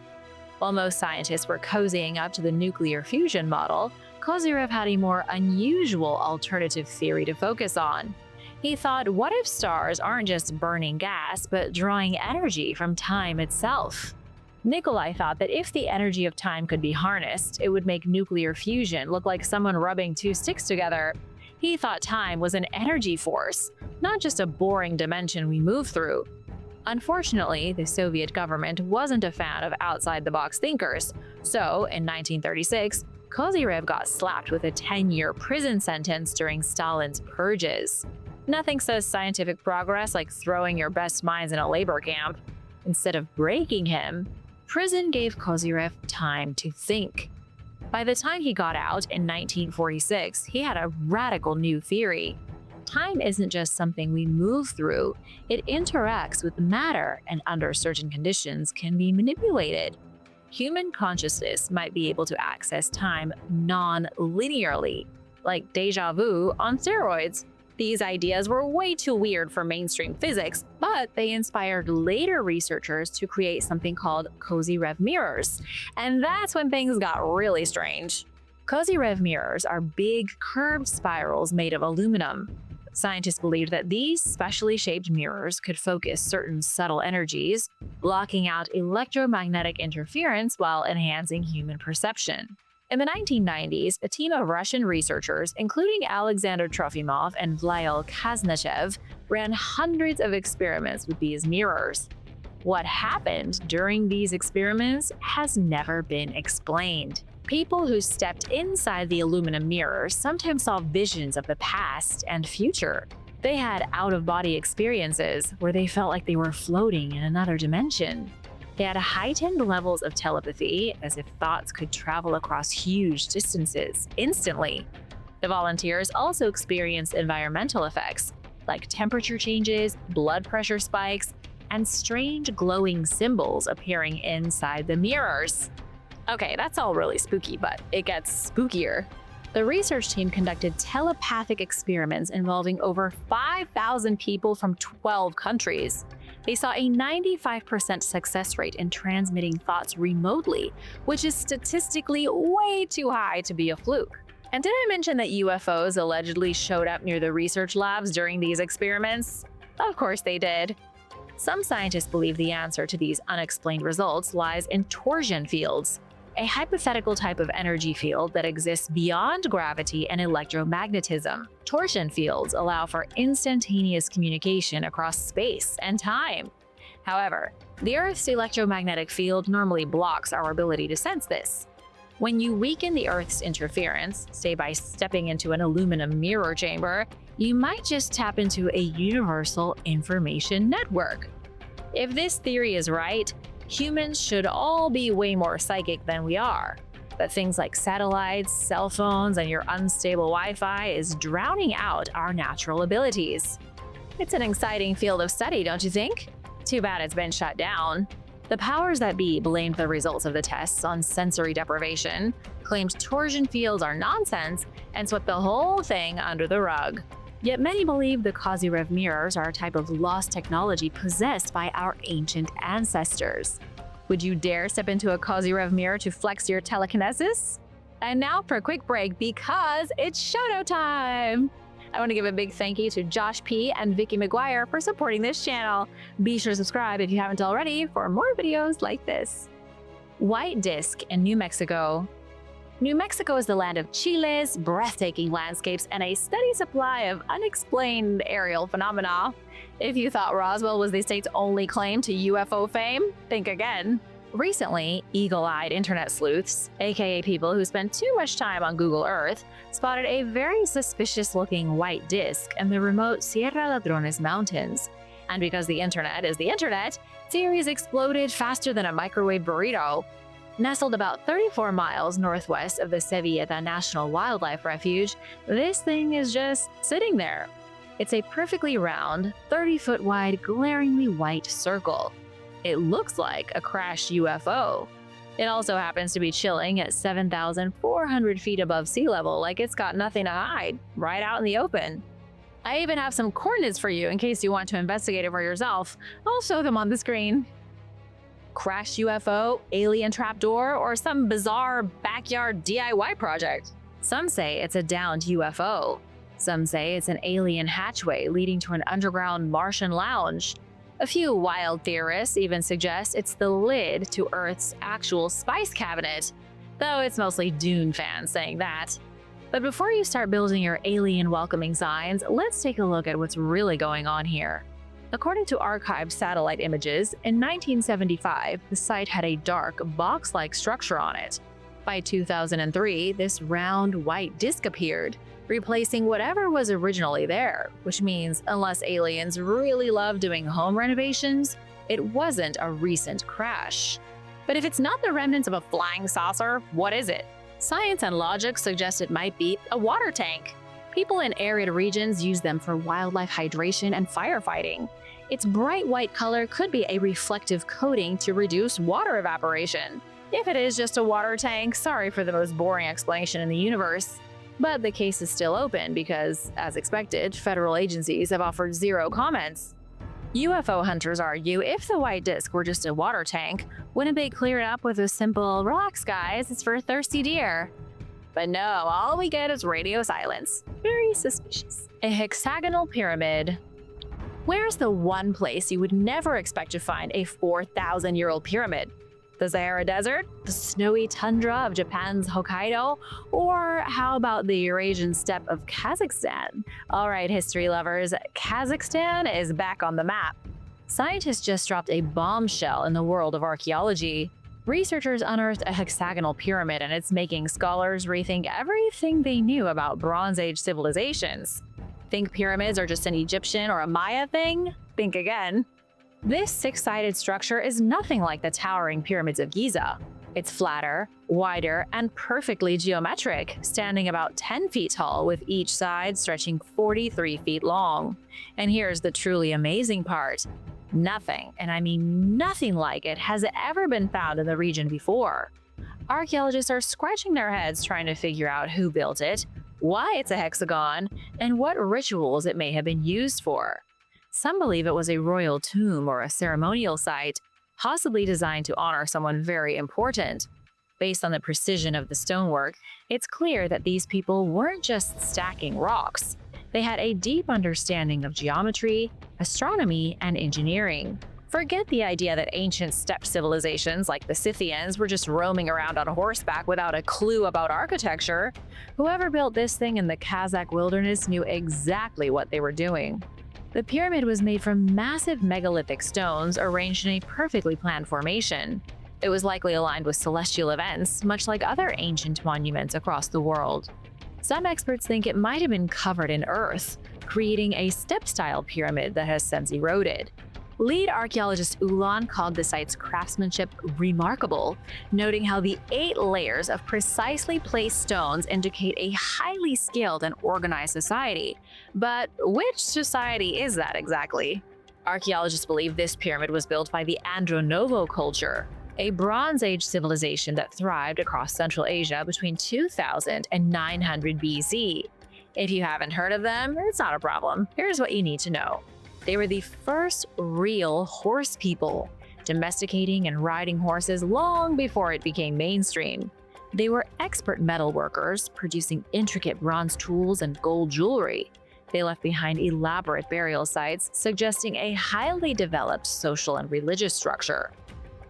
While most scientists were cozying up to the nuclear fusion model, Kozyrev had a more unusual alternative theory to focus on. He thought, what if stars aren't just burning gas, but drawing energy from time itself? Nikolai thought that if the energy of time could be harnessed, it would make nuclear fusion look like someone rubbing two sticks together. He thought time was an energy force, not just a boring dimension we move through. Unfortunately, the Soviet government wasn't a fan of outside-the-box thinkers, so in 1936, Kozyrev got slapped with a 10-year prison sentence during Stalin's purges. Nothing says scientific progress like throwing your best minds in a labor camp. Instead of breaking him, prison gave Kozyrev time to think. By the time he got out in 1946, he had a radical new theory. Time isn't just something we move through, it interacts with matter and under certain conditions can be manipulated. Human consciousness might be able to access time non-linearly, like deja vu on steroids. These ideas were way too weird for mainstream physics, but they inspired later researchers to create something called Kozyrev mirrors. And that's when things got really strange. Kozyrev mirrors are big, curved spirals made of aluminum. Scientists believed that these specially shaped mirrors could focus certain subtle energies, blocking out electromagnetic interference while enhancing human perception. In the 1990s, a team of Russian researchers, including Alexander Trofimov and Vladimir Kaznachev, ran hundreds of experiments with these mirrors. What happened during these experiments has never been explained. People who stepped inside the aluminum mirrors sometimes saw visions of the past and future. They had out-of-body experiences where they felt like they were floating in another dimension. They had heightened levels of telepathy, as if thoughts could travel across huge distances instantly. The volunteers also experienced environmental effects, like temperature changes, blood pressure spikes, and strange glowing symbols appearing inside the mirrors. Okay, that's all really spooky, but it gets spookier. The research team conducted telepathic experiments involving over 5,000 people from 12 countries. They saw a 95% success rate in transmitting thoughts remotely, which is statistically way too high to be a fluke. And did I mention that UFOs allegedly showed up near the research labs during these experiments? Of course they did. Some scientists believe the answer to these unexplained results lies in torsion fields, a hypothetical type of energy field that exists beyond gravity and electromagnetism. Torsion fields allow for instantaneous communication across space and time. However, the Earth's electromagnetic field normally blocks our ability to sense this. When you weaken the Earth's interference, say by stepping into an aluminum mirror chamber, you might just tap into a universal information network. If this theory is right, humans should all be way more psychic than we are. But things like satellites, cell phones, and your unstable Wi-Fi is drowning out our natural abilities. It's an exciting field of study, don't you think? Too bad it's been shut down. The powers that be blamed the results of the tests on sensory deprivation, claimed torsion fields are nonsense, and swept the whole thing under the rug. Yet many believe the Kozyrev mirrors are a type of lost technology possessed by our ancient ancestors. Would you dare step into a Kozyrev mirror to flex your telekinesis? And now for a quick break because it's shoutout time! I want to give a big thank you to Josh P. and Vicky McGuire for supporting this channel. Be sure to subscribe if you haven't already for more videos like this. White Disc in New Mexico. New Mexico is the land of chiles, breathtaking landscapes, and a steady supply of unexplained aerial phenomena. If you thought Roswell was the state's only claim to UFO fame, think again. Recently, eagle-eyed internet sleuths, aka people who spend too much time on Google Earth, spotted a very suspicious-looking white disc in the remote Sierra Ladrones Mountains. And because the internet is the internet, theories exploded faster than a microwave burrito. Nestled about 34 miles northwest of the Sevilleta National Wildlife Refuge, this thing is just sitting there. It's a perfectly round, 30-foot wide, glaringly white circle. It looks like a crashed UFO. It also happens to be chilling at 7,400 feet above sea level, like it's got nothing to hide, right out in the open. I even have some coordinates for you in case you want to investigate it for yourself. I'll show them on the screen. Crashed UFO, alien trapdoor, or some bizarre backyard DIY project. Some say it's a downed UFO. Some say it's an alien hatchway leading to an underground Martian lounge. A few wild theorists even suggest it's the lid to Earth's actual spice cabinet, though it's mostly Dune fans saying that. But before you start building your alien welcoming signs, let's take a look at what's really going on here. According to archived satellite images, in 1975, the site had a dark, box-like structure on it. By 2003, this round, white disc appeared, replacing whatever was originally there, which means unless aliens really love doing home renovations, it wasn't a recent crash. But if it's not the remnants of a flying saucer, what is it? Science and logic suggest it might be a water tank. People in arid regions use them for wildlife hydration and firefighting. Its bright white color could be a reflective coating to reduce water evaporation. If it is just a water tank, sorry for the most boring explanation in the universe. But the case is still open because, as expected, federal agencies have offered zero comments. UFO hunters argue if the white disc were just a water tank, wouldn't they clear it up with a simple, "Relax guys, it's for thirsty deer"? But no, all we get is radio silence. Very very suspicious. A hexagonal pyramid. Where's the one place you would never expect to find a 4,000-year-old pyramid? The Sahara Desert? The snowy tundra of Japan's Hokkaido? Or how about the Eurasian steppe of Kazakhstan? All right, history lovers, Kazakhstan is back on the map. Scientists just dropped a bombshell in the world of archaeology. Researchers unearthed a hexagonal pyramid, and it's making scholars rethink everything they knew about Bronze Age civilizations. Think pyramids are just an Egyptian or a Maya thing? Think again. This six-sided structure is nothing like the towering pyramids of Giza. It's flatter, wider, and perfectly geometric, standing about 10 feet tall with each side stretching 43 feet long. And here's the truly amazing part. Nothing, and I mean nothing like it, has ever been found in the region before. Archaeologists are scratching their heads trying to figure out who built it, why it's a hexagon, and what rituals it may have been used for. Some believe it was a royal tomb or a ceremonial site, possibly designed to honor someone very important. Based on the precision of the stonework, it's clear that these people weren't just stacking rocks. They had a deep understanding of geometry, astronomy, and engineering. Forget the idea that ancient steppe civilizations like the Scythians were just roaming around on horseback without a clue about architecture. Whoever built this thing in the Kazakh wilderness knew exactly what they were doing. The pyramid was made from massive megalithic stones arranged in a perfectly planned formation. It was likely aligned with celestial events, much like other ancient monuments across the world. Some experts think it might have been covered in earth, creating a steppe-style pyramid that has since eroded. Lead archaeologist Ulan called the site's craftsmanship remarkable, noting how the 8 layers of precisely placed stones indicate a highly skilled and organized society. But which society is that exactly? Archaeologists believe this pyramid was built by the Andronovo culture, a Bronze Age civilization that thrived across Central Asia between 2000 and 900 BC. If you haven't heard of them, it's not a problem. Here's what you need to know. They were the first real horse people, domesticating and riding horses long before it became mainstream. They were expert metal workers, producing intricate bronze tools and gold jewelry. They left behind elaborate burial sites, suggesting a highly developed social and religious structure.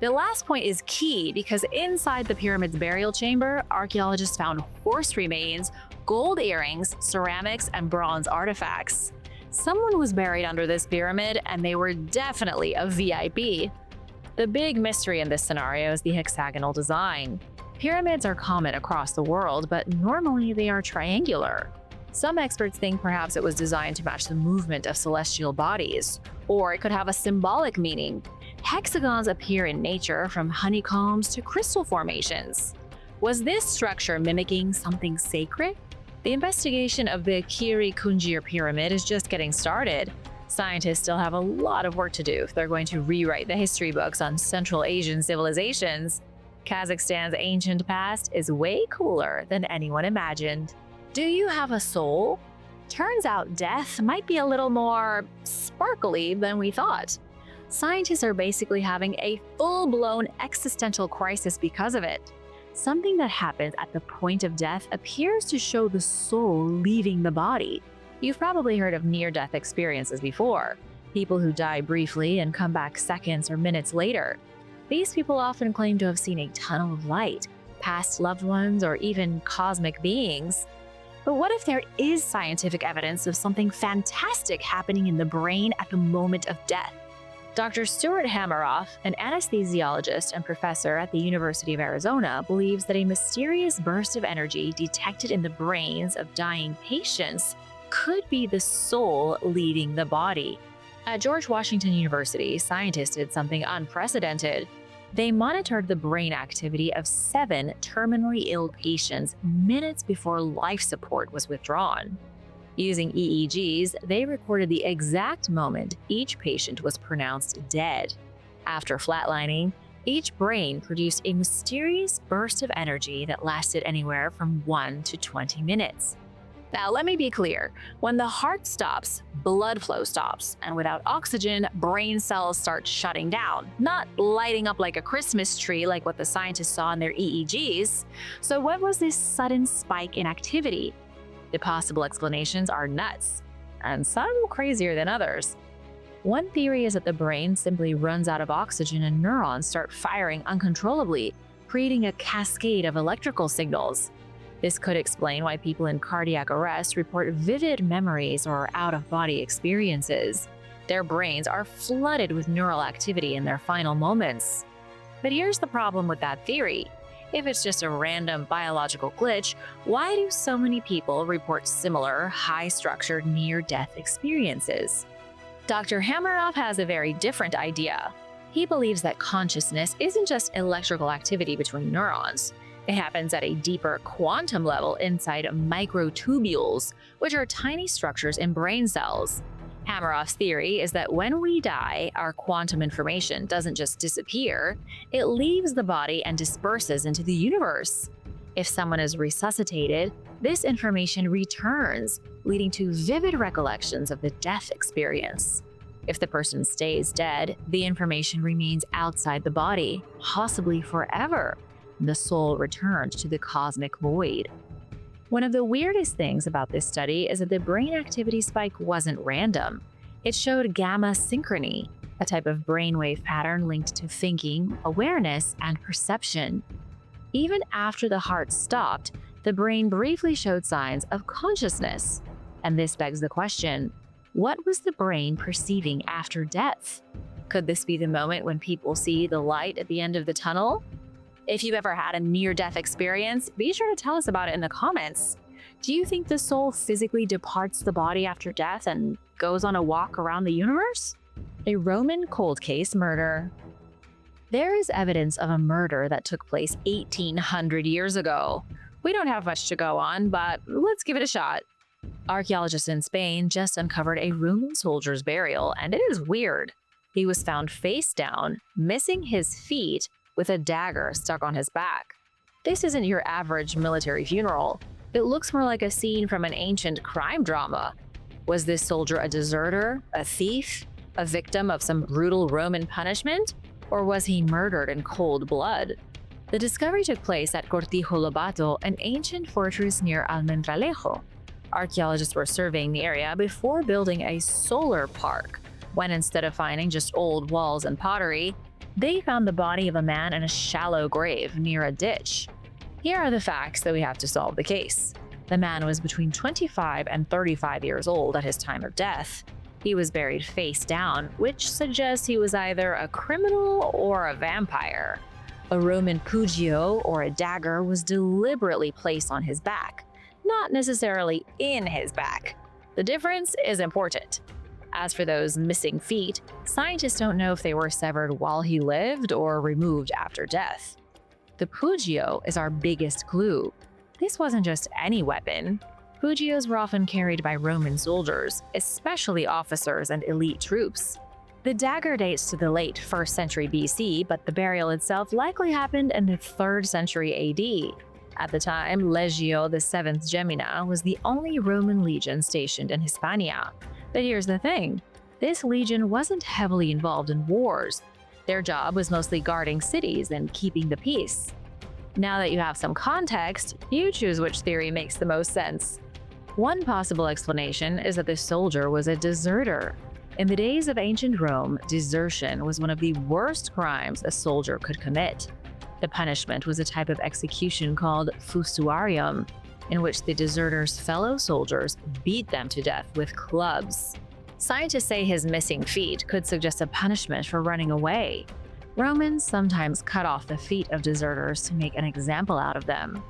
The last point is key because inside the pyramid's burial chamber, archaeologists found horse remains, gold earrings, ceramics, and bronze artifacts. Someone was buried under this pyramid, and they were definitely a VIP. The big mystery in this scenario is the hexagonal design. Pyramids are common across the world, but normally they are triangular. Some experts think perhaps it was designed to match the movement of celestial bodies, or it could have a symbolic meaning. Hexagons appear in nature, from honeycombs to crystal formations. Was this structure mimicking something sacred? The investigation of the Kiri Kunjir pyramid is just getting started. Scientists still have a lot of work to do if they're going to rewrite the history books on Central Asian civilizations. Kazakhstan's ancient past is way cooler than anyone imagined. Do you have a soul? Turns out death might be a little more sparkly than we thought. Scientists are basically having a full-blown existential crisis because of it. Something that happens at the point of death appears to show the soul leaving the body. You've probably heard of near-death experiences before. People who die briefly and come back seconds or minutes later. These people often claim to have seen a tunnel of light, past loved ones, or even cosmic beings. But what if there is scientific evidence of something fantastic happening in the brain at the moment of death? Dr. Stuart Hameroff, an anesthesiologist and professor at the University of Arizona, believes that a mysterious burst of energy detected in the brains of dying patients could be the soul leaving the body. At George Washington University, scientists did something unprecedented. They monitored the brain activity of 7 terminally ill patients minutes before life support was withdrawn. Using EEGs, they recorded the exact moment each patient was pronounced dead. After flatlining, each brain produced a mysterious burst of energy that lasted anywhere from 1 to 20 minutes. Now, let me be clear. When the heart stops, blood flow stops, and without oxygen, brain cells start shutting down, not lighting up like a Christmas tree like what the scientists saw in their EEGs. So what was this sudden spike in activity? The possible explanations are nuts, and some crazier than others. One theory is that the brain simply runs out of oxygen and neurons start firing uncontrollably, creating a cascade of electrical signals. This could explain why people in cardiac arrest report vivid memories or out-of-body experiences. Their brains are flooded with neural activity in their final moments. But here's the problem with that theory. If it's just a random biological glitch, why do so many people report similar, high-structured near-death experiences? Dr. Hameroff has a very different idea. He believes that consciousness isn't just electrical activity between neurons. It happens at a deeper quantum level inside microtubules, which are tiny structures in brain cells. Hameroff's theory is that when we die, our quantum information doesn't just disappear, it leaves the body and disperses into the universe. If someone is resuscitated, this information returns, leading to vivid recollections of the death experience. If the person stays dead, the information remains outside the body, possibly forever. The soul returned to the cosmic void. One of the weirdest things about this study is that the brain activity spike wasn't random. It showed gamma synchrony, a type of brainwave pattern linked to thinking, awareness, and perception. Even after the heart stopped, the brain briefly showed signs of consciousness. And this begs the question, what was the brain perceiving after death? Could this be the moment when people see the light at the end of the tunnel? If you've ever had a near-death experience, be sure to tell us about it in the comments. Do you think the soul physically departs the body after death and goes on a walk around the universe? A Roman cold case murder. There is evidence of a murder that took place 1,800 years ago. We don't have much to go on, but let's give it a shot. Archaeologists in Spain just uncovered a Roman soldier's burial, and it is weird. He was found face down, missing his feet, with a dagger stuck on his back. This isn't your average military funeral. It looks more like a scene from an ancient crime drama. Was this soldier a deserter, a thief, a victim of some brutal Roman punishment? Or was he murdered in cold blood? The discovery took place at Cortijo Lobato, an ancient fortress near Almendralejo. Archaeologists were surveying the area before building a solar park, when instead of finding just old walls and pottery, they found the body of a man in a shallow grave near a ditch. Here are the facts that we have to solve the case. The man was between 25 and 35 years old at his time of death. He was buried face down, which suggests he was either a criminal or a vampire. A Roman pugio, or a dagger, was deliberately placed on his back, not necessarily in his back. The difference is important. As for those missing feet, scientists don't know if they were severed while he lived or removed after death. The pugio is our biggest clue. This wasn't just any weapon. Pugios were often carried by Roman soldiers, especially officers and elite troops. The dagger dates to the late 1st century BC, but the burial itself likely happened in the 3rd century AD. At the time, Legio the 7th Gemina was the only Roman legion stationed in Hispania. But here's the thing, this legion wasn't heavily involved in wars. Their job was mostly guarding cities and keeping the peace. Now that you have some context, you choose which theory makes the most sense. One possible explanation is that the soldier was a deserter. In the days of ancient Rome, desertion was one of the worst crimes a soldier could commit. The punishment was a type of execution called fustuarium, in which the deserters' fellow soldiers beat them to death with clubs. Scientists say his missing feet could suggest a punishment for running away. Romans sometimes cut off the feet of deserters to make an example out of them.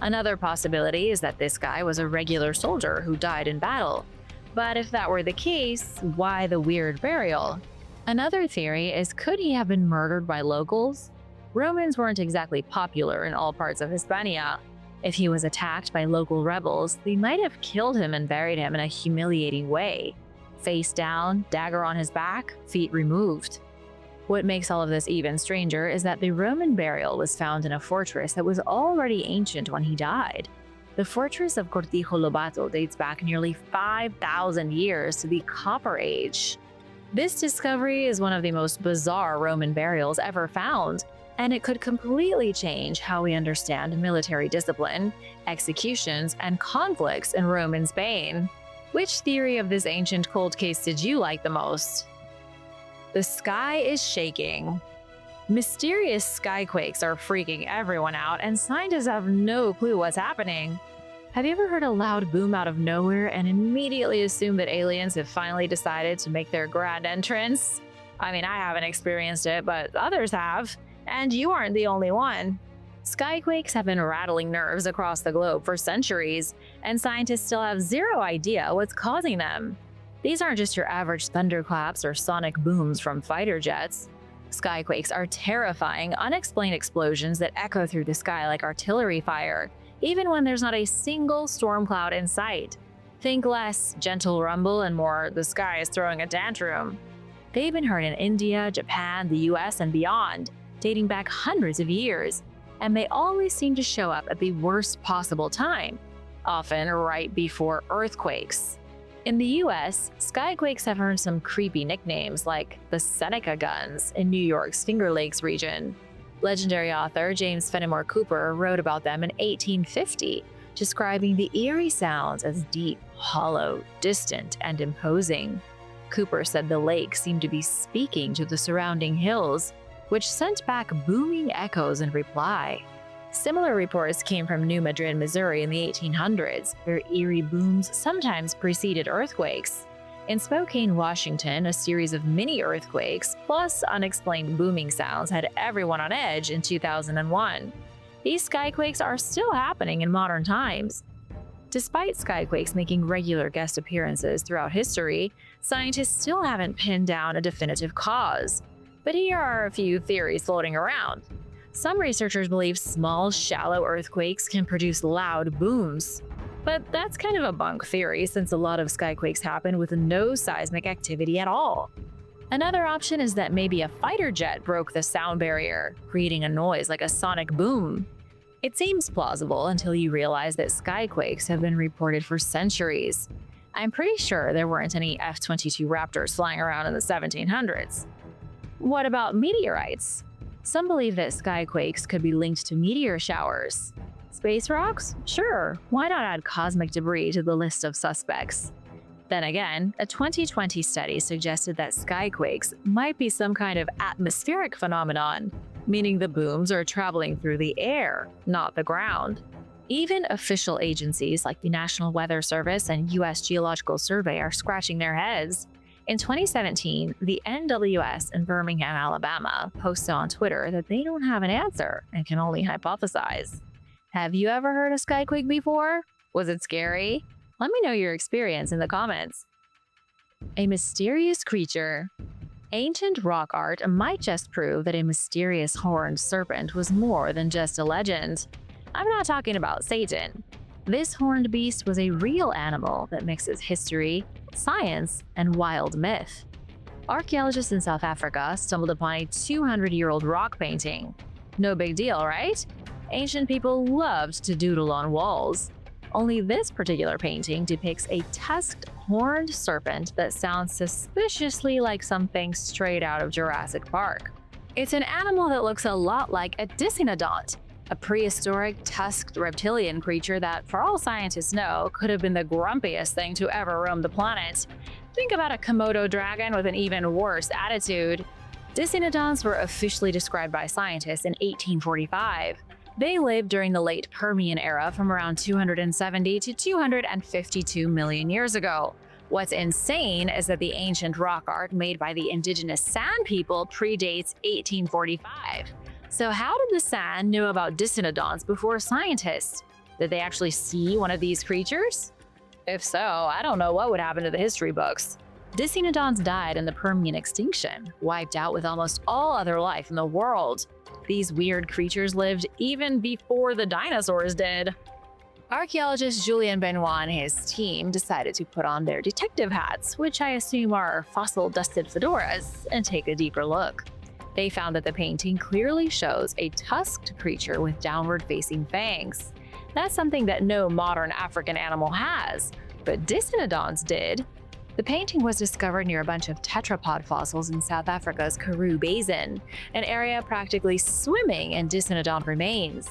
Another possibility is that this guy was a regular soldier who died in battle. But if that were the case, why the weird burial? Another theory is, could he have been murdered by locals? Romans weren't exactly popular in all parts of Hispania. If he was attacked by local rebels, they might have killed him and buried him in a humiliating way. Face down, dagger on his back, feet removed. What makes all of this even stranger is that the Roman burial was found in a fortress that was already ancient when he died. The fortress of Cortijo Lobato dates back nearly 5,000 years to the Copper Age. This discovery is one of the most bizarre Roman burials ever found, and it could completely change how we understand military discipline, executions, and conflicts in Rome and Spain. Which theory of this ancient cold case did you like the most? The sky is shaking. Mysterious skyquakes are freaking everyone out, and scientists have no clue what's happening. Have you ever heard a loud boom out of nowhere and immediately assumed that aliens have finally decided to make their grand entrance? I mean, I haven't experienced it, but others have, and you aren't the only one. Skyquakes have been rattling nerves across the globe for centuries, and scientists still have zero idea what's causing them. These aren't just your average thunderclaps or sonic booms from fighter jets. Skyquakes are terrifying, unexplained explosions that echo through the sky like artillery fire, even when there's not a single storm cloud in sight. Think less gentle rumble and more the sky is throwing a tantrum. They've been heard in India, Japan, the US, and beyond, dating back hundreds of years, and they always seem to show up at the worst possible time, often right before earthquakes. In the US, skyquakes have earned some creepy nicknames like the Seneca Guns in New York's Finger Lakes region. Legendary author James Fenimore Cooper wrote about them in 1850, describing the eerie sounds as deep, hollow, distant, and imposing. Cooper said the lake seemed to be speaking to the surrounding hills, which sent back booming echoes in reply. Similar reports came from New Madrid, Missouri in the 1800s, where eerie booms sometimes preceded earthquakes. In Spokane, Washington, a series of mini earthquakes plus unexplained booming sounds had everyone on edge in 2001. These skyquakes are still happening in modern times. Despite skyquakes making regular guest appearances throughout history, scientists still haven't pinned down a definitive cause. But here are a few theories floating around. Some researchers believe small, shallow earthquakes can produce loud booms. But that's kind of a bunk theory since a lot of skyquakes happen with no seismic activity at all. Another option is that maybe a fighter jet broke the sound barrier, creating a noise like a sonic boom. It seems plausible until you realize that skyquakes have been reported for centuries. I'm pretty sure there weren't any F-22 Raptors flying around in the 1700s. What about meteorites? Some believe that skyquakes could be linked to meteor showers. Space rocks? Sure, why not add cosmic debris to the list of suspects? Then again, a 2020 study suggested that skyquakes might be some kind of atmospheric phenomenon, meaning the booms are traveling through the air, not the ground. Even official agencies like the National Weather Service and U.S. Geological Survey are scratching their heads. In 2017, the NWS in Birmingham, Alabama, posted on Twitter that they don't have an answer and can only hypothesize. Have you ever heard a skyquake before? Was it scary? Let me know your experience in the comments. A mysterious creature. Ancient rock art might just prove that a mysterious horned serpent was more than just a legend. I'm not talking about Satan. This horned beast was a real animal that mixes history, science, and wild myth. Archaeologists in South Africa stumbled upon a 200-year-old rock painting. No big deal, right? Ancient people loved to doodle on walls. Only this particular painting depicts a tusked, horned serpent that sounds suspiciously like something straight out of Jurassic Park. It's an animal that looks a lot like a dicynodont, a prehistoric, tusked reptilian creature that, for all scientists know, could have been the grumpiest thing to ever roam the planet. Think about a Komodo dragon with an even worse attitude. Dicynodonts were officially described by scientists in 1845. They lived during the late Permian era from around 270 to 252 million years ago. What's insane is that the ancient rock art made by the indigenous San people predates 1845. So how did the San know about dicynodonts before scientists? Did they actually see one of these creatures? If so, I don't know what would happen to the history books. Dicynodonts died in the Permian extinction, wiped out with almost all other life in the world. These weird creatures lived even before the dinosaurs did. Archaeologist Julien Benoit and his team decided to put on their detective hats, which I assume are fossil-dusted fedoras, and take a deeper look. They found that the painting clearly shows a tusked creature with downward-facing fangs. That's something that no modern African animal has, but dicynodonts did. The painting was discovered near a bunch of tetrapod fossils in South Africa's Karoo Basin, an area practically swimming in Dinosaur remains.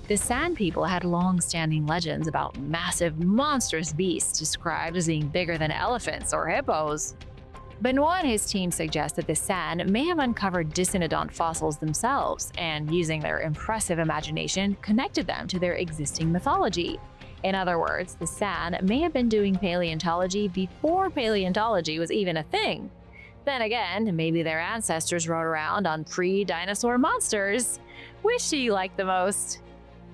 The Sand People had long-standing legends about massive, monstrous beasts described as being bigger than elephants or hippos. Benoit and his team suggest that the Sand may have uncovered Dinosaur fossils themselves and, using their impressive imagination, connected them to their existing mythology. In other words, the Sand may have been doing paleontology before paleontology was even a thing. Then again, maybe their ancestors rode around on pre-dinosaur monsters. Which do you like the most?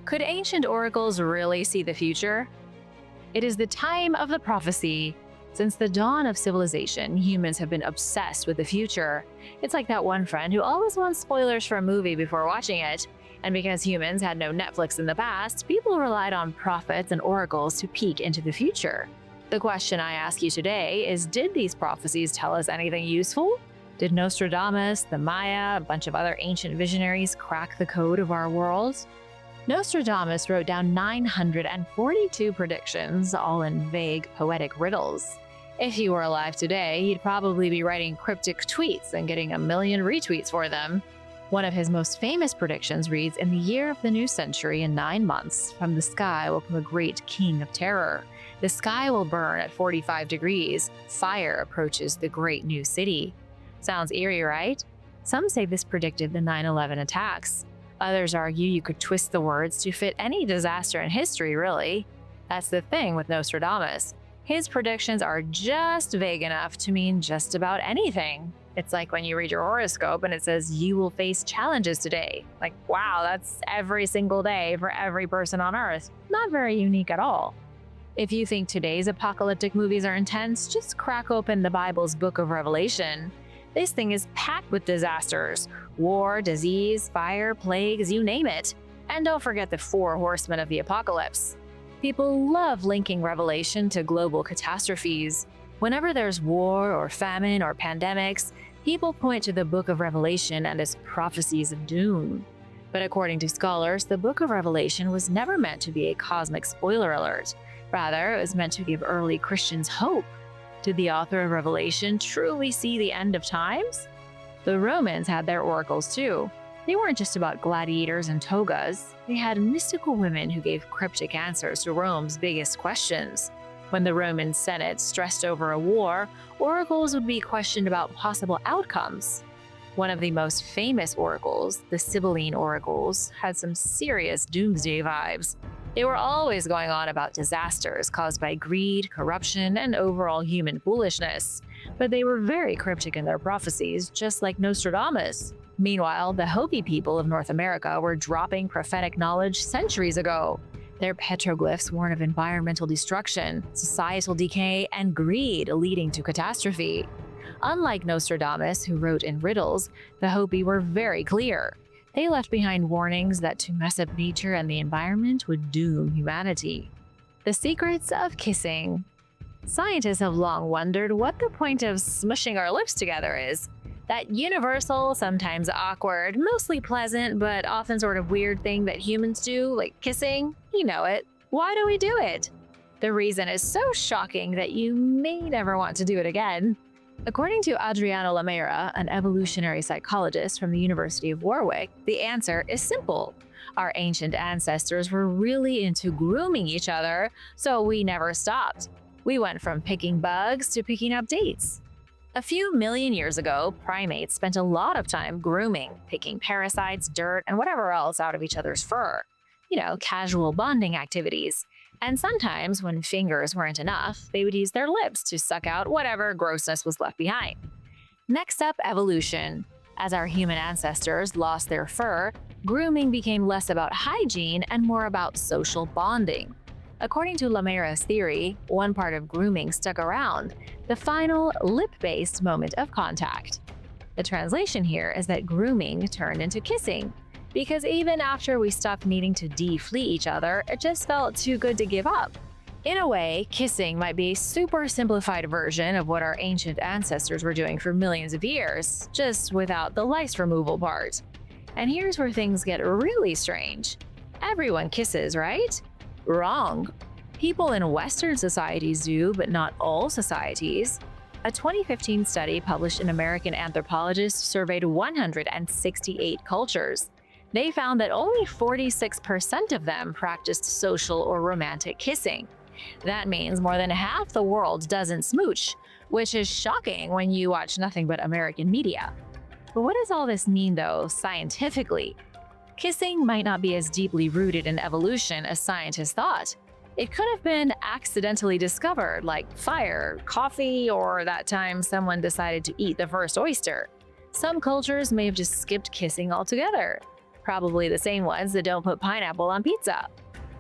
Could ancient oracles really see the future? It is the time of the prophecy. Since the dawn of civilization, humans have been obsessed with the future. It's like that one friend who always wants spoilers for a movie before watching it. And because humans had no Netflix in the past, people relied on prophets and oracles to peek into the future. The question I ask you today is, did these prophecies tell us anything useful? Did Nostradamus, the Maya, a bunch of other ancient visionaries crack the code of our world? Nostradamus wrote down 942 predictions, all in vague, poetic riddles. If he were alive today, he'd probably be writing cryptic tweets and getting 1 million retweets for them. One of his most famous predictions reads, "In the year of the new century, in 9 months, from the sky will come a great king of terror. The sky will burn at 45 degrees. Fire approaches the great new city." Sounds eerie, right? Some say this predicted the 9/11 attacks. Others argue you could twist the words to fit any disaster in history, really. That's the thing with Nostradamus. His predictions are just vague enough to mean just about anything. It's like when you read your horoscope and it says you will face challenges today. Like, wow, that's every single day for every person on Earth. Not very unique at all. If you think today's apocalyptic movies are intense, just crack open the Bible's book of Revelation. This thing is packed with disasters. War, disease, fire, plagues, you name it. And don't forget the 4 horsemen of the apocalypse. People love linking Revelation to global catastrophes. Whenever there's war or famine or pandemics, people point to the Book of Revelation and its prophecies of doom. But according to scholars, the Book of Revelation was never meant to be a cosmic spoiler alert. Rather, it was meant to give early Christians hope. Did the author of Revelation truly see the end of times? The Romans had their oracles too. They weren't just about gladiators and togas. They had mystical women who gave cryptic answers to Rome's biggest questions. When the Roman Senate stressed over a war, oracles would be questioned about possible outcomes. One of the most famous oracles, the Sibylline oracles, had some serious doomsday vibes. They were always going on about disasters caused by greed, corruption, and overall human foolishness. But they were very cryptic in their prophecies, just like Nostradamus. Meanwhile, the Hopi people of North America were dropping prophetic knowledge centuries ago. Their petroglyphs warn of environmental destruction, societal decay, and greed leading to catastrophe. Unlike Nostradamus, who wrote in riddles, the Hopi were very clear. They left behind warnings that to mess up nature and the environment would doom humanity. The secrets of kissing. Scientists have long wondered what the point of smushing our lips together is. That universal, sometimes awkward, mostly pleasant, but often sort of weird thing that humans do, like kissing. You know it. Why do we do it? The reason is so shocking that you may never want to do it again. According to Adriano Lamera, an evolutionary psychologist from the University of Warwick, the answer is simple. Our ancient ancestors were really into grooming each other, so we never stopped. We went from picking bugs to picking up dates. A few million years ago, primates spent a lot of time grooming, picking parasites, dirt, and whatever else out of each other's fur. Casual bonding activities. And sometimes, when fingers weren't enough, they would use their lips to suck out whatever grossness was left behind. Next up, evolution. As our human ancestors lost their fur, grooming became less about hygiene and more about social bonding. According to Lamera's theory, one part of grooming stuck around, the final lip-based moment of contact. The translation here is that grooming turned into kissing, because even after we stopped needing to de-flea each other, it just felt too good to give up. In a way, kissing might be a super simplified version of what our ancient ancestors were doing for millions of years, just without the lice removal part. And here's where things get really strange. Everyone kisses, right? Wrong. People in Western societies do, but not all societies. A 2015 study published in American Anthropologist surveyed 168 cultures. They found that only 46% of them practiced social or romantic kissing. That means more than half the world doesn't smooch, which is shocking when you watch nothing but American media. But what does all this mean, though, scientifically? Kissing might not be as deeply rooted in evolution as scientists thought. It could have been accidentally discovered, like fire, coffee, or that time someone decided to eat the first oyster. Some cultures may have just skipped kissing altogether. Probably the same ones that don't put pineapple on pizza.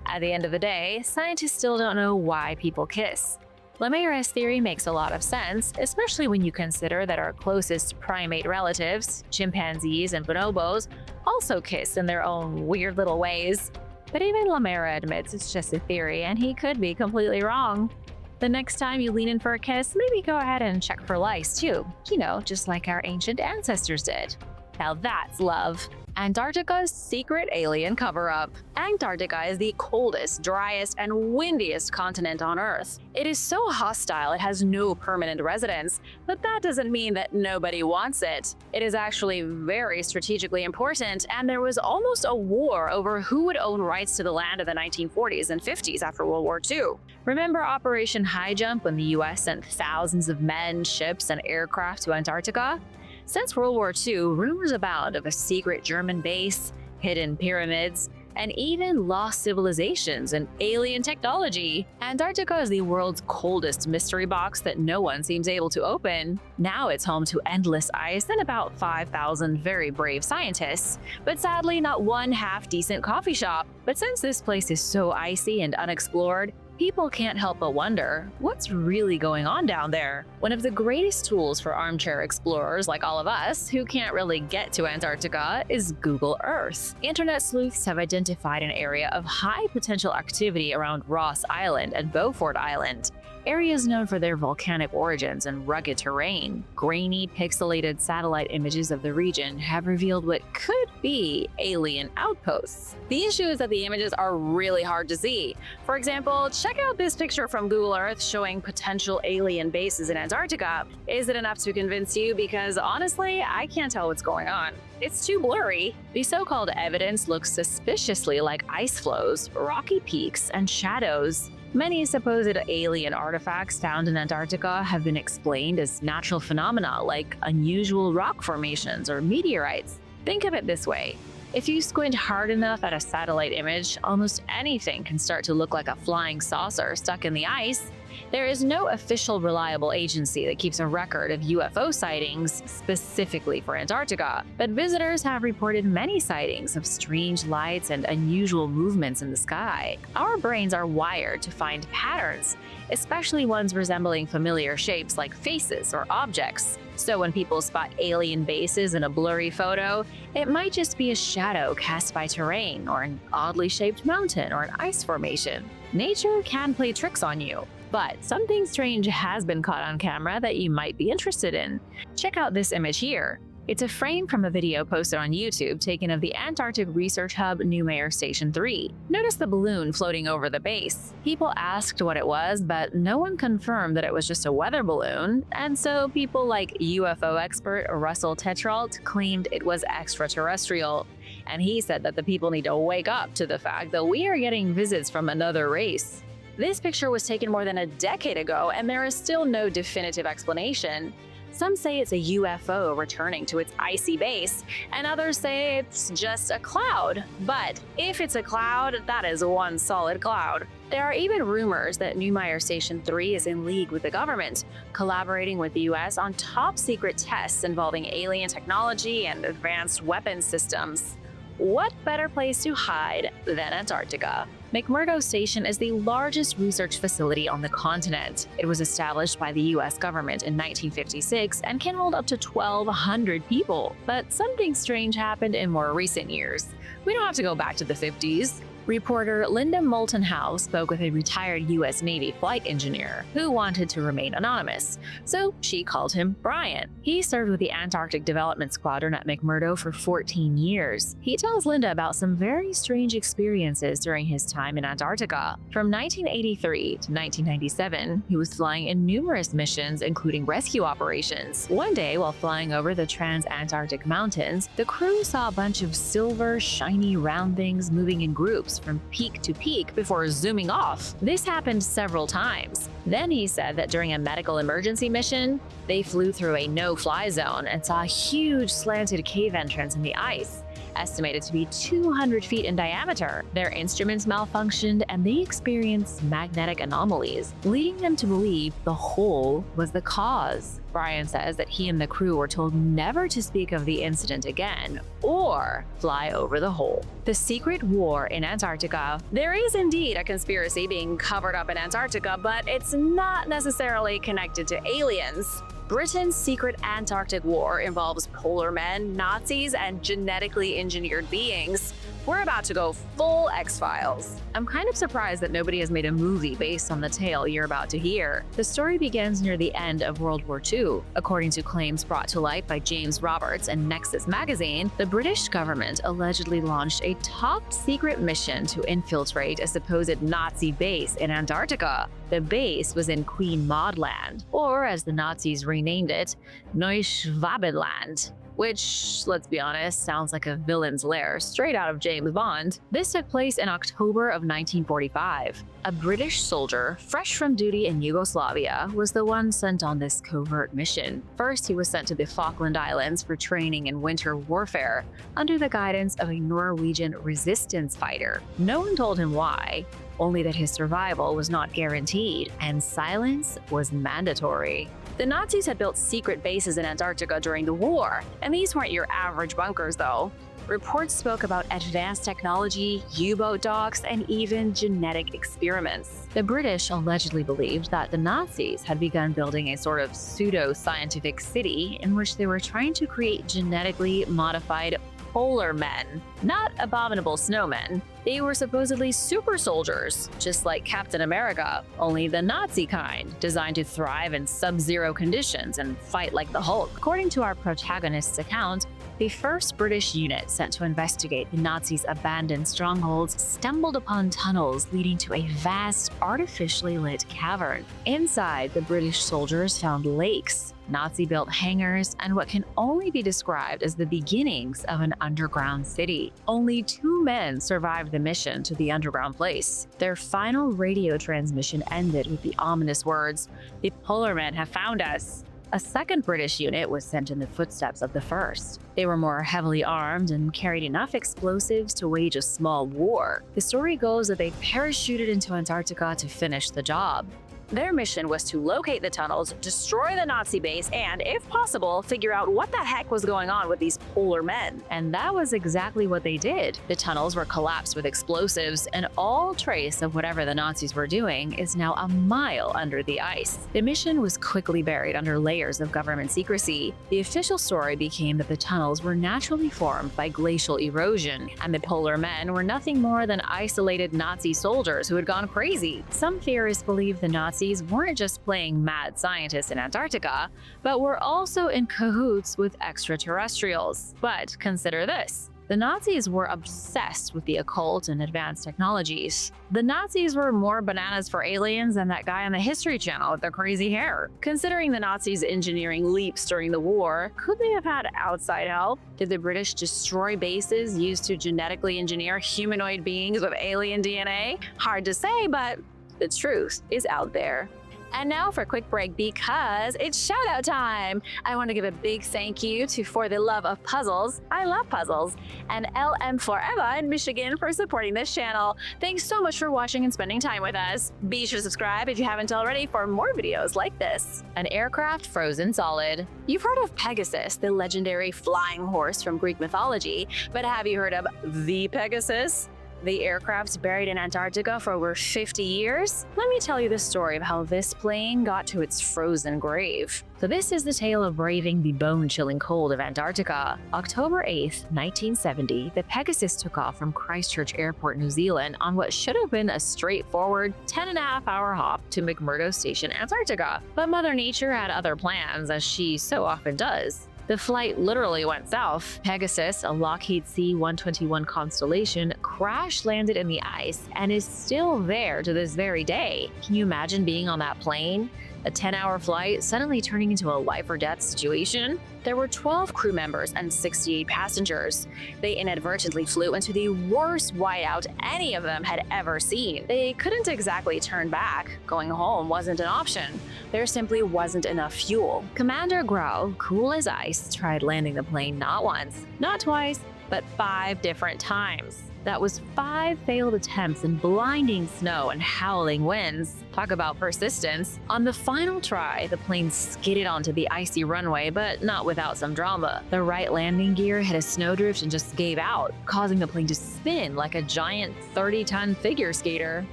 At the end of the day, scientists still don't know why people kiss. Lemaire's theory makes a lot of sense, especially when you consider that our closest primate relatives, chimpanzees and bonobos, also kiss in their own weird little ways. But even Lemaire admits it's just a theory and he could be completely wrong. The next time you lean in for a kiss, maybe go ahead and check for lice too. You know, just like our ancient ancestors did. Now that's love. Antarctica's secret alien cover-up. Antarctica is the coldest, driest, and windiest continent on Earth. It is so hostile it has no permanent residents, but that doesn't mean that nobody wants it. It is actually very strategically important, and there was almost a war over who would own rights to the land in the 1940s and 50s after World War II. Remember Operation High Jump when the US sent thousands of men, ships, and aircraft to Antarctica? Since World War II, rumors abound of a secret German base, hidden pyramids, and even lost civilizations and alien technology. Antarctica is the world's coldest mystery box that no one seems able to open. Now it's home to endless ice and about 5,000 very brave scientists, but sadly not one half-decent coffee shop. But since this place is so icy and unexplored, people can't help but wonder, what's really going on down there? One of the greatest tools for armchair explorers like all of us, who can't really get to Antarctica, is Google Earth. Internet sleuths have identified an area of high potential activity around Ross Island and Beaufort Island, areas known for their volcanic origins and rugged terrain. Grainy, pixelated satellite images of the region have revealed what could be alien outposts. The issue is that the images are really hard to see. For example, check out this picture from Google Earth showing potential alien bases in Antarctica. Is it enough to convince you? Because honestly, I can't tell what's going on. It's too blurry. The so-called evidence looks suspiciously like ice flows, rocky peaks, and shadows. Many supposed alien artifacts found in Antarctica have been explained as natural phenomena like unusual rock formations or meteorites. Think of it this way. If you squint hard enough at a satellite image, almost anything can start to look like a flying saucer stuck in the ice. There is no official reliable agency that keeps a record of UFO sightings specifically for Antarctica, but visitors have reported many sightings of strange lights and unusual movements in the sky. Our brains are wired to find patterns, especially ones resembling familiar shapes like faces or objects. So when people spot alien bases in a blurry photo, it might just be a shadow cast by terrain, or an oddly shaped mountain, or an ice formation. Nature can play tricks on you. But something strange has been caught on camera that you might be interested in. Check out this image here. It's a frame from a video posted on YouTube taken of the Antarctic Research Hub Noumea Station 3. Notice the balloon floating over the base. People asked what it was, but no one confirmed that it was just a weather balloon, and so people like UFO expert Russell Tetrault claimed it was extraterrestrial. And he said that the people need to wake up to the fact that we are getting visits from another race. This picture was taken more than a decade ago, and there is still no definitive explanation. Some say it's a UFO returning to its icy base, and others say it's just a cloud. But if it's a cloud, that is one solid cloud. There are even rumors that Noumea Station 3 is in league with the government, collaborating with the US on top-secret tests involving alien technology and advanced weapons systems. What better place to hide than Antarctica? McMurdo Station is the largest research facility on the continent. It was established by the US government in 1956 and can hold up to 1,200 people. But something strange happened in more recent years. We don't have to go back to the 50s. Reporter Linda Moulton Howe spoke with a retired U.S. Navy flight engineer who wanted to remain anonymous, so she called him Brian. He served with the Antarctic Development Squadron at McMurdo for 14 years. He tells Linda about some very strange experiences during his time in Antarctica. From 1983 to 1997, he was flying in numerous missions, including rescue operations. One day, while flying over the Trans-Antarctic Mountains, the crew saw a bunch of silver, shiny, round things moving in groups from peak to peak before zooming off. This happened several times. Then he said that during a medical emergency mission, they flew through a no-fly zone and saw a huge slanted cave entrance in the ice, estimated to be 200 feet in diameter. Their instruments malfunctioned and they experienced magnetic anomalies, leading them to believe the hole was the cause. Brian says that he and the crew were told never to speak of the incident again or fly over the hole. The secret war in Antarctica. There is indeed a conspiracy being covered up in Antarctica, but it's not necessarily connected to aliens. Britain's secret Antarctic war involves polar men, Nazis, and genetically engineered beings. We're about to go full X-Files. I'm kind of surprised that nobody has made a movie based on the tale you're about to hear. The story begins near the end of World War II. According to claims brought to light by James Roberts and Nexus magazine, the British government allegedly launched a top-secret mission to infiltrate a supposed Nazi base in Antarctica. The base was in Queen Maud Land, or as the Nazis renamed it, Neuschwabenland, which, let's be honest, sounds like a villain's lair straight out of James Bond. This took place in October of 1945. A British soldier, fresh from duty in Yugoslavia, was the one sent on this covert mission. First, he was sent to the Falkland Islands for training in winter warfare, under the guidance of a Norwegian resistance fighter. No one told him why, only that his survival was not guaranteed, and silence was mandatory. The Nazis had built secret bases in Antarctica during the war, and these weren't your average bunkers, though. Reports spoke about advanced technology, U-boat docks, and even genetic experiments. The British allegedly believed that the Nazis had begun building a sort of pseudo-scientific city in which they were trying to create genetically modified polar men, not abominable snowmen. They were supposedly super soldiers, just like Captain America, only the Nazi kind, designed to thrive in sub-zero conditions and fight like the Hulk. According to our protagonist's account, the first British unit sent to investigate the Nazis' abandoned strongholds stumbled upon tunnels leading to a vast, artificially lit cavern. Inside, the British soldiers found lakes, Nazi-built hangars, and what can only be described as the beginnings of an underground city. Only 2 men survived the mission to the underground place. Their final radio transmission ended with the ominous words, "The polar men have found us." A second British unit was sent in the footsteps of the first. They were more heavily armed and carried enough explosives to wage a small war. The story goes that they parachuted into Antarctica to finish the job. Their mission was to locate the tunnels, destroy the Nazi base, and, if possible, figure out what the heck was going on with these polar men. And that was exactly what they did. The tunnels were collapsed with explosives, and all trace of whatever the Nazis were doing is now a mile under the ice. The mission was quickly buried under layers of government secrecy. The official story became that the tunnels were naturally formed by glacial erosion, and the polar men were nothing more than isolated Nazi soldiers who had gone crazy. Some theorists believe the Nazis weren't just playing mad scientists in Antarctica, but were also in cahoots with extraterrestrials. But consider this. The Nazis were obsessed with the occult and advanced technologies. The Nazis were more bananas for aliens than that guy on the History Channel with the crazy hair. Considering the Nazis' engineering leaps during the war, could they have had outside help? Did the British destroy bases used to genetically engineer humanoid beings with alien DNA? Hard to say, but the truth is out there. And now for a quick break because it's shout out time. I want to give a big thank you to For the Love of Puzzles, I love puzzles, and LM Forever in Michigan for supporting this channel. Thanks so much for watching and spending time with us. Be sure to subscribe if you haven't already for more videos like this. An aircraft frozen solid. You've heard of Pegasus, the legendary flying horse from Greek mythology, but have you heard of the Pegasus? The aircraft buried in Antarctica for over 50 years? Let me tell you the story of how this plane got to its frozen grave. So this is the tale of braving the bone-chilling cold of Antarctica. October 8th, 1970, the Pegasus took off from Christchurch Airport, New Zealand on what should have been a straightforward 10.5-hour hop to McMurdo Station, Antarctica. But Mother Nature had other plans, as she so often does. The flight literally went south. Pegasus, a Lockheed C-121 Constellation, crash-landed in the ice and is still there to this very day. Can you imagine being on that plane? A 10-hour flight suddenly turning into a life-or-death situation? There were 12 crew members and 68 passengers. They inadvertently flew into the worst whiteout any of them had ever seen. They couldn't exactly turn back. Going home wasn't an option. There simply wasn't enough fuel. Commander Grau, cool as ice, tried landing the plane not once, not twice, but 5 different times. That was 5 failed attempts in blinding snow and howling winds. Talk about persistence. On the final try, the plane skidded onto the icy runway, but not without some drama. The right landing gear hit a snowdrift and just gave out, causing the plane to spin like a giant 30-ton figure skater.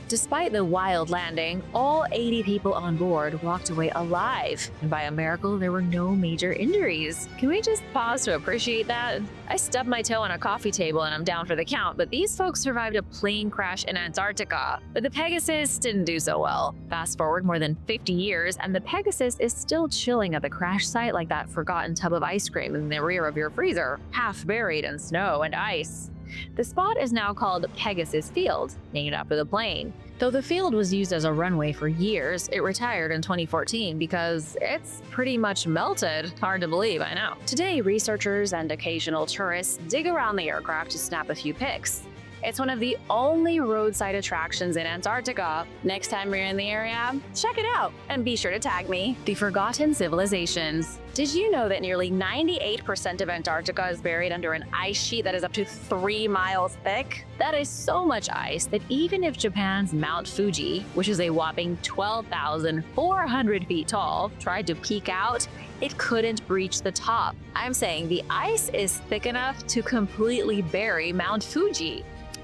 Despite the wild landing, all 80 people on board walked away alive, and by a miracle, there were no major injuries. Can we just pause to appreciate that? I stubbed my toe on a coffee table and I'm down for the count, but these folks survived a plane crash in Antarctica. But the Pegasus didn't do so well. Fast forward more than 50 years, and the Pegasus is still chilling at the crash site like that forgotten tub of ice cream in the rear of your freezer, half buried in snow and ice. The spot is now called Pegasus Field, named after the plane. Though the field was used as a runway for years, it retired in 2014 because it's pretty much melted. Hard to believe, I know. Today, researchers and occasional tourists dig around the aircraft to snap a few pics. It's one of the only roadside attractions in Antarctica. Next time you're in the area, check it out and be sure to tag me. The Forgotten Civilizations. Did you know that nearly 98% of Antarctica is buried under an ice sheet that is up to 3 miles thick? That is so much ice that even if Japan's Mount Fuji, which is a whopping 12,400 feet tall, tried to peek out, it couldn't reach the top. I'm saying the ice is thick enough to completely bury Mount Fuji.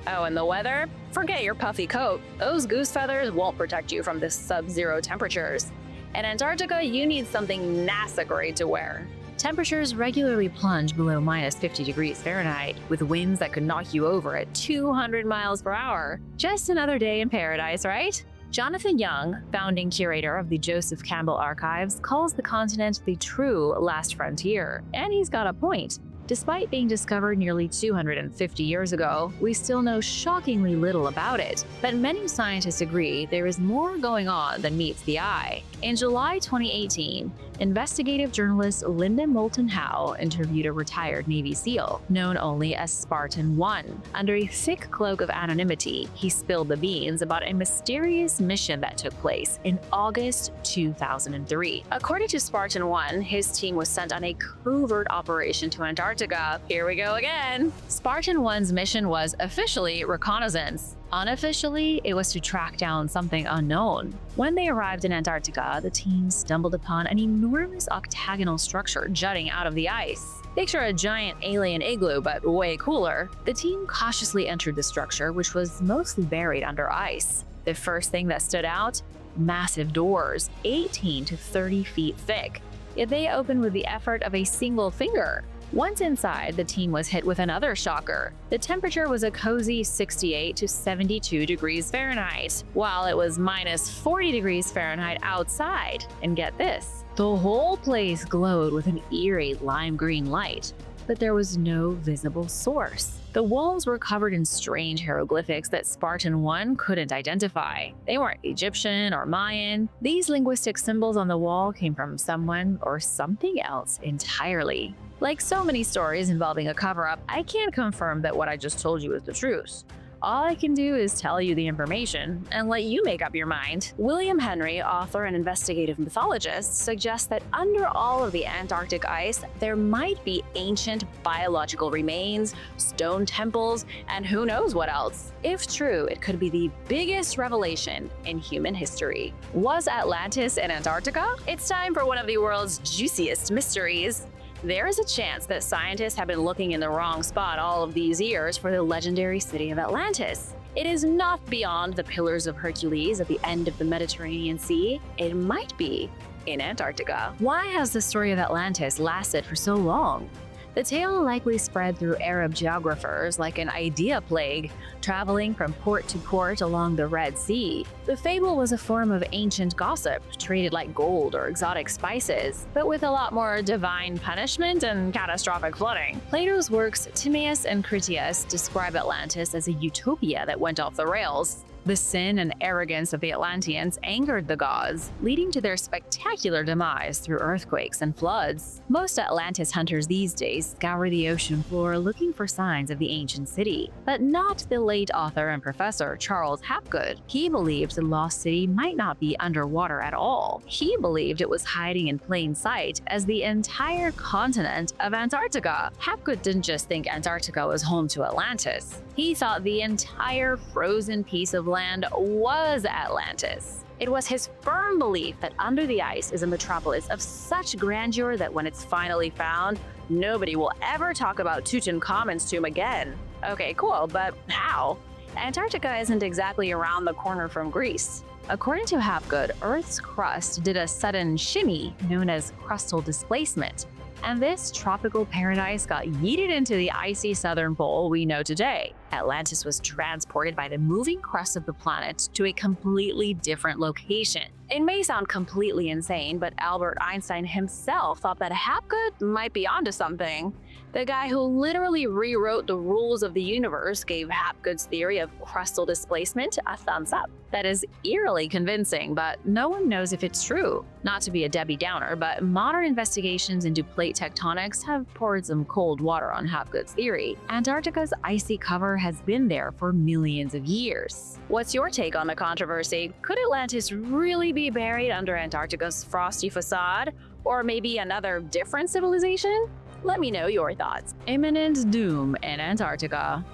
Oh, and the weather? Forget your puffy coat. Those goose feathers won't protect you from the sub-zero temperatures. In Antarctica, you need something NASA grade to wear. Temperatures regularly plunge below minus 50 degrees Fahrenheit, with winds that could knock you over at 200 miles per hour. Just another day in paradise, right? Jonathan Young, founding curator of the Joseph Campbell Archives, calls the continent the true last frontier. And he's got a point. Despite being discovered nearly 250 years ago, we still know shockingly little about it. But many scientists agree there is more going on than meets the eye. In July 2018, investigative journalist Linda Moulton Howe interviewed a retired Navy SEAL, known only as Spartan 1. Under a thick cloak of anonymity, he spilled the beans about a mysterious mission that took place in August 2003. According to Spartan 1, his team was sent on a covert operation to Antarctica. Here we go again. Spartan 1's mission was officially reconnaissance. Unofficially, it was to track down something unknown. When they arrived in Antarctica, the team stumbled upon an enormous octagonal structure jutting out of the ice. Picture a giant alien igloo, but way cooler. The team cautiously entered the structure, which was mostly buried under ice. The first thing that stood out? Massive doors, 18 to 30 feet thick. Yet they opened with the effort of a single finger. Once inside, the team was hit with another shocker. The temperature was a cozy 68 to 72 degrees Fahrenheit, while it was minus 40 degrees Fahrenheit outside. And get this, the whole place glowed with an eerie lime green light, but there was no visible source. The walls were covered in strange hieroglyphics that Spartan 1 couldn't identify. They weren't Egyptian or Mayan. These linguistic symbols on the wall came from someone or something else entirely. Like so many stories involving a cover-up, I can't confirm that what I just told you is the truth. All I can do is tell you the information and let you make up your mind. William Henry, author and investigative mythologist, suggests that under all of the Antarctic ice, there might be ancient biological remains, stone temples, and who knows what else. If true, it could be the biggest revelation in human history. Was Atlantis in Antarctica? It's time for one of the world's juiciest mysteries. There is a chance that scientists have been looking in the wrong spot all of these years for the legendary city of Atlantis. It is not beyond the Pillars of Hercules at the end of the Mediterranean Sea. It might be in Antarctica. Why has the story of Atlantis lasted for so long? The tale likely spread through Arab geographers like an idea plague, traveling from port to port along the Red Sea. The fable was a form of ancient gossip, treated like gold or exotic spices, but with a lot more divine punishment and catastrophic flooding. Plato's works Timaeus and Critias describe Atlantis as a utopia that went off the rails. The sin and arrogance of the Atlanteans angered the gods, leading to their spectacular demise through earthquakes and floods. Most Atlantis hunters these days scour the ocean floor looking for signs of the ancient city, but not the late author and professor Charles Hapgood. He believed the lost city might not be underwater at all. He believed it was hiding in plain sight as the entire continent of Antarctica. Hapgood didn't just think Antarctica was home to Atlantis. He thought the entire frozen piece of land was Atlantis. It was his firm belief that under the ice is a metropolis of such grandeur that when it's finally found, nobody will ever talk about Tutankhamun's tomb again. Okay, cool, but how? Antarctica isn't exactly around the corner from Greece. According to Hapgood, Earth's crust did a sudden shimmy known as crustal displacement, and this tropical paradise got yeeted into the icy southern pole we know today. Atlantis was transported by the moving crust of the planet to a completely different location. It may sound completely insane, but Albert Einstein himself thought that Hapgood might be onto something. The guy who literally rewrote the rules of the universe gave Hapgood's theory of crustal displacement a thumbs up. That is eerily convincing, but no one knows if it's true. Not to be a Debbie Downer, but modern investigations into plate tectonics have poured some cold water on Hapgood's theory. Antarctica's icy cover has been there for millions of years. What's your take on the controversy? Could Atlantis really be buried under Antarctica's frosty facade? Or maybe another different civilization? Let me know your thoughts. Imminent doom in Antarctica.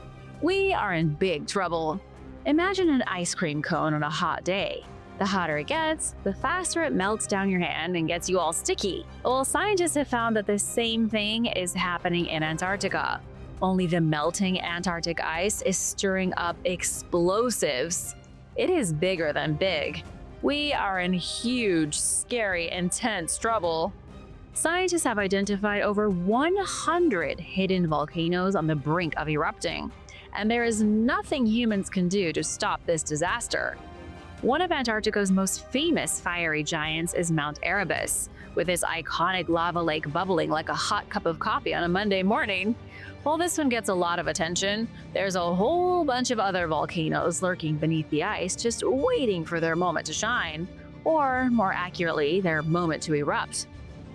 We are in big trouble. Imagine an ice cream cone on a hot day. The hotter it gets, the faster it melts down your hand and gets you all sticky. Well, scientists have found that the same thing is happening in Antarctica. Only the melting Antarctic ice is stirring up explosives. It is bigger than big. We are in huge, scary, intense trouble. Scientists have identified over 100 hidden volcanoes on the brink of erupting, and there is nothing humans can do to stop this disaster. One of Antarctica's most famous fiery giants is Mount Erebus, with its iconic lava lake bubbling like a hot cup of coffee on a Monday morning. While this one gets a lot of attention, there's a whole bunch of other volcanoes lurking beneath the ice, just waiting for their moment to shine, or more accurately, their moment to erupt.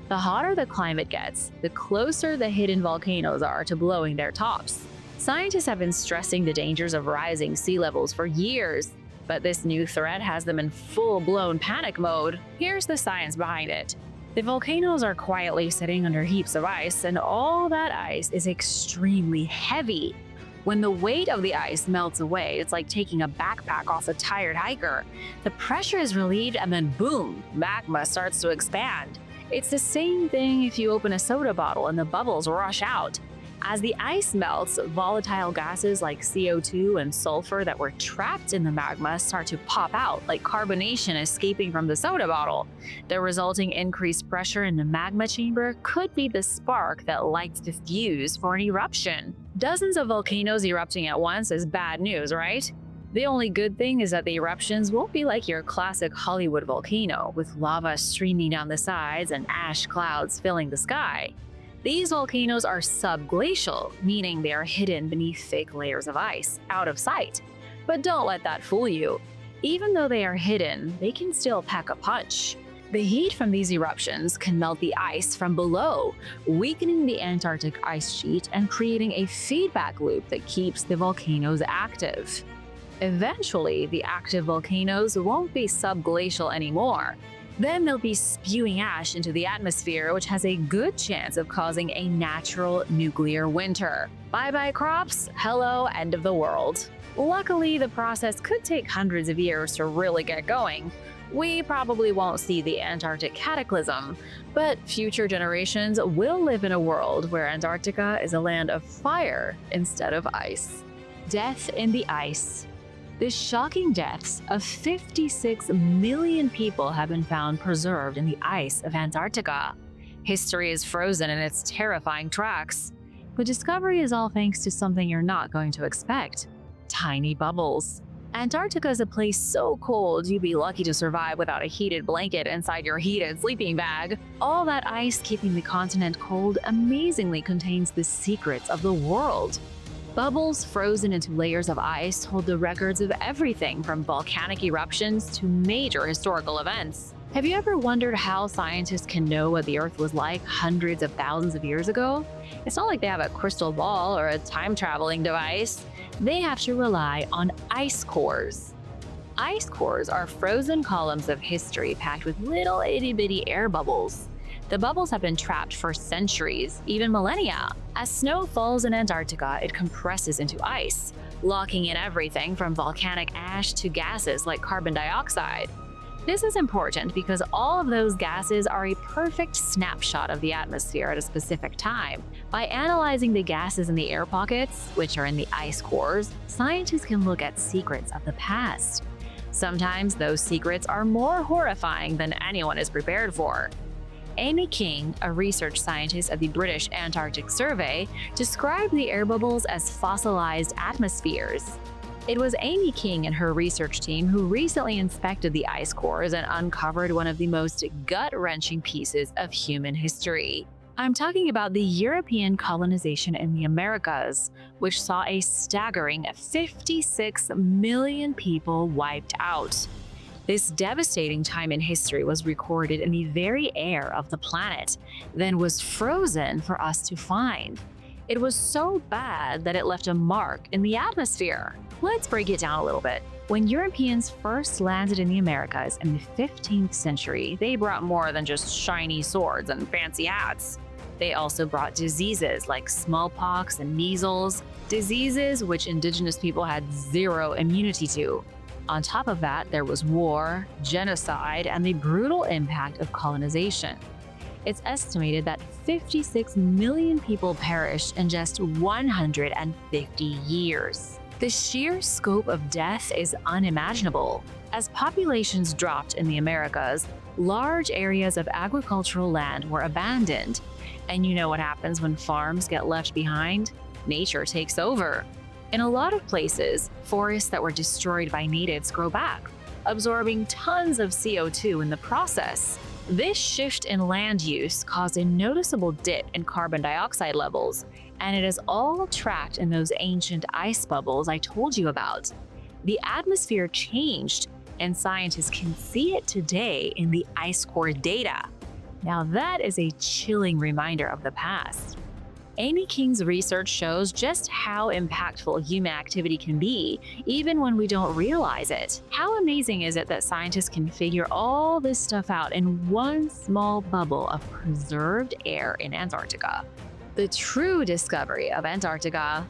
The hotter the climate gets, the closer the hidden volcanoes are to blowing their tops. Scientists have been stressing the dangers of rising sea levels for years, but this new threat has them in full-blown panic mode. Here's the science behind it. The volcanoes are quietly sitting under heaps of ice, and all that ice is extremely heavy. When the weight of the ice melts away, it's like taking a backpack off a tired hiker. The pressure is relieved and then boom, magma starts to expand. It's the same thing if you open a soda bottle and the bubbles rush out. As the ice melts, volatile gases like CO2 and sulfur that were trapped in the magma start to pop out, like carbonation escaping from the soda bottle. The resulting increased pressure in the magma chamber could be the spark that lights the fuse for an eruption. Dozens of volcanoes erupting at once is bad news, right? The only good thing is that the eruptions won't be like your classic Hollywood volcano, with lava streaming down the sides and ash clouds filling the sky. These volcanoes are subglacial, meaning they are hidden beneath thick layers of ice, out of sight. But don't let that fool you. Even though they are hidden, they can still pack a punch. The heat from these eruptions can melt the ice from below, weakening the Antarctic ice sheet and creating a feedback loop that keeps the volcanoes active. Eventually, the active volcanoes won't be subglacial anymore. Then they'll be spewing ash into the atmosphere, which has a good chance of causing a natural nuclear winter. Bye-bye crops, hello end of the world. Luckily, the process could take hundreds of years to really get going. We probably won't see the Antarctic cataclysm, but future generations will live in a world where Antarctica is a land of fire instead of ice. Death in the ice. The shocking deaths of 56 million people have been found preserved in the ice of Antarctica. History is frozen in its terrifying tracks. The discovery is all thanks to something you're not going to expect: tiny bubbles. Antarctica is a place so cold you'd be lucky to survive without a heated blanket inside your heated sleeping bag. All that ice keeping the continent cold amazingly contains the secrets of the world. Bubbles frozen into layers of ice hold the records of everything from volcanic eruptions to major historical events. Have you ever wondered how scientists can know what the Earth was like hundreds of thousands of years ago? It's not like they have a crystal ball or a time-traveling device. They have to rely on ice cores. Ice cores are frozen columns of history packed with little itty-bitty air bubbles. The bubbles have been trapped for centuries, even millennia. As snow falls in Antarctica, it compresses into ice, locking in everything from volcanic ash to gases like carbon dioxide. This is important because all of those gases are a perfect snapshot of the atmosphere at a specific time. By analyzing the gases in the air pockets, which are in the ice cores, scientists can look at secrets of the past. Sometimes those secrets are more horrifying than anyone is prepared for. Amy King, a research scientist at the British Antarctic Survey, described the air bubbles as fossilized atmospheres. It was Amy King and her research team who recently inspected the ice cores and uncovered one of the most gut-wrenching pieces of human history. I'm talking about the European colonization in the Americas, which saw a staggering 56 million people wiped out. This devastating time in history was recorded in the very air of the planet, then was frozen for us to find. It was so bad that it left a mark in the atmosphere. Let's break it down a little bit. When Europeans first landed in the Americas in the 15th century, they brought more than just shiny swords and fancy hats. They also brought diseases like smallpox and measles, diseases which indigenous people had zero immunity to. On top of that, there was war, genocide, and the brutal impact of colonization. It's estimated that 56 million people perished in just 150 years. The sheer scope of death is unimaginable. As populations dropped in the Americas, large areas of agricultural land were abandoned. And you know what happens when farms get left behind? Nature takes over. In a lot of places, forests that were destroyed by natives grow back, absorbing tons of CO2 in the process. This shift in land use caused a noticeable dip in carbon dioxide levels, and it is all tracked in those ancient ice bubbles I told you about. The atmosphere changed, and scientists can see it today in the ice core data. Now that is a chilling reminder of the past. Amy King's research shows just how impactful human activity can be, even when we don't realize it. How amazing is it that scientists can figure all this stuff out in one small bubble of preserved air in Antarctica? The true discovery of Antarctica.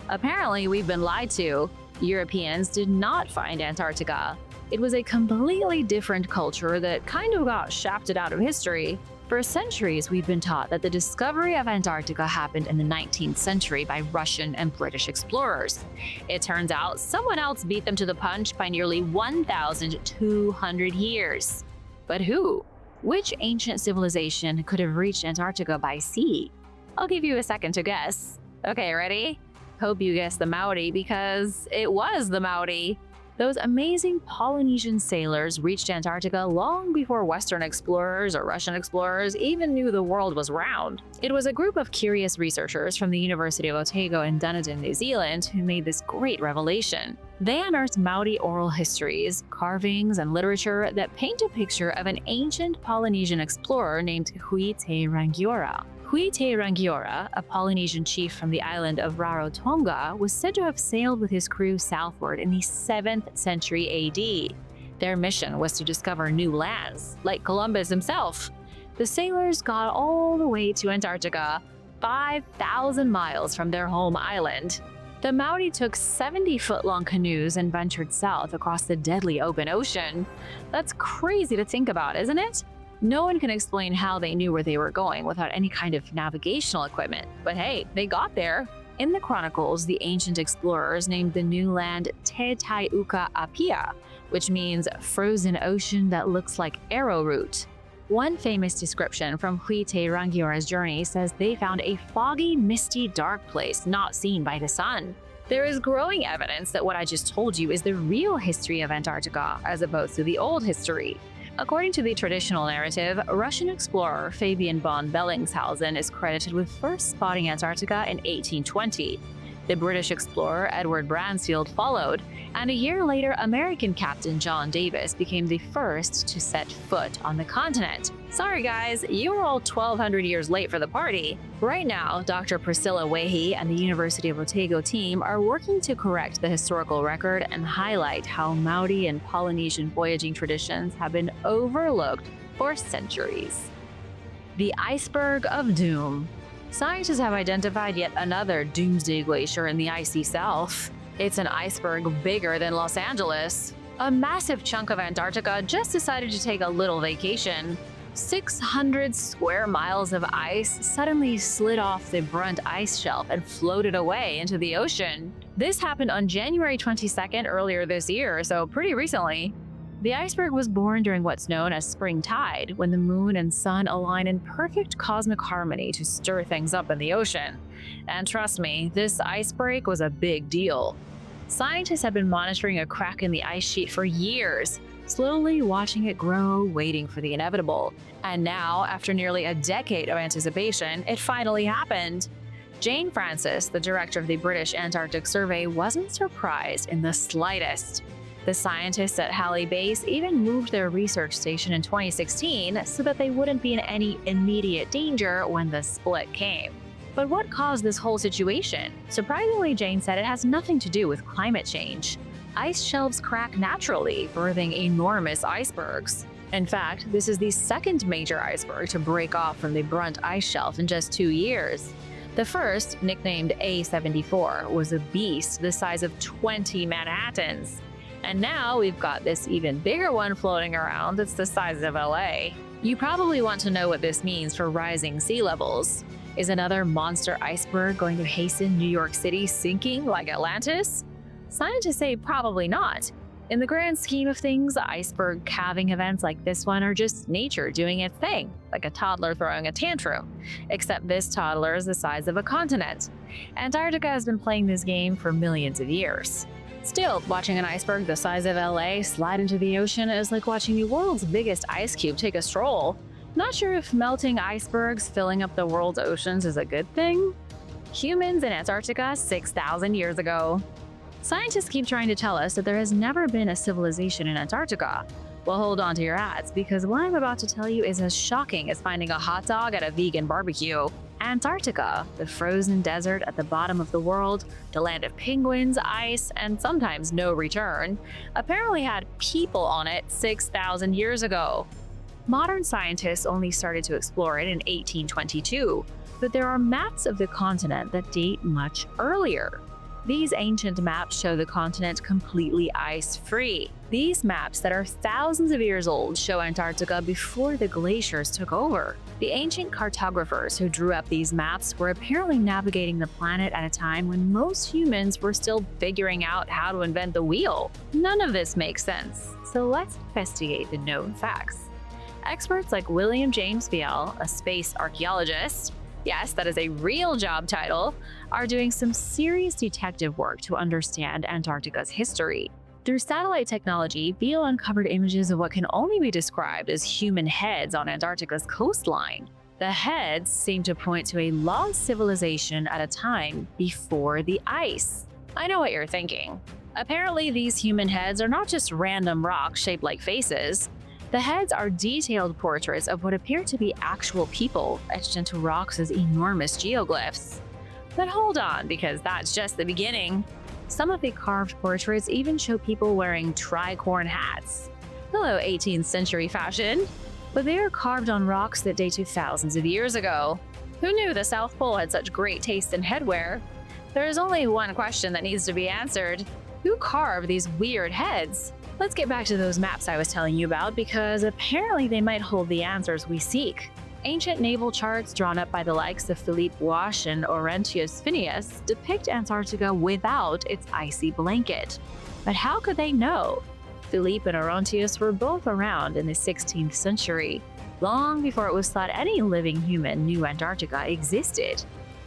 Apparently, we've been lied to. Europeans did not find Antarctica. It was a completely different culture that kind of got shafted out of history. For centuries, we've been taught that the discovery of Antarctica happened in the 19th century by Russian and British explorers. It turns out someone else beat them to the punch by nearly 1,200 years. But who? Which ancient civilization could have reached Antarctica by sea? I'll give you a second to guess. Okay, ready? Hope you guessed the Maori, because it was the Maori. Those amazing Polynesian sailors reached Antarctica long before Western explorers or Russian explorers even knew the world was round. It was a group of curious researchers from the University of Otago in Dunedin, New Zealand, who made this great revelation. They unearthed Maori oral histories, carvings, and literature that paint a picture of an ancient Polynesian explorer named Hui Te Rangiora. Hui Te Rangiora, a Polynesian chief from the island of Rarotonga, was said to have sailed with his crew southward in the 7th century AD. Their mission was to discover new lands, like Columbus himself. The sailors got all the way to Antarctica, 5,000 miles from their home island. The Maori took 70-foot-long canoes and ventured south across the deadly open ocean. That's crazy to think about, isn't it? No one can explain how they knew where they were going without any kind of navigational equipment. But hey, they got there. In the chronicles, the ancient explorers named the new land Te Tai Uka Apia, which means frozen ocean that looks like arrowroot. One famous description from Huite Rangiora's journey says they found a foggy, misty, dark place not seen by the sun. There is growing evidence that what I just told you is the real history of Antarctica, as opposed to the old history. According to the traditional narrative, Russian explorer Fabian von Bellingshausen is credited with first spotting Antarctica in 1820. The British explorer Edward Bransfield followed, and a year later, American Captain John Davis became the first to set foot on the continent. Sorry guys, you were all 1,200 years late for the party. Right now, Dr. Priscilla Wehi and the University of Otago team are working to correct the historical record and highlight how Maori and Polynesian voyaging traditions have been overlooked for centuries. The Iceberg of Doom. Scientists have identified yet another Doomsday Glacier in the icy south. It's an iceberg bigger than Los Angeles. A massive chunk of Antarctica just decided to take a little vacation. 600 square miles of ice suddenly slid off the Brunt ice shelf and floated away into the ocean. This happened on January 22nd earlier this year, so pretty recently. The iceberg was born during what's known as spring tide, when the moon and sun align in perfect cosmic harmony to stir things up in the ocean. And trust me, this ice break was a big deal. Scientists have been monitoring a crack in the ice sheet for years, slowly watching it grow, waiting for the inevitable. And now, after nearly a decade of anticipation, it finally happened. Jane Francis, the director of the British Antarctic Survey, wasn't surprised in the slightest. The scientists at Halley Base even moved their research station in 2016 so that they wouldn't be in any immediate danger when the split came. But what caused this whole situation? Surprisingly, Jane said it has nothing to do with climate change. Ice shelves crack naturally, birthing enormous icebergs. In fact, this is the second major iceberg to break off from the Brunt ice shelf in just 2 years. The first, nicknamed A74, was a beast the size of 20 Manhattans. And now we've got this even bigger one floating around that's the size of LA. You probably want to know what this means for rising sea levels. Is another monster iceberg going to hasten New York City sinking like Atlantis? Scientists say probably not. In the grand scheme of things, iceberg calving events like this one are just nature doing its thing, like a toddler throwing a tantrum. Except this toddler is the size of a continent. Antarctica has been playing this game for millions of years. Still, watching an iceberg the size of LA slide into the ocean is like watching the world's biggest ice cube take a stroll. Not sure if melting icebergs filling up the world's oceans is a good thing? Humans in Antarctica 6,000 years ago. Scientists keep trying to tell us that there has never been a civilization in Antarctica. Well, hold on to your hats, because what I'm about to tell you is as shocking as finding a hot dog at a vegan barbecue. Antarctica, the frozen desert at the bottom of the world, the land of penguins, ice, and sometimes no return, apparently had people on it 6,000 years ago. Modern scientists only started to explore it in 1822, but there are maps of the continent that date much earlier. These ancient maps show the continent completely ice-free. These maps that are thousands of years old show Antarctica before the glaciers took over. The ancient cartographers who drew up these maps were apparently navigating the planet at a time when most humans were still figuring out how to invent the wheel. None of this makes sense, so let's investigate the known facts. Experts like William James Fiel, a space archaeologist, yes, that is a real job title, are doing some serious detective work to understand Antarctica's history. Through satellite technology, Beale uncovered images of what can only be described as human heads on Antarctica's coastline. The heads seem to point to a lost civilization at a time before the ice. I know what you're thinking. Apparently, these human heads are not just random rocks shaped like faces. The heads are detailed portraits of what appear to be actual people etched into rocks as enormous geoglyphs. But hold on, because that's just the beginning. Some of the carved portraits even show people wearing tricorn hats. Hello, 18th century fashion. But they are carved on rocks that date to thousands of years ago. Who knew the South Pole had such great taste in headwear? There is only one question that needs to be answered. Who carved these weird heads? Let's get back to those maps I was telling you about because apparently they might hold the answers we seek. Ancient naval charts drawn up by the likes of Philippe Wash and Laurentius Phineas depict Antarctica without its icy blanket. But how could they know? Philippe and Laurentius were both around in the 16th century, long before it was thought any living human knew Antarctica existed.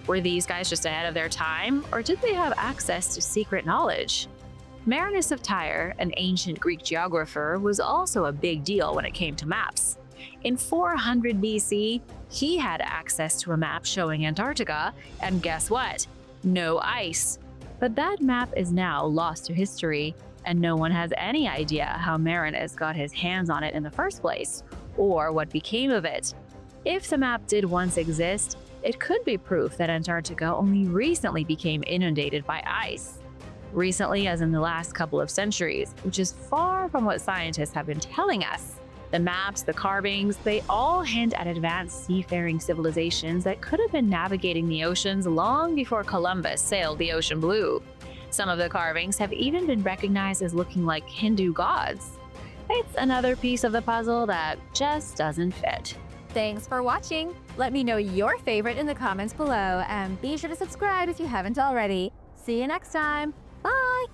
Were these guys just ahead of their time, or did they have access to secret knowledge? Marinus of Tyre, an ancient Greek geographer, was also a big deal when it came to maps. In 400 BC, he had access to a map showing Antarctica, and guess what? No ice. But that map is now lost to history, and no one has any idea how Marinus got his hands on it in the first place, or what became of it. If the map did once exist, it could be proof that Antarctica only recently became inundated by ice. Recently, as in the last couple of centuries, which is far from what scientists have been telling us. The maps, the carvings, they all hint at advanced seafaring civilizations that could have been navigating the oceans long before Columbus sailed the ocean blue. Some of the carvings have even been recognized as looking like Hindu gods. It's another piece of the puzzle that just doesn't fit. Thanks for watching. Let me know your favorite in the comments below, and be sure to subscribe if you haven't already. See you next time.